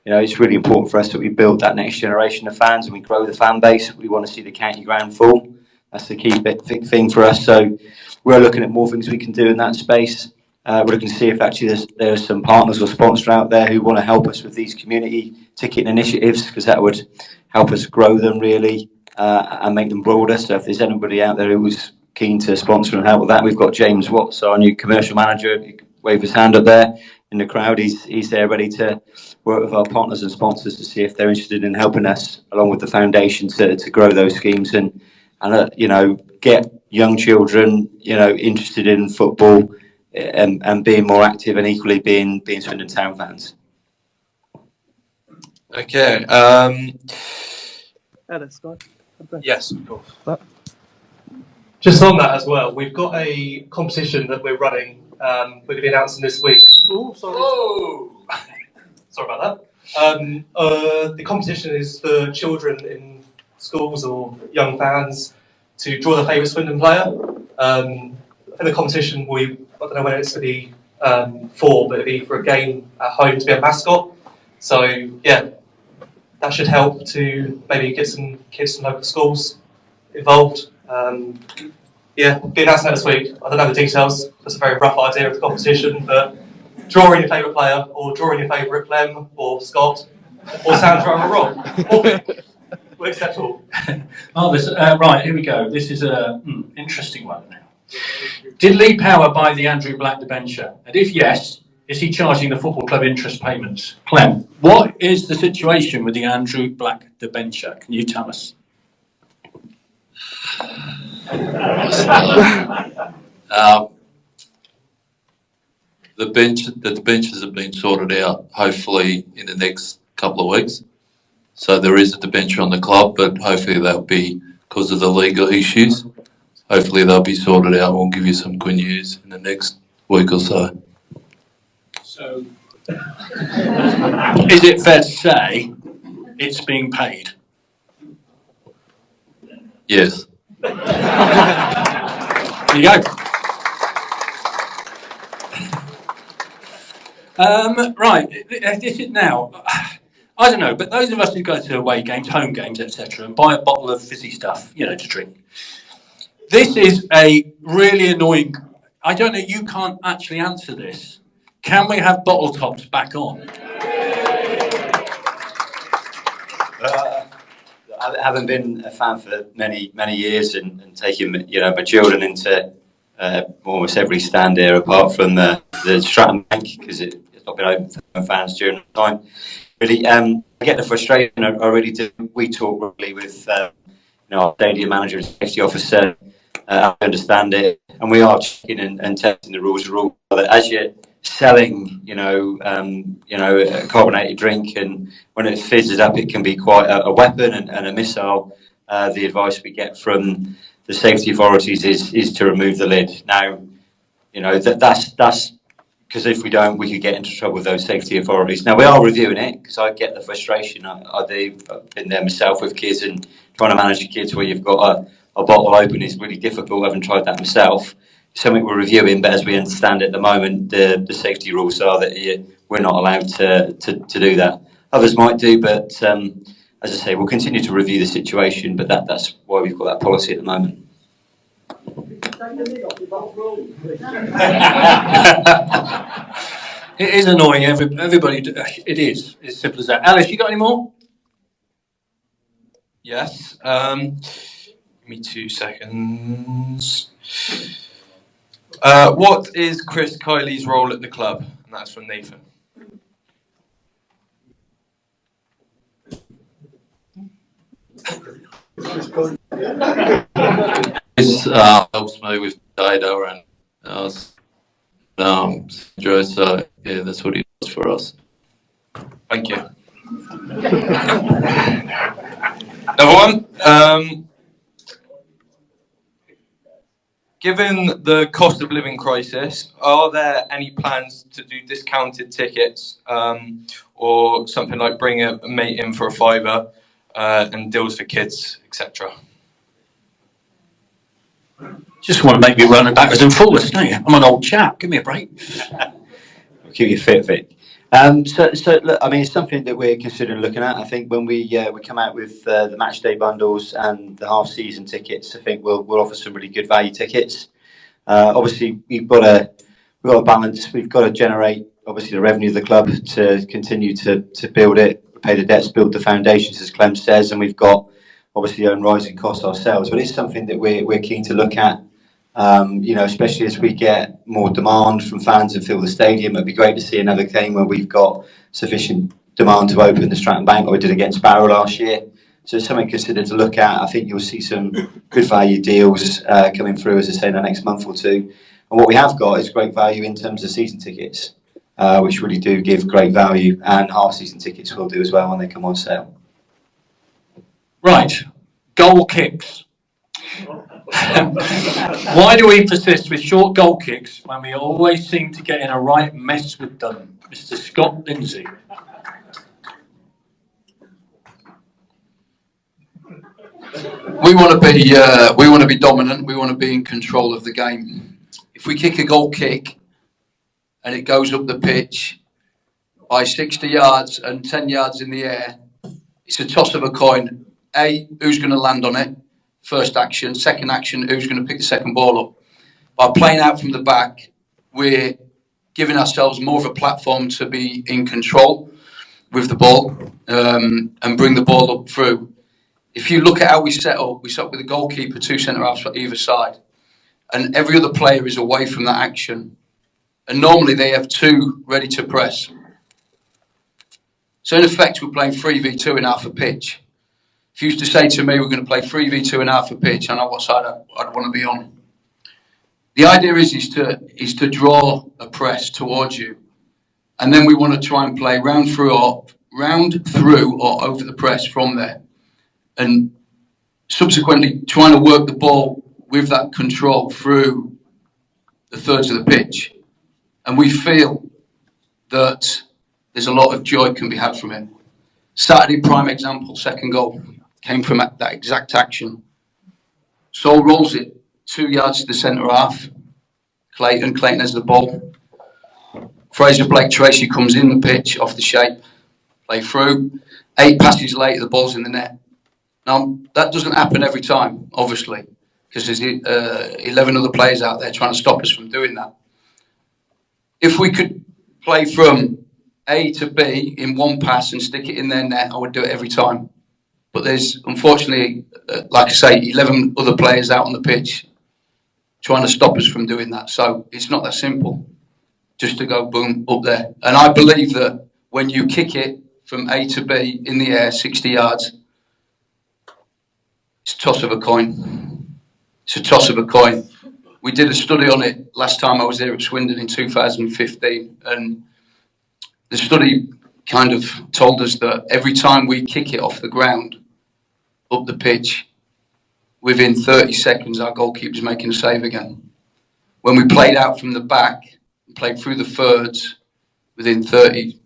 It's really important for us that we build that next generation of fans and we grow the fan base. We want to see the county ground full. That's the key big thing for us. So we're looking at more things we can do in that space. We're looking to see if actually there's some partners or sponsors out there who want to help us with these community ticketing initiatives, because that would help us grow them really and make them broader. So if there's anybody out there who's keen to sponsor and help with that, we've got James Watts, our new commercial manager. He can wave his hand up there in the crowd. He's there ready to work with our partners and sponsors to see if they're interested in helping us along with the foundation to grow those schemes and get young children interested in football and being more active, and equally being Swindon Town fans. Okay. Ellis, yes, of course. Just on that as well, we've got a competition that we're running. We're going to be announcing this week. Oh, sorry. Whoa. Sorry about that. The competition is for children in schools or young fans to draw their favourite Swindon player. In the competition, I don't know when it's going to be for, but it'll be for a game at home to be a mascot. So, yeah, that should help to maybe get some kids from local schools involved. Be announced this week. I don't know the details. That's a very rough idea of the competition, but drawing your favourite player, or drawing your favourite Clem, or Scott, or Sandra or Rob. We'll accept all. Right, here we go. This is an interesting one now. Did Lee Power buy the Andrew Black debenture? And if yes, is he charging the football club interest payments? Clem, what is the situation with the Andrew Black debenture? Can you tell us? The debentures have been sorted out, hopefully in the next couple of weeks. So there is a debenture on the club, but hopefully that'll be because of the legal issues. Hopefully they'll be sorted out. We'll give you some good news in the next week or so. So, is it fair to say it's being paid? Yes. There you go. Right, this is now, I don't know, but those of us who go to away games, home games, etc., and buy a bottle of fizzy stuff, to drink, this is a really annoying, I don't know, you can't actually answer this. Can we have bottle tops back on? Having been a fan for many years and taking my children into almost every stand here apart from the Stratton Bank because it's not been open for fans during the time. Really, I get the frustration. I really do. We talk really with our stadium manager and safety officer. I understand it, and we are checking and testing the rules. As you're selling, a carbonated drink, and when it fizzes up, it can be quite a weapon and a missile. The advice we get from the safety authorities is to remove the lid. Now, that's because if we don't, we could get into trouble with those safety authorities. Now we are reviewing it because I get the frustration. I do. I've been there myself with kids and trying to manage kids where you've got a bottle open is really difficult. I haven't tried that myself. Something we're reviewing, but as we understand at the moment, the safety rules are that we're not allowed to do that. Others might do, but as I say, we'll continue to review the situation. But that's why we've got that policy at the moment. It is annoying. Everybody. It is. It's simple as that. Alice, you got any more? Yes. Give me 2 seconds. What is Chris Kiley's role at the club? And that's from Nathan. This helps me with data and so yeah, that's what he does for us. Thank you. Another one. Given the cost of living crisis, are there any plans to do discounted tickets or something like bring a mate in for a £5 and deals for kids, etc.? Just want to make me run backwards and forwards, don't you? I'm an old chap. Give me a break. We'll keep you fit, Vic. So look, I mean, it's something that we're considering looking at. I think when we come out with the match day bundles and the half season tickets, I think we'll offer some really good value tickets. Obviously, we've got a balance. We've got to generate obviously the revenue of the club to continue to build it, pay the debts, build the foundations, as Clem says, and we've got obviously own rising costs ourselves. But it's something that we're keen to look at. Especially as we get more demand from fans and fill the stadium. It'd be great to see another game where we've got sufficient demand to open the Stratton Bank, like we did against Barrow last year. So it's something considered to look at. I think you'll see some good value deals coming through, as I say, in the next month or two. And what we have got is great value in terms of season tickets, which really do give great value, and half season tickets will do as well when they come on sale. Right, goal kicks. Why do we persist with short goal kicks when we always seem to get in a right mess with them? Mr. Scott Lindsay. We want to be dominant. We want to be in control of the game. If we kick a goal kick and it goes up the pitch by 60 yards and 10 yards in the air, it's a toss of a coin. A, who's going to land on it? First action. Second action, who's going to pick the second ball up? By playing out from the back, we're giving ourselves more of a platform to be in control with the ball and bring the ball up through. If you look at how we set up with a goalkeeper, 2 centre-halves for either side, and every other player is away from that action. And normally they have 2 ready to press. So in effect, we're playing 3v2 in half a pitch. If you used to say to me, we're going to play 3v2 in half a pitch, I know what side I'd want to be on. The idea is to draw a press towards you. And then we want to try and play round through or over the press from there. And subsequently trying to work the ball with that control through the thirds of the pitch. And we feel that there's a lot of joy can be had from it. Saturday, prime example, second goal came from that exact action. Sol rolls it 2 yards to the centre half. Clayton has the ball. Fraser Blake Tracy comes in the pitch off the shape, play through. 8 passes later, the ball's in the net. Now, that doesn't happen every time, obviously, because there's 11 other players out there trying to stop us from doing that. If we could play from A to B in one pass and stick it in their net, I would do it every time. But there's, unfortunately, like I say, 11 other players out on the pitch trying to stop us from doing that. So it's not that simple, just to go boom up there. And I believe that when you kick it from A to B in the air, 60 yards, it's a toss of a coin. It's a toss of a coin. We did a study on it last time I was there at Swindon in 2015, and the study kind of told us that every time we kick it off the ground, up the pitch, within 30 seconds our goalkeeper's making a save again. When we played out from the back, played through the thirds, within 30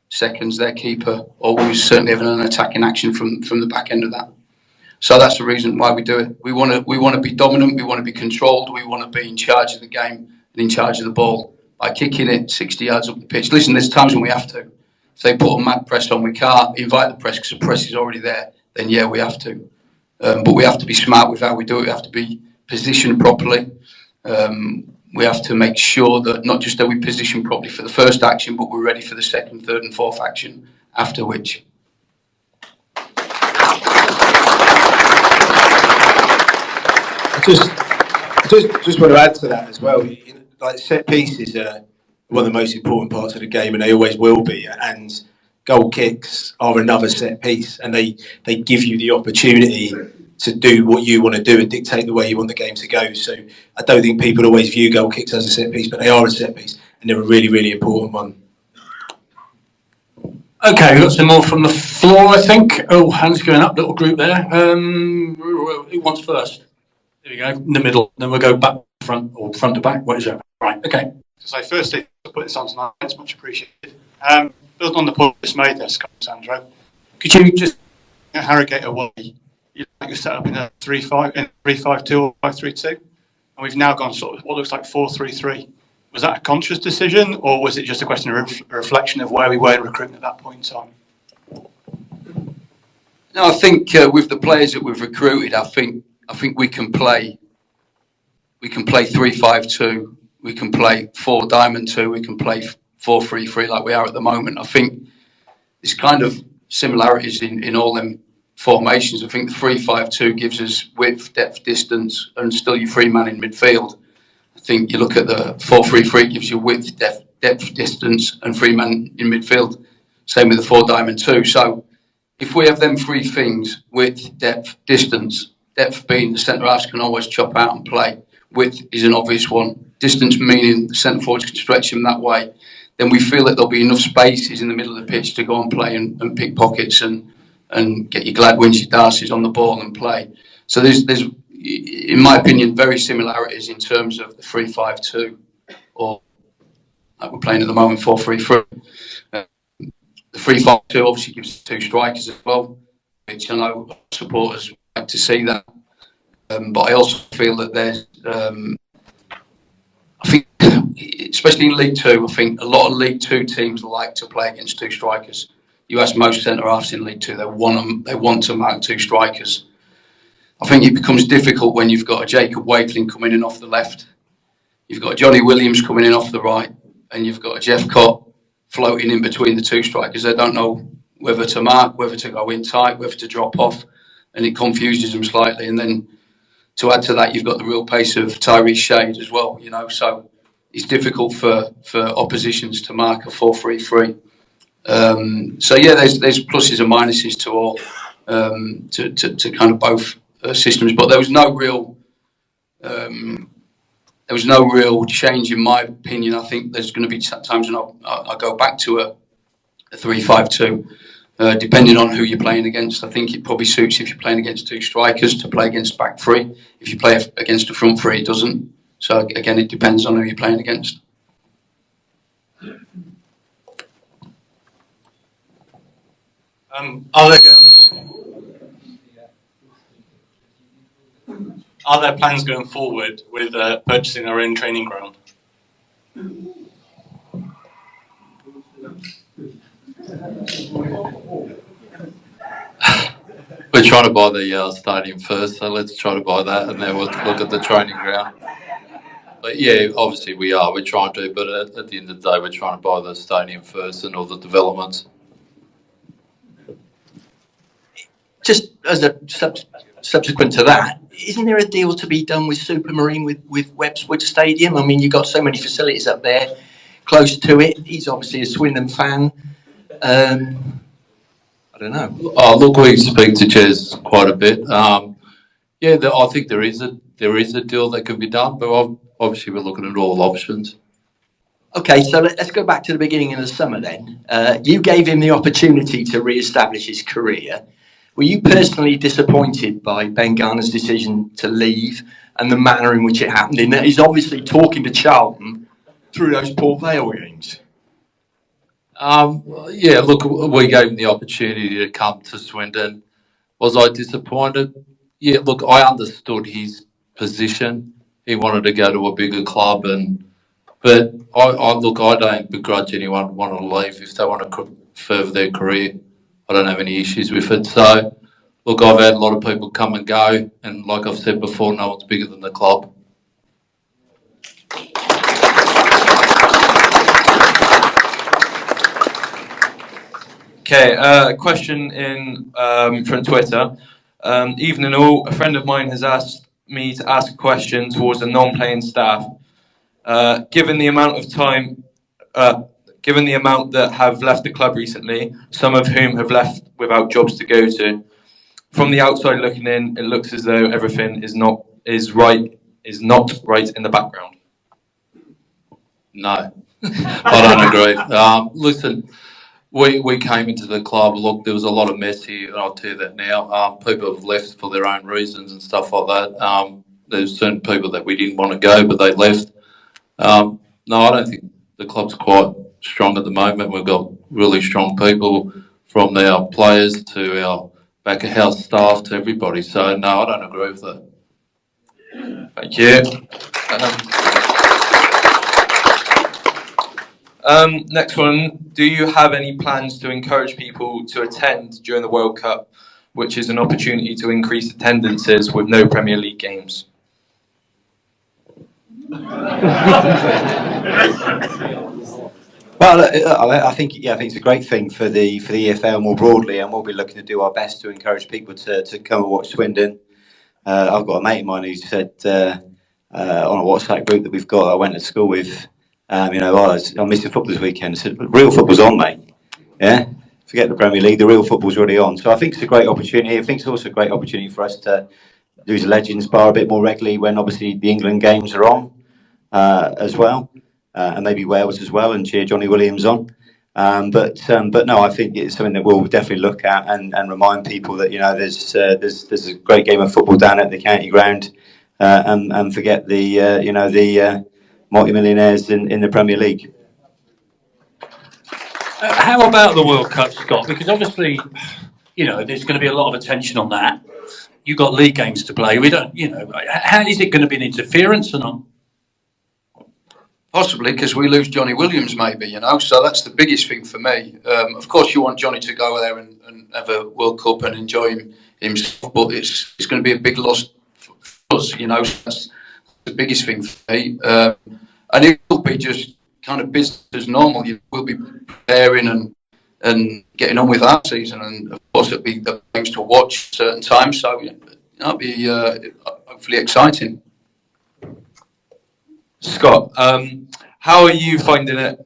seconds their keeper always certainly having an attacking action from the back end of that. So that's the reason why we do it. We want to be dominant, we want to be controlled, we want to be in charge of the game and in charge of the ball by kicking it 60 yards up the pitch. Listen, there's times when we have to. If they put a mad press on, we can't invite the press because the press is already there, then yeah, we have to. But we have to be smart with how we do it. We have to be positioned properly. We have to make sure that not just that we position properly for the first action, but we're ready for the second, third and fourth action after which. I just want to add to that as well. Like set pieces are one of the most important parts of the game, and they always will be. And goal kicks are another set piece, and they give you the opportunity to do what you want to do and dictate the way you want the game to go. So I don't think people always view goal kicks as a set piece, but they are a set piece, and they're a really, really important one. Okay, we've got some more from the floor, I think. Oh, hands going up, little group there. Who wants first? There we go, in the middle. Then we'll go back to front, or front to back, whatever. Right, okay. So firstly, to put this on tonight, it's much appreciated. Building on the point just made there, Scott and Sandro, could you just Harrogate away? You like you're set up in a 3-5-2 or 5-3-2, and we've now gone sort of what looks like 4-3-3. Was that a conscious decision, or was it just a question of a reflection of where we were in recruitment at that point in time? No, I think with the players that we've recruited, I think we can play 3-5-2. We can play 4-diamond-2. We can play 4-3-3 like we are at the moment. I think there's kind of similarities in all them formations. I think the 3-5-2 gives us width, depth, distance, and still your 3-man in midfield. I think you look at the 4-3-3 gives you width, depth, distance, and 3-man in midfield. Same with the 4-diamond-2. So if we have them 3 things, width, depth, distance, depth being the centre halves can always chop out and play. Width is an obvious one. Distance meaning the centre forwards can stretch him that way. Then we feel that there'll be enough spaces in the middle of the pitch to go and play and pick pockets and get your Gladwins, your Darcys on the ball and play. So there's in my opinion, very similarities in terms of the 3-5-2 or like we're playing at the moment 4-3-3. The 3-5-2 obviously gives 2 strikers as well, which I know supporters like to see that. But I also feel that there's, I think, especially in League Two, I think a lot of League Two teams like to play against 2 strikers. You ask most centre halves in League Two, they want to mark 2 strikers. I think it becomes difficult when you've got a Jacob Wakeling coming in off the left, you've got a Johnny Williams coming in off the right, and you've got a Jeff Cott floating in between the 2 strikers. They don't know whether to mark, whether to go in tight, whether to drop off, and it confuses them slightly. And then to add to that, you've got the real pace of Tyrese Shade as well, you know, so it's difficult for oppositions to mark a 4-3-3. So yeah, there's pluses and minuses to all, to kind of both systems, but there was no real change in my opinion. I think there's going to be times when I'll go back to a 3-5-2. Depending on who you're playing against. I think it probably suits if you're playing against 2 strikers to play against back 3. If you play against a front 3, it doesn't. So again, it depends on who you're playing against. Are there plans going forward with purchasing our own training ground? We're trying to buy the stadium first, so let's try to buy that, and then we'll look at the training ground. But yeah, obviously we are. We're trying to, but at the end of the day, we're trying to buy the stadium first and all the developments. Just as a subsequent to that, isn't there a deal to be done with Supermarine with Webswood Stadium? I mean, you've got so many facilities up there, close to it. He's obviously a Swindon fan. I don't know. Oh, look, we speak to chairs quite a bit. Yeah, I think there is a deal that can be done, but obviously we're looking at all options. Okay, so let's go back to the beginning of the summer then. You gave him the opportunity to re-establish his career. Were you personally disappointed by Ben Garner's decision to leave and the manner in which it happened, in that he's obviously talking to Charlton through those Port Vale games? Yeah, look, we gave him the opportunity to come to Swindon. Was I disappointed? Yeah, look, I understood his position. He wanted to go to a bigger club, but I don't begrudge anyone wanting to leave if they want to further their career. I don't have any issues with it. So, look, I've had a lot of people come and go, and like I've said before, no one's bigger than the club. Okay, a question in from Twitter. Evening all, a friend of mine has asked me to ask a question towards the non-playing staff. Given the amount of time, given the amount that have left the club recently, some of whom have left without jobs to go to, from the outside looking in, it looks as though everything is not right in the background. No, I don't agree. Listen, we came into the club. Look, there was a lot of mess here, and I'll tell you that now. People have left for their own reasons and stuff like that. There's certain people that we didn't want to go, but they left. No, I don't think the club's quite strong at the moment. We've got really strong people, from our players to our back of house staff to everybody. So no, I don't agree with that. Thank you. Next one. Do you have any plans to encourage people to attend during the World Cup, which is an opportunity to increase attendances with no Premier League games? Well, I think it's a great thing for the EFL more broadly, and we'll be looking to do our best to encourage people to come and watch Swindon. I've got a mate of mine who said on a WhatsApp group that we've got, I went to school with, I missed the football this weekend. I said, real football's on, mate. Yeah, forget the Premier League, the real football's already on. So I think it's a great opportunity. I think it's also a great opportunity for us to do the Legends Bar a bit more regularly when obviously the England games are on as well. And maybe Wales as well, and cheer Johnny Williams on. But no, I think it's something that we'll definitely look at and remind people that there's a great game of football down at the county ground, and forget the multi-millionaires in the Premier League. How about the World Cup, Scott? Because obviously, there's going to be a lot of attention on that. You've got league games to play. We don't, how is it going to be an interference or not? Possibly, because we lose Johnny Williams, maybe, so that's the biggest thing for me. Of course, you want Johnny to go there and have a World Cup and enjoy himself, but it's going to be a big loss for us, so that's the biggest thing for me. And it will be just kind of business as normal. We'll be preparing and getting on with our season, and of course, it'll be the games to watch at certain times, so that'll be hopefully exciting. Scott, how are you finding it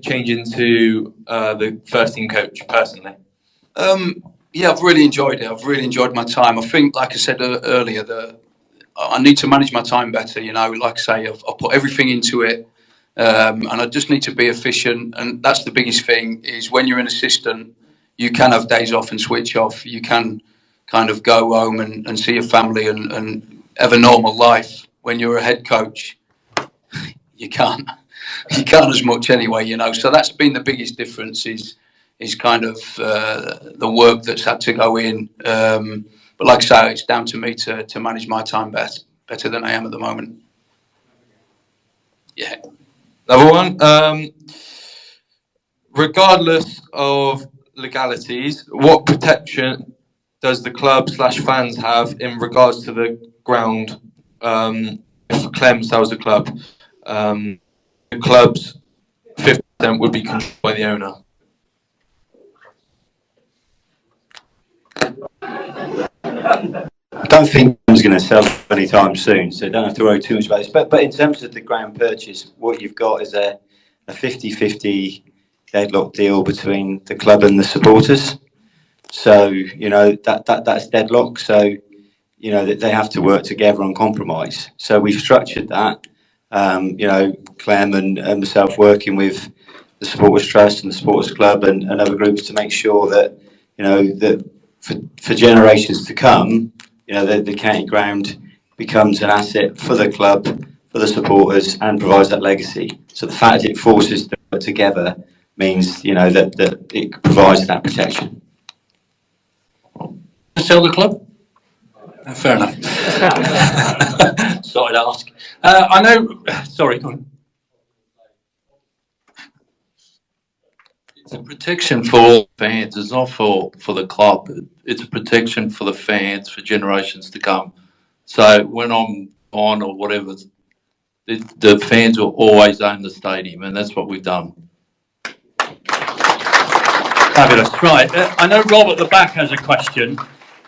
changing to the first team coach personally? Yeah, I've really enjoyed it. I've really enjoyed my time. I think, like I said earlier, I need to manage my time better. Like I say, I've put everything into it, and I just need to be efficient. And that's the biggest thing: is when you're an assistant, you can have days off and switch off. You can kind of go home and see your family and have a normal life. When you're a head coach, you can't as much anyway, so that's been the biggest difference is is kind of the work that's had to go in. But like I say, it's down to me to manage my time better than I am at the moment. Yeah. Another one. Regardless of legalities, what protection does the club/fans have in regards to the ground? If Clem sells the club, the club's 50% would be controlled by the owner. I don't think Clem's going to sell anytime soon, so don't have to worry too much about this. But in terms of the ground purchase, what you've got is a 50-50 deadlock deal between the club and the supporters. So, you know, that's deadlock. So, you know, that they have to work together on compromise. So we've structured that, you know, Clem and myself working with the Supporters Trust and the Supporters Club and other groups to make sure that, you know, that for generations to come, you know, the county ground becomes an asset for the club, for the supporters, and provides that legacy. So the fact that it forces them together means, you know, that it provides that protection. Sell the club? Fair enough. Sorry to ask. I know. Sorry, go on. It's a protection for all fans. It's not for the club. It's a protection for the fans for generations to come. So when I'm on or whatever, the fans will always own the stadium, and that's what we've done. Fabulous. Right. I know Rob at the back has a question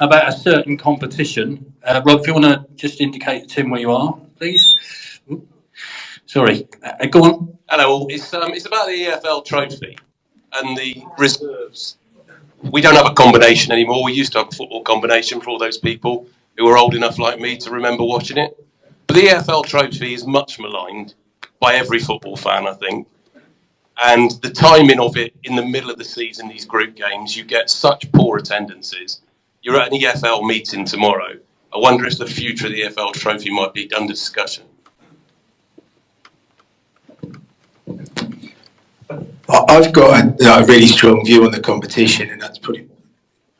about a certain competition. Rob, if you want to just indicate to Tim where you are, please. Sorry. Go on. Hello. It's about the EFL trophy and the reserves. We don't have a combination anymore. We used to have a football combination for all those people who were old enough like me to remember watching it. But the EFL trophy is much maligned by every football fan, I think. And the timing of it in the middle of the season, these group games, you get such poor attendances. You're at an EFL meeting tomorrow. I wonder if the future of the EFL trophy might be under discussion. I've got a really strong view on the competition, and that's probably,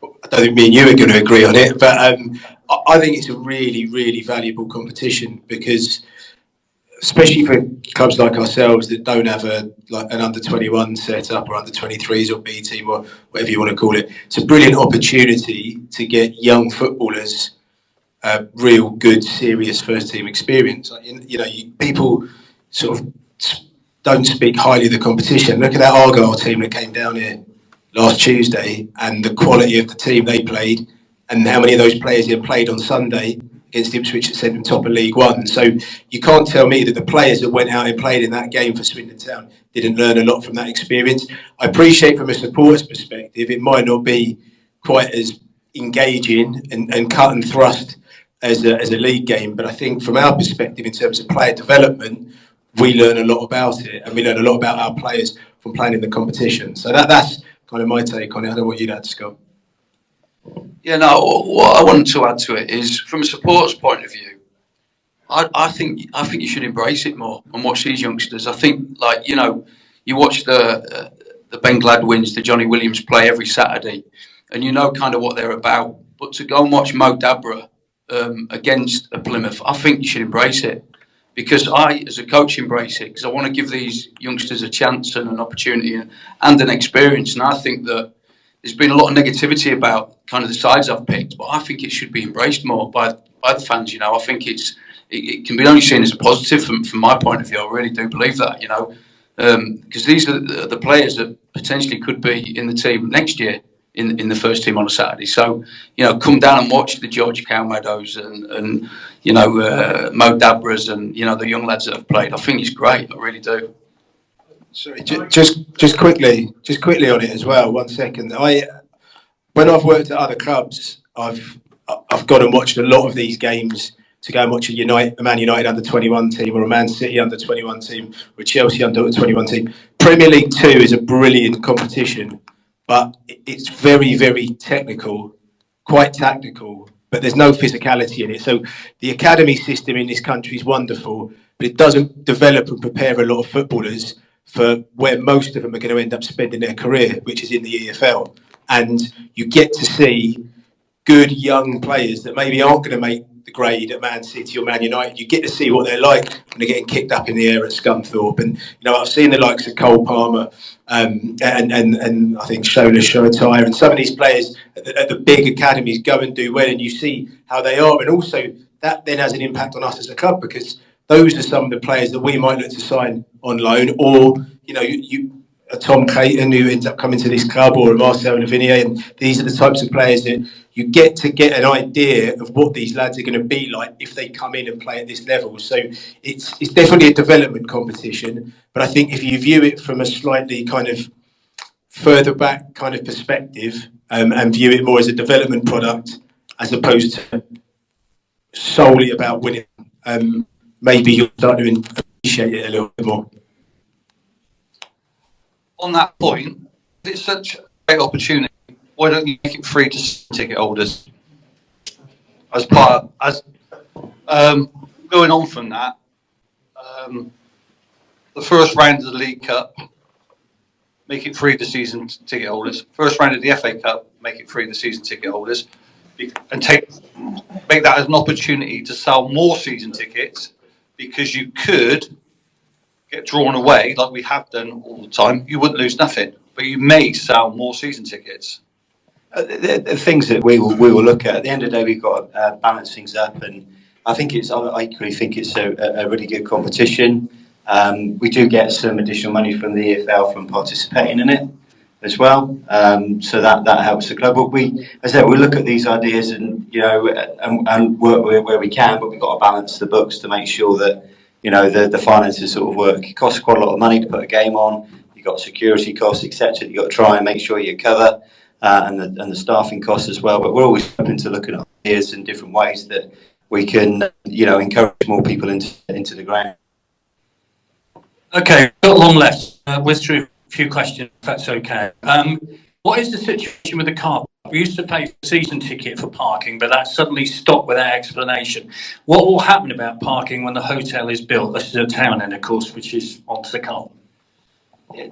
I don't think me and you are going to agree on it, but I think it's a really, really valuable competition because, especially for clubs like ourselves that don't have an under-21 set up or under-23s or B team or whatever you want to call it, it's a brilliant opportunity to get young footballers a real good, serious first-team experience. You know, people sort of don't speak highly of the competition. Look at that Argyle team that came down here last Tuesday and the quality of the team they played and how many of those players had played on Sunday against Ipswich that sent them top of League One. So you can't tell me that the players that went out and played in that game for Swindon Town didn't learn a lot from that experience. I appreciate from a supporter's perspective, it might not be quite as engaging and cut and thrust as a league game, but I think from our perspective in terms of player development, we learn a lot about it and we learn a lot about our players from playing in the competition. So that's kind of my take on it. I don't know what you'd add, Scott. Yeah, no, what I wanted to add to it is, from a supporter's point of view, I think you should embrace it more and watch these youngsters. I think, like, you know, you watch the Ben Gladwins, the Johnny Williams play every Saturday, and you know kind of what they're about. But to go and watch Mo Dabra against a Plymouth, I think you should embrace it. Because I, as a coach, embrace it because I want to give these youngsters a chance and an opportunity and an experience. And I think that there's been a lot of negativity about kind of the sides I've picked, but I think it should be embraced more by the fans. You know, I think it can be only seen as a positive from my point of view. I really do believe that. You know, because these are the players that potentially could be in the team next year in the first team on a Saturday. So, you know, come down and watch the George Cowmeadows and you know, Mo Dabras and, you know, the young lads that have played. I think it's great. I really do. Sorry, just quickly on it as well. 1 second. When I've worked at other clubs, I've gone and watched a lot of these games to go and watch a Man United under-21 team or a Man City under-21 team or a Chelsea under-21 team. Premier League 2 is a brilliant competition, but it's very, very technical, quite tactical, but there's no physicality in it. So the academy system in this country is wonderful, but it doesn't develop and prepare a lot of footballers for where most of them are going to end up spending their career, which is in the EFL. And you get to see good young players that maybe aren't going to make the grade at Man City or Man United. You get to see what they're like when they're getting kicked up in the air at Scunthorpe. And I've seen the likes of Cole Palmer and I think Shola Shoatire and some of these players at the big academies go and do well, and you see how they are. And also that then has an impact on us as a club, because those are some of the players that we might look to sign on loan, or a Tom Clayton who ends up coming to this club, or a Marcel Lavinia, and these are the types of players that you get to get an idea of what these lads are going to be like if they come in and play at this level. So it's definitely a development competition, but I think if you view it from a slightly kind of further back kind of perspective, and view it more as a development product as opposed to solely about winning, maybe you'll start to appreciate it a little bit more. On that point, if it's such a great opportunity, why don't you make it free to ticket holders? Going on from that, the first round of the League Cup, make it free to season ticket holders. First round of the FA Cup, make it free to season ticket holders, and make that as an opportunity to sell more season tickets, because you could get drawn away like we have done all the time. You wouldn't lose nothing, but you may sell more season tickets. The things that we will look at the end of the day, we've got to balance things up, and I equally think it's a really good competition. We do get some additional money from the EFL from participating in it as well, so that helps the club. But as I said, we look at these ideas and and work where we can, but we've got to balance the books to make sure that the finances sort of work. It costs quite a lot of money to put a game on. You've got security costs, etc. You've got to try and make sure you cover, and the staffing costs as well. But we're always open to looking at ideas and different ways that we can, encourage more people into the ground. Okay, we've got long left. Whiz through a few questions, if that's okay. What is the situation with the car park? We used to pay for a season ticket for parking, but that suddenly stopped without explanation. What will happen about parking when the hotel is built? This is a town end, of course, which is onto the car.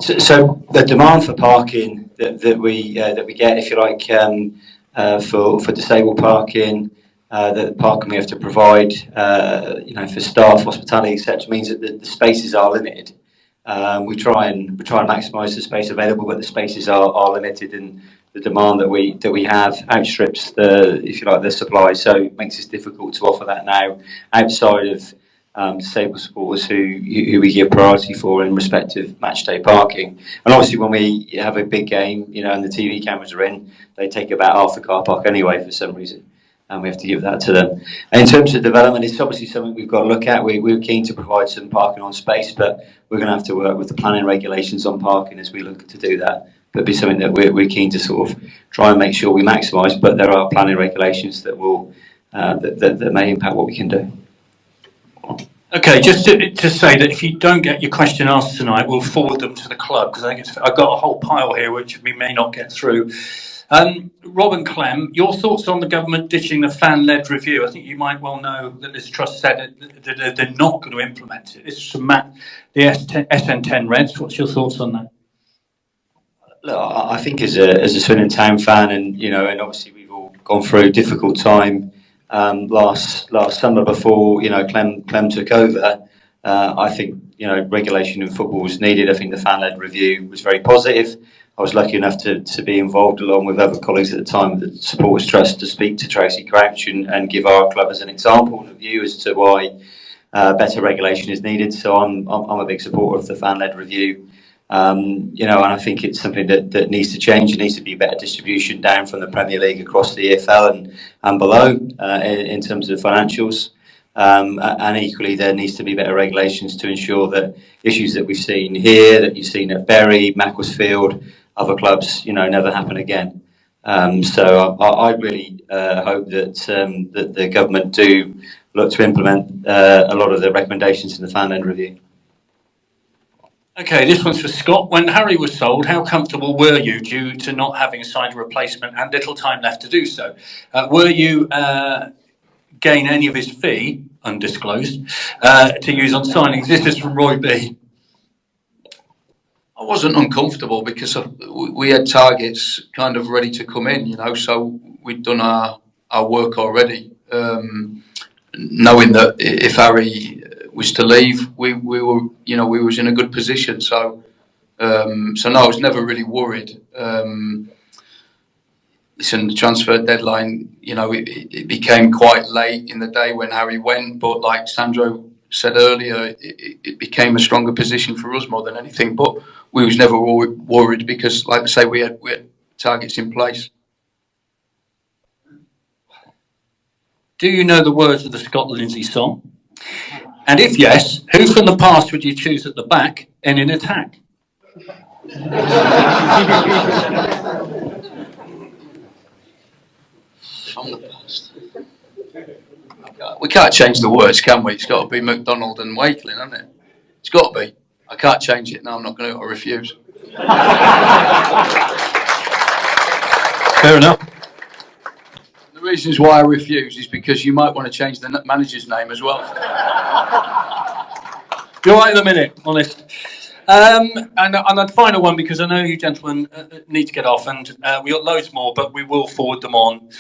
So the demand for parking that we get, if you like, for disabled parking, the parking we have to provide, for staff, hospitality, etc., means that the spaces are limited. We try and maximise the space available, but the spaces are limited, and the demand that we have outstrips the supply. So it makes it difficult to offer that now outside of disabled supporters who we give priority for in respect of match day parking. And obviously when we have a big game, and the TV cameras are in, they take about half the car park anyway for some reason, and we have to give that to them. And in terms of development, it's obviously something we've got to look at. We're keen to provide some parking on space, but we're going to have to work with the planning regulations on parking as we look to do that. But it'll be something that we're keen to sort of try and make sure we maximise, but there are planning regulations that will that may impact what we can do. Okay, just to say that if you don't get your question asked tonight, we'll forward them to the club, because I think I've got a whole pile here which we may not get through. Rob and Clem, your thoughts on the government ditching the fan-led review? I think you might well know that this trust said that they're not going to implement it. This is from Matt, the SN10 Reds. What's your thoughts on that? Look, I think as a Swindon Town fan, and and obviously we've all gone through a difficult time last summer before Clem took over. I think regulation in football was needed. I think the fan-led review was very positive. I was lucky enough to be involved along with other colleagues at the time with the Supporters Trust to speak to Tracy Crouch and give our club as an example and a view as to why better regulation is needed. So I'm a big supporter of the fan-led review. And I think it's something that needs to change. It needs to be better distribution down from the Premier League across the EFL and below in terms of financials. And equally, there needs to be better regulations to ensure that issues that we've seen here, that you've seen at Bury, Macclesfield, other clubs, never happen again. So I really hope that the government do look to implement a lot of the recommendations in the fan-led review. Okay, this one's for Scott. When Harry was sold, how comfortable were you due to not having signed a replacement and little time left to do so? Were you gain any of his fee, undisclosed, to use on signings? This is from Roy B. I wasn't uncomfortable because we had targets kind of ready to come in, you know, so we'd done our work already, knowing that if Harry was to leave, we were, you know, we was in a good position. So no, I was never really worried. Listen, the transfer deadline, you know, it became quite late in the day when Harry went, but like Sandro said earlier, it became a stronger position for us more than anything. But we was never worried because, like I say, we had targets in place. Do you know the words of the Scott Lindsay song? And if yes, who from the past would you choose at the back and in attack? From the past. We can't change the words, can we? It's got to be McDonald and Wakeling, hasn't it? It's got to be. I can't change it. No, I'm not going to. I refuse. Fair enough. The reasons why I refuse is because you might want to change the manager's name as well. You're right in a minute, honest. And the final one, because I know you gentlemen need to get off, and we got loads more, but we will forward them on.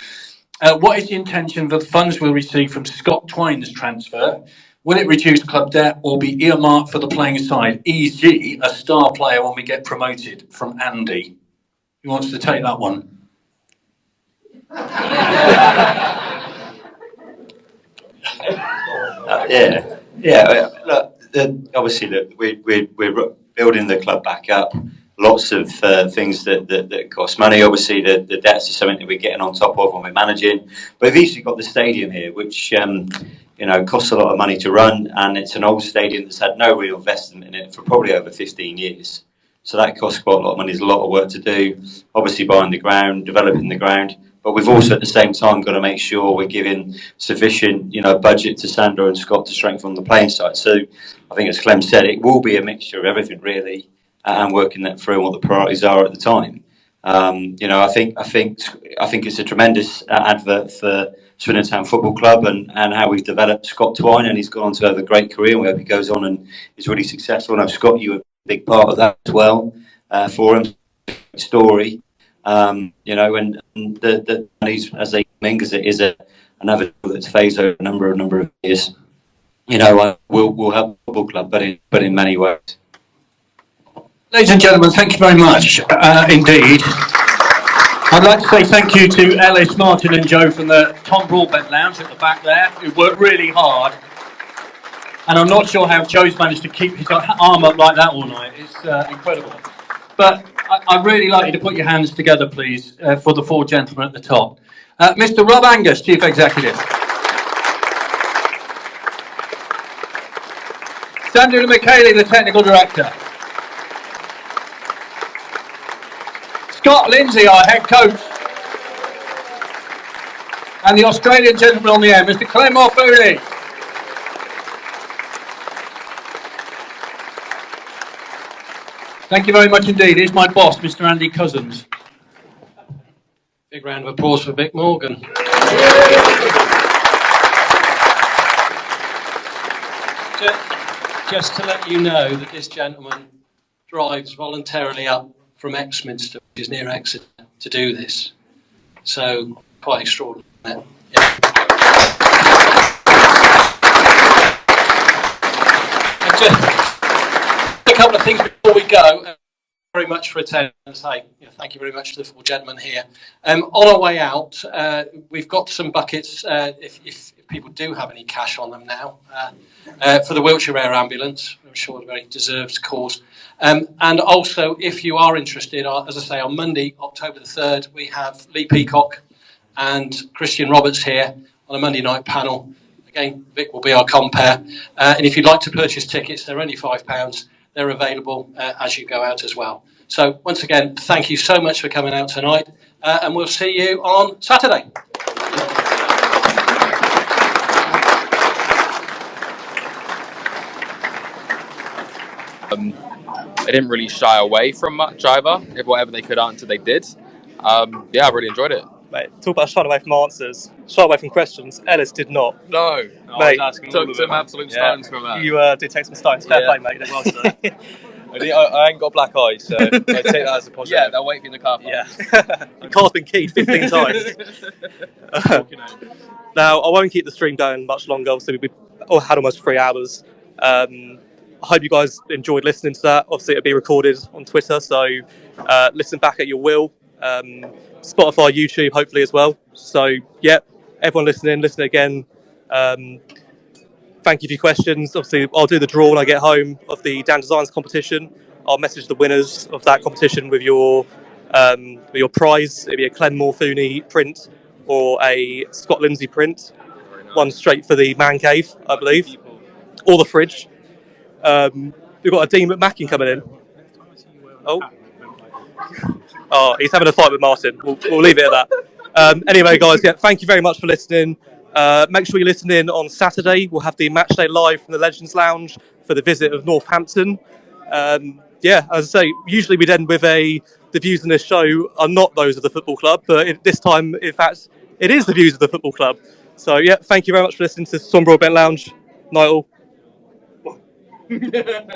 What is the intention of the funds we'll receive from Scott Twine's transfer? Will it reduce club debt or be earmarked for the playing side? E.g., a star player when we get promoted? From Andy. Who wants to take that one? Yeah. Look, obviously, we're building the club back up. Lots of things that cost money. Obviously, the debts are something that we're getting on top of when we're managing. But we've usually got the stadium here, which costs a lot of money to run, and it's an old stadium that's had no real investment in it for probably over 15 years. So that costs quite a lot of money. There's a lot of work to do. Obviously, buying the ground, developing the ground. But we've also, at the same time, got to make sure we're giving sufficient, budget to Sandro and Scott to strengthen the playing side. So I think, as Clem said, it will be a mixture of everything, really, and working that through and what the priorities are at the time. I think it's a tremendous advert for Swindon Town Football Club and how we've developed Scott Twine, and he's gone on to have a great career. And we hope he goes on and is really successful. And I've Scott, you were a big part of that as well for him. Story. And the money's as they come in, because it is another that's phased over a number of years. We'll help the football club, but in many ways. Ladies and gentlemen, thank you very much indeed. I'd like to say thank you to Ellis, Martin and Joe from the Tom Broadbent Lounge at the back there, who worked really hard. And I'm not sure how Joe's managed to keep his arm up like that all night. It's incredible. But I'd really like you to put your hands together, please, for the four gentlemen at the top. Mr. Rob Angus, Chief Executive. Sandra McKaylee, the Technical Director. Scott Lindsay, our Head Coach. And the Australian gentleman on the end, Mr. Clem Orfuli. Thank you very much indeed. Here's my boss, Mr. Andy Cousins. Big round of applause for Vic Morgan. Just to let you know that this gentleman drives voluntarily up from Exminster, which is near Exeter, to do this. So, quite extraordinary. Yeah. A couple of things before we go. Very much for attendance. Thank you very much to the four gentlemen here. On our way out, we've got some buckets, if people do have any cash on them now, for the Wiltshire Air Ambulance. I'm sure a very deserved cause. And also, if you are interested, as I say, on Monday, October the 3rd, we have Lee Peacock and Christian Roberts here on a Monday night panel. Again, Vic will be our compere. And if you'd like to purchase tickets, they're only £5. They're available as you go out as well. So once again, thank you so much for coming out tonight, and we'll see you on Saturday. They didn't really shy away from much either. If whatever they could answer, they did. I really enjoyed it. Mate, talk about shying away from answers, shying away from questions. Ellis did not. No, mate, I was asking took some absolute stones from that. You did take some stones. Fair play, mate. Well I ain't got a black eye, so I take that as a positive. Yeah, they'll wait for you in the car park. Yeah. Your car's been keyed 15 times. Now, I won't keep the stream going much longer. Obviously, we had almost 3 hours. I hope you guys enjoyed listening to that. Obviously, it'll be recorded on Twitter, so listen back at your will. Spotify, YouTube, hopefully as well. So, yeah, everyone listening, listen again. Thank you for your questions. Obviously, I'll do the draw when I get home of the Dan Designs competition. I'll message the winners of that competition with your prize. It'll be a Clem Morfuni print or a Scott Lindsay print. One straight for the man cave, I believe, or the fridge. We've got a Dean McMackin coming in. Oh, he's having a fight with Martin. We'll leave it at that. Anyway, guys, yeah, thank you very much for listening. Make sure you listen in on Saturday. We'll have the match day live from the Legends Lounge for the visit of Northampton. Yeah, as I say, usually we'd end with the views in this show are not those of the football club, but this time, in fact, it is the views of the football club. So, yeah, thank you very much for listening to Broadbent Lounge. Night all.